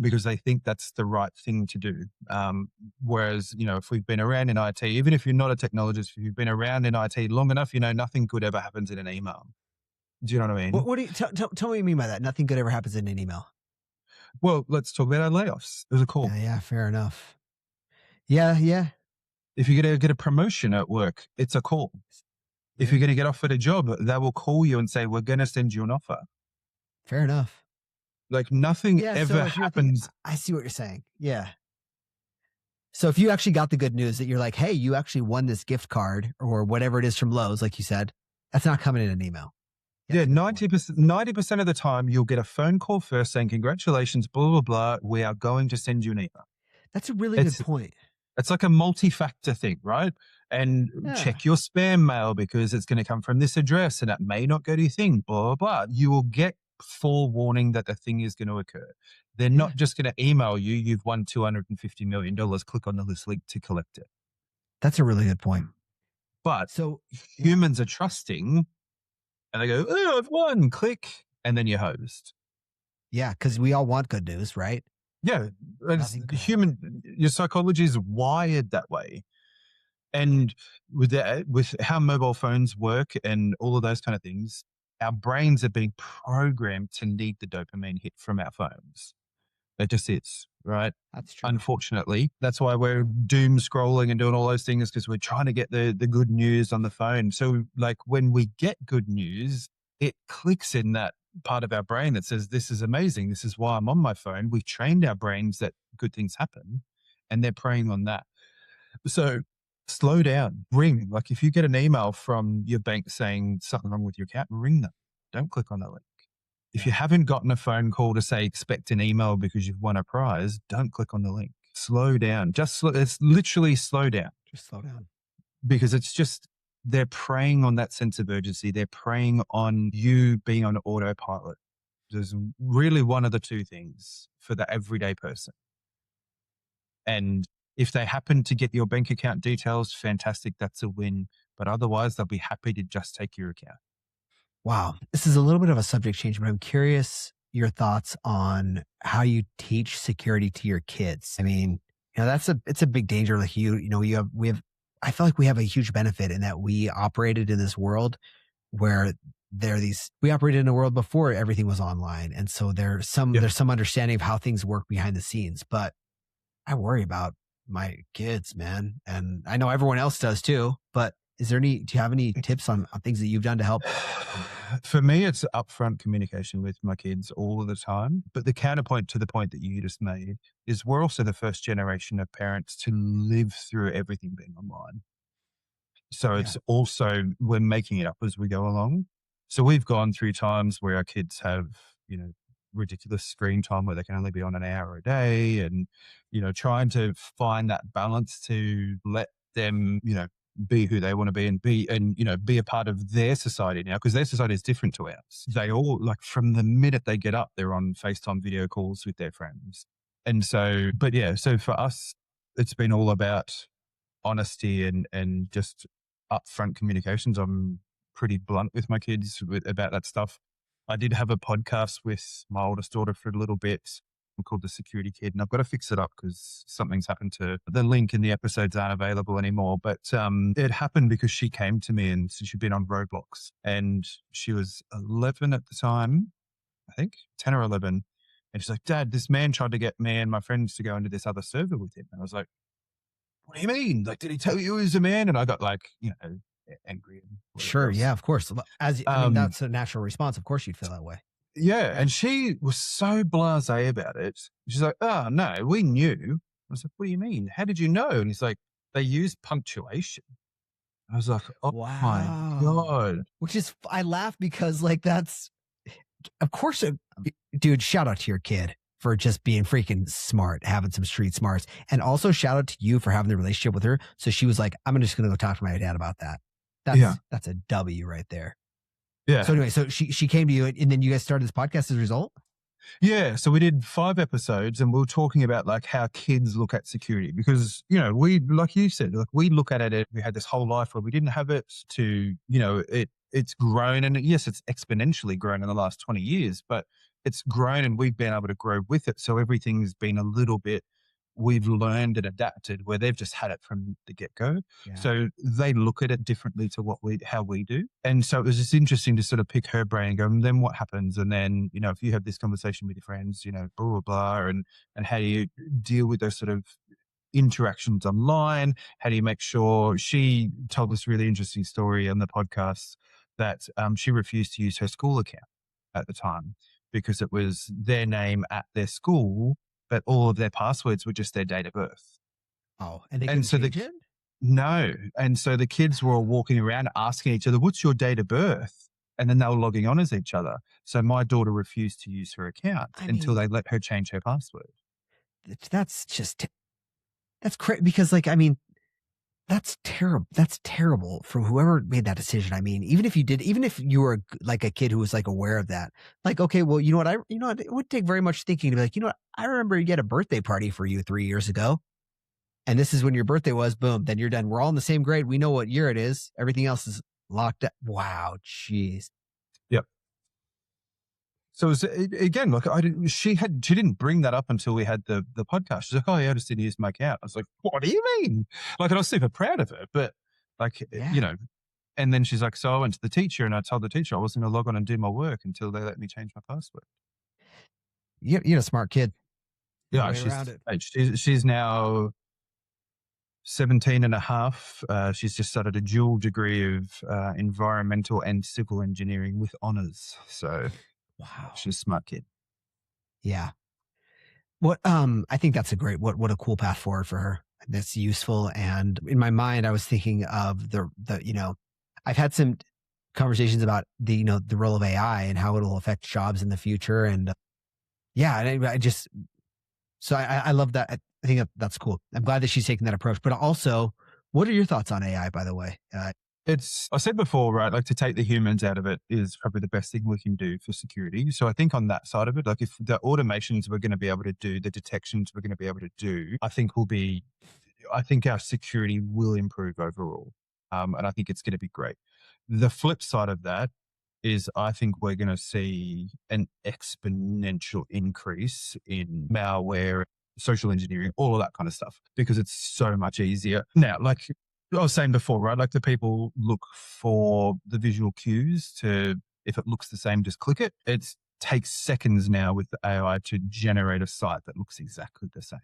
C: because they think that's the right thing to do. Whereas, if we've been around in IT, even if you're not a technologist, if you've been around in IT long enough, nothing good ever happens in an email. Do you know what I mean?
B: What do you tell me what you mean by that? Nothing good ever happens in an email.
C: Well, let's talk about our layoffs. There's a call.
B: Yeah, fair enough. Yeah.
C: If you're going to get a promotion at work, it's a call. If you're going to get offered a job, they will call you and say, we're going to send you an offer.
B: Fair enough.
C: Like nothing ever happens.
B: I see what you're saying. Yeah. So if you actually got the good news that you're like, hey, you actually won this gift card or whatever it is from Lowe's, like you said, that's not coming in an email.
C: Yeah, 90% of the time you'll get a phone call first saying, congratulations, blah, blah, blah. We are going to send you an email.
B: That's a really good point.
C: It's like a multi-factor thing, right? And check your spam mail because it's going to come from this address and it may not go to your thing, blah, blah, blah. You will get forewarning that the thing is going to occur. They're not just going to email you, you've won $250 million, click on this link to collect it.
B: That's a really good point.
C: But humans are trusting and they go, oh, I've won, click, and then you're hosed.
B: Yeah, because we all want good news, right?
C: Yeah, your psychology is wired that way. And with how mobile phones work and all of those kind of things, our brains are being programmed to need the dopamine hit from our phones. It just is, right?
B: That's true.
C: Unfortunately, that's why we're doom scrolling and doing all those things because we're trying to get the good news on the phone. So like when we get good news, it clicks in that part of our brain that says, this is amazing. This is why I'm on my phone. We've trained our brains that good things happen and they're preying on that. So slow down, ring. Like if you get an email from your bank saying something wrong with your account, ring them. Don't click on the link. If you haven't gotten a phone call to say expect an email because you've won a prize, don't click on the link. Slow down. It's literally slow down.
B: Just slow down.
C: Because it's just, they're preying on that sense of urgency. They're preying on you being on autopilot. There's really one of the two things for the everyday person. And if they happen to get your bank account details, fantastic, that's a win. But otherwise, they'll be happy to just take your account.
B: Wow. This is a little bit of a subject change, but I'm curious your thoughts on how you teach security to your kids. I mean, it's a big danger. Like I feel like we have a huge benefit in that we operated in this world where we operated in a world before everything was online. And so there's some understanding of how things work behind the scenes, but I worry about my kids, man. And I know everyone else does too, but do you have any tips on things that you've done to help?
C: For me, it's upfront communication with my kids all of the time. But the counterpoint to the point that you just made is we're also the first generation of parents to live through everything being online. So it's also, we're making it up as we go along. So we've gone through times where our kids have, ridiculous screen time where they can only be on an hour a day, and, trying to find that balance to let them, be who they want to be and be a part of their society now, because their society is different to ours. They all, like, from the minute they get up, they're on FaceTime video calls with their friends. And so, so for us, it's been all about honesty and just upfront communications. I'm pretty blunt with my kids about that stuff. I did have a podcast with my oldest daughter for a little bit called The Security Kid, and I've got to fix it up because something's happened to the link, and the episodes aren't available anymore. But it happened because she came to me, and she'd been on Roblox, and she was 11 at the time, I think 10 or 11. And she's like, "Dad, this man tried to get me and my friends to go into this other server with him." And I was like, "What do you mean? Like, did he tell you he was a man?" And I got, like, angry.
B: Sure. Yeah, of course. That's a natural response. Of course you'd feel that way.
C: Yeah. And she was so blasé about it. She's like, "Oh, no, we knew." I was like, "What do you mean? How did you know?" And he's like, "They use punctuation." I was like, "Oh, wow. My God."
B: Which is, I laugh because, like, that's, of course, dude, shout out to your kid for just being freaking smart, having some street smarts. And also shout out to you for having the relationship with her. So she was like, "I'm just going to go talk to my dad about that." That's a W right there.
C: Yeah.
B: So anyway, so she came to you, and then you guys started this podcast as a result?
C: Yeah. So we did 5 episodes, and we were talking about, like, how kids look at security, because, we, like you said, like, we look at it, we had this whole life where we didn't have it, to, it's grown, and yes, it's exponentially grown in the last 20 years, but it's grown and we've been able to grow with it. So everything's been a little bit, we've learned and adapted, where they've just had it from the get-go. Yeah. So they look at it differently to how we do. And so it was just interesting to sort of pick her brain and go, "And then what happens? And then, if you have this conversation with your friends, blah, blah, blah, and how do you deal with those sort of interactions online? How do you make sure?" She told this really interesting story on the podcast that she refused to use her school account at the time because it was their name at their school, but all of their passwords were just their date of birth.
B: Oh, and they couldn't change it?
C: No. And so the kids were all walking around asking each other, "What's your date of birth?" And then they were logging on as each other. So my daughter refused to use her account until they let her change her password.
B: That's crazy, because, like, that's terrible. That's terrible from whoever made that decision. Even if you were like a kid who was, like, aware of that, like, okay, well, you know what, it would take very much thinking to be like, what, I remember you had a birthday party for you 3 years ago, and this is when your birthday was. Boom, then you're done. We're all in the same grade. We know what year it is. Everything else is locked up. Wow, jeez.
C: Yep. So it was, again, like, she didn't bring that up until we had the podcast. She's like, "Oh yeah, I just didn't use my account." I was like, "What do you mean?" Like, and I was super proud of her, but, like, and then she's like, "So I went to the teacher and I told the teacher I wasn't going to log on and do my work until they let me change my password."
B: You're a smart kid.
C: Yeah, she's now 17 and a half. She's just started a dual degree of environmental and civil engineering with honors. So, wow, she's a smart kid.
B: Yeah. What I think that's what a cool path forward for her. That's useful. And in my mind, I was thinking of the I've had some conversations about the role of AI and how it'll affect jobs in the future. And and I love that. I think that's cool. I'm glad that she's taking that approach. But also, what are your thoughts on AI, by the way?
C: I said before, right, like, to take the humans out of it is probably the best thing we can do for security. So I think on that side of it, like, if the automations we're going to be able to do, the detections we're going to be able to do, I think our security will improve overall. And I think it's going to be great. The flip side of that is I think we're going to see an exponential increase in malware, social engineering, all of that kind of stuff, because it's so much easier. Now, like I was saying before, right, like, the people look for the visual cues to If it looks the same, just click it. It takes seconds now with the AI to generate a site that looks exactly the same.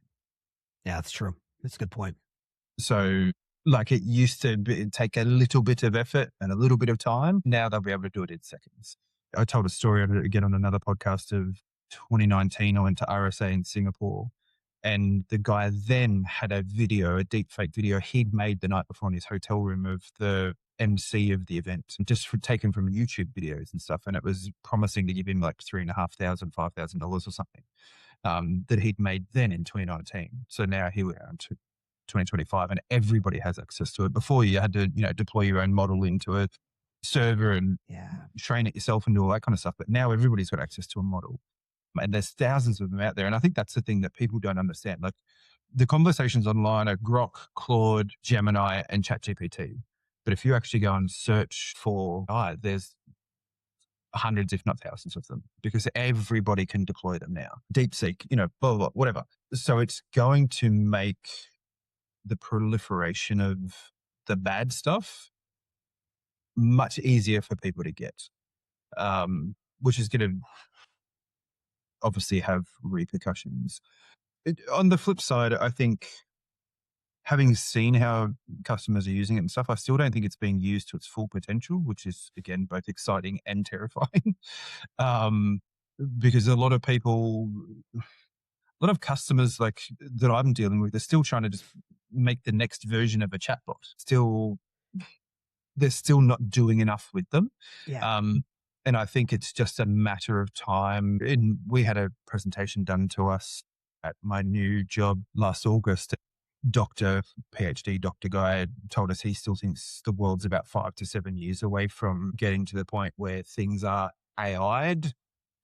B: Yeah, that's true. That's a good point.
C: So like it used to take a little bit of effort and a little bit of time. Now they'll be able to do it in seconds. I told a story again on another podcast of 2019. I went to RSA in Singapore, and the guy then had a video, a deep fake video he'd made the night before in his hotel room of the MC of the event, just taken from YouTube videos and stuff. And it was promising to give him like $3,500, $5,000 or something that he'd made then in 2019. So now here we are in 2025, and everybody has access to it. Before you had to, deploy your own model into a server and train it yourself and do all that kind of stuff. But now everybody's got access to a model, and there's thousands of them out there. And I think that's the thing that people don't understand. Like the conversations online are Grok, Claude, Gemini, and ChatGPT. But if you actually go and search for there's hundreds, if not thousands of them, because everybody can deploy them now. DeepSeek, blah, blah, blah, whatever. So it's going to make the proliferation of the bad stuff much easier for people to get, which is going to obviously have repercussions. On the flip side, I think having seen how customers are using it and stuff, I still don't think it's being used to its full potential, which is, again, both exciting and terrifying. Because a lot of customers like that I'm dealing with, they're still trying to just make the next version of a chatbot. They're still not doing enough with them.
B: Yeah.
C: And I think it's just a matter of time. And we had a presentation done to us at my new job last August. PhD doctor guy told us he still thinks the world's about 5 to 7 years away from getting to the point where things are AI'd,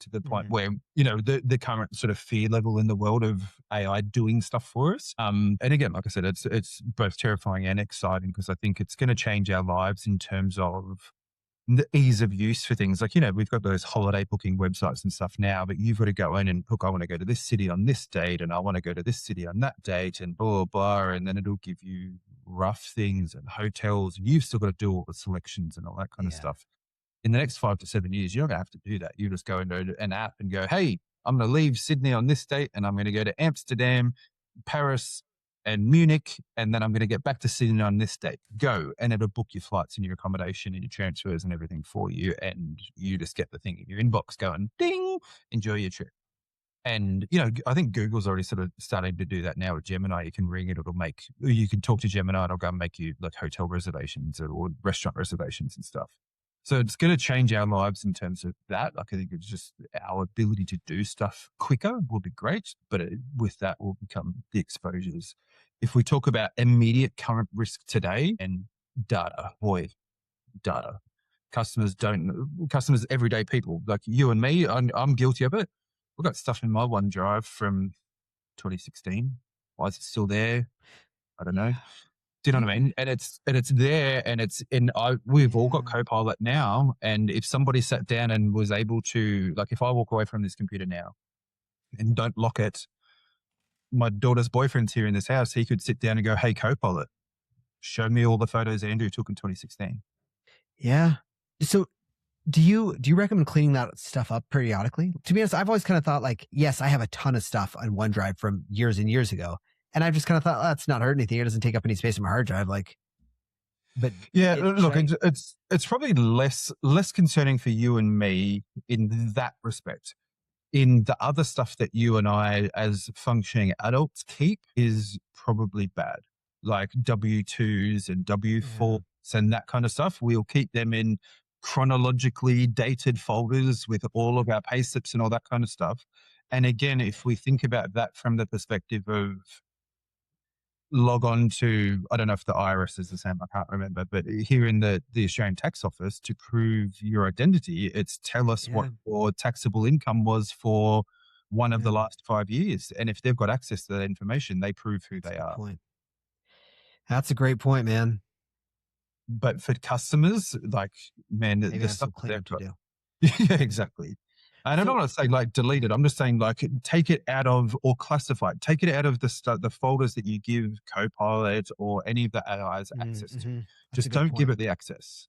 C: to the point where, the current sort of fear level in the world of AI doing stuff for us. And again, like I said, it's both terrifying and exciting, because I think it's going to change our lives in terms of the ease of use for things. Like, we've got those holiday booking websites and stuff now, but you've got to go in and look, I want to go to this city on this date, and I want to go to this city on that date, and blah, blah, blah. And then it'll give you rough things and hotels, and you've still got to do all the selections and all that kind of stuff. In the next 5 to 7 years, you're not going to have to do that. You just go into an app and go, hey, I'm going to leave Sydney on this date, and I'm going to go to Amsterdam, Paris, and Munich, and then I'm going to get back to Sydney on this date. Go, and it'll book your flights and your accommodation and your transfers and everything for you, and you just get the thing in your inbox going, ding, enjoy your trip. And, I think Google's already sort of starting to do that now with Gemini. You can ring it, you can talk to Gemini, and it'll go and make you like hotel reservations or restaurant reservations and stuff. So it's going to change our lives in terms of that. Like, I think it's just our ability to do stuff quicker will be great, but with that will become the exposures. If we talk about immediate current risk today and data, customers, everyday people like you and me, I'm guilty of it. We've got stuff in my OneDrive from 2016. Why is it still there? I don't know. Do you know what I mean? And it's there, and we've all got Copilot now. And if somebody sat down and was able to, like, if I walk away from this computer now and don't lock it, my daughter's boyfriend's here in this house. He could sit down and go, hey, Copilot, show me all the photos Andrew took in 2016.
B: Yeah. So do you recommend cleaning that stuff up periodically? To be honest, I've always kind of thought like, yes, I have a ton of stuff on OneDrive from years and years ago. And I've just kind of thought, that's not hurt anything. It doesn't take up any space on my hard drive. Like, but
C: yeah, look, it's probably less concerning for you and me in that respect. In the other stuff that you and I, as functioning adults, keep is probably bad, like W-2s and W-4s and that kind of stuff. We'll keep them in chronologically dated folders with all of our pay slips and all that kind of stuff. And again, if we think about that from the perspective of log on to, I don't know if the IRS is the same, I can't remember, but here in the Australian Tax Office, to prove your identity, it's tell us what your taxable income was for one of the last 5 years. And if they've got access to that information, they prove who they are.
B: That's a great point, man.
C: But for customers, like, man, the stuff they've got. Yeah, exactly. And I don't want to say like delete it. I'm just saying like take it out of, or classify it. Take it out of the folders that you give Copilot or any of the AIs access to. Just don't give it the access.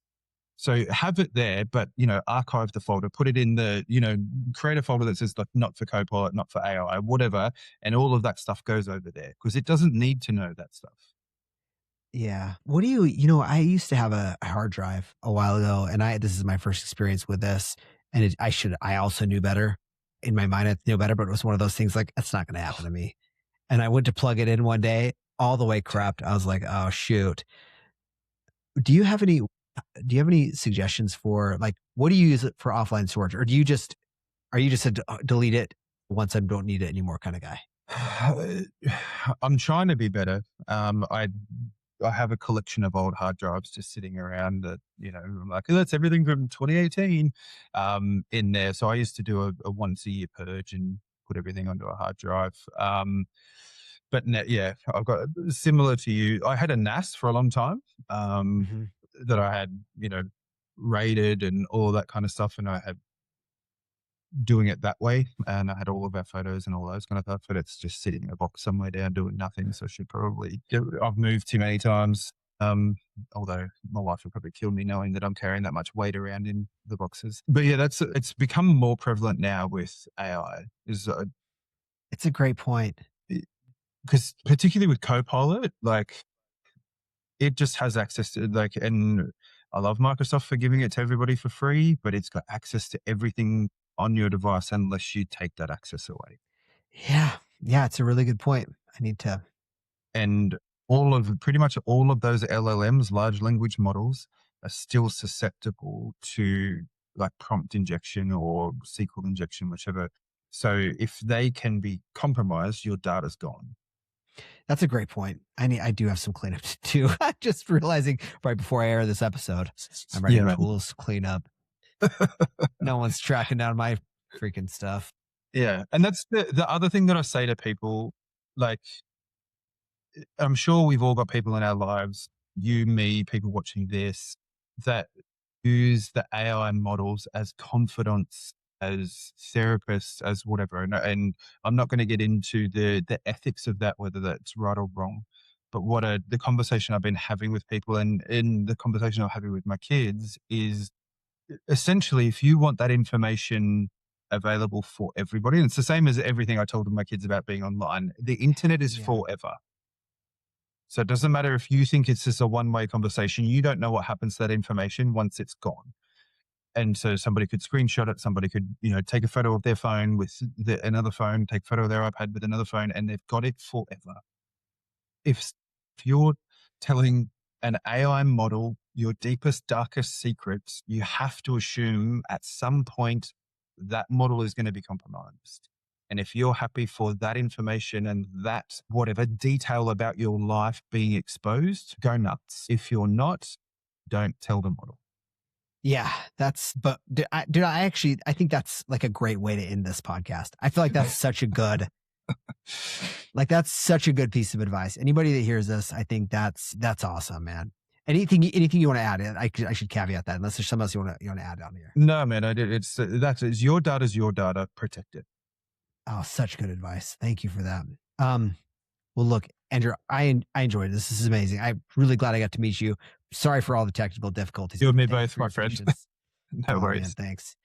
C: So have it there, but, archive the folder, put it in the, create a folder that says like not for Copilot, not for AI, whatever. And all of that stuff goes over there because it doesn't need to know that stuff.
B: Yeah. What do I used to have a hard drive a while ago, and this is my first experience with this. And I also knew better in my mind. I knew better, but it was one of those things like, that's not going to happen to me. And I went to plug it in one day, all the way corrupt. I was like, oh shoot. Do you have any suggestions for, like, what do you use it for offline storage? Or are you just a delete it once I don't need it anymore kind of guy?
C: I'm trying to be better. I have a collection of old hard drives just sitting around that, I'm like, that's everything from 2018 in there. So I used to do a once a year purge and put everything onto a hard drive. But I've got similar to you. I had a NAS for a long time that I had, rated and all that kind of stuff. And I had doing it that way. And I had all of our photos and all those kind of stuff, but it's just sitting in a box somewhere down doing nothing. So I should probably I've moved too many times. Although my wife would probably kill me knowing that I'm carrying that much weight around in the boxes. But yeah, it's become more prevalent now with AI. It's
B: a great point.
C: Because particularly with Copilot, like it just has access to and I love Microsoft for giving it to everybody for free, but it's got access to everything on your device unless you take that access away.
B: Yeah, it's a really good point. I need to.
C: And pretty much all of those LLMs, large language models, are still susceptible to like prompt injection or SQL injection, whichever. So if they can be compromised, your data's gone.
B: That's a great point. I do have some cleanup to do. I'm just realizing right before I air this episode, I'm writing tools cleanup. No one's tracking down my freaking stuff.
C: Yeah. And that's the other thing that I say to people, like, I'm sure we've all got people in our lives, you, me, people watching this, that use the AI models as confidants, as therapists, as whatever. And I'm not going to get into the ethics of that, whether that's right or wrong. But the conversation I've been having with people and in the conversation I'm having with my kids is essentially, if you want that information available for everybody, and it's the same as everything I told my kids about being online, the internet is forever. So it doesn't matter if you think it's just a one-way conversation. You don't know what happens to that information once it's gone. And so somebody could screenshot it. Somebody could, take a photo of their phone with another phone, take a photo of their iPad with another phone, and they've got it forever. If you're telling an AI model your deepest, darkest secrets, you have to assume at some point that model is going to be compromised. And if you're happy for that information and that whatever detail about your life being exposed, go nuts. If you're not, don't tell the model.
B: Yeah, I think that's like a great way to end this podcast. I feel like that's such a good, that's such a good piece of advice. Anybody that hears this, I think that's awesome, man. Anything you want to add? I should caveat that unless there's something else you want to add on here.
C: No, man, it's your data's your data. Protect it.
B: Oh, such good advice. Thank you for that. Well, look, Andrew, I enjoyed it. This is amazing. I'm really glad I got to meet you. Sorry for all the technical difficulties.
C: You and me both, my friend. No worries.
B: Man, thanks.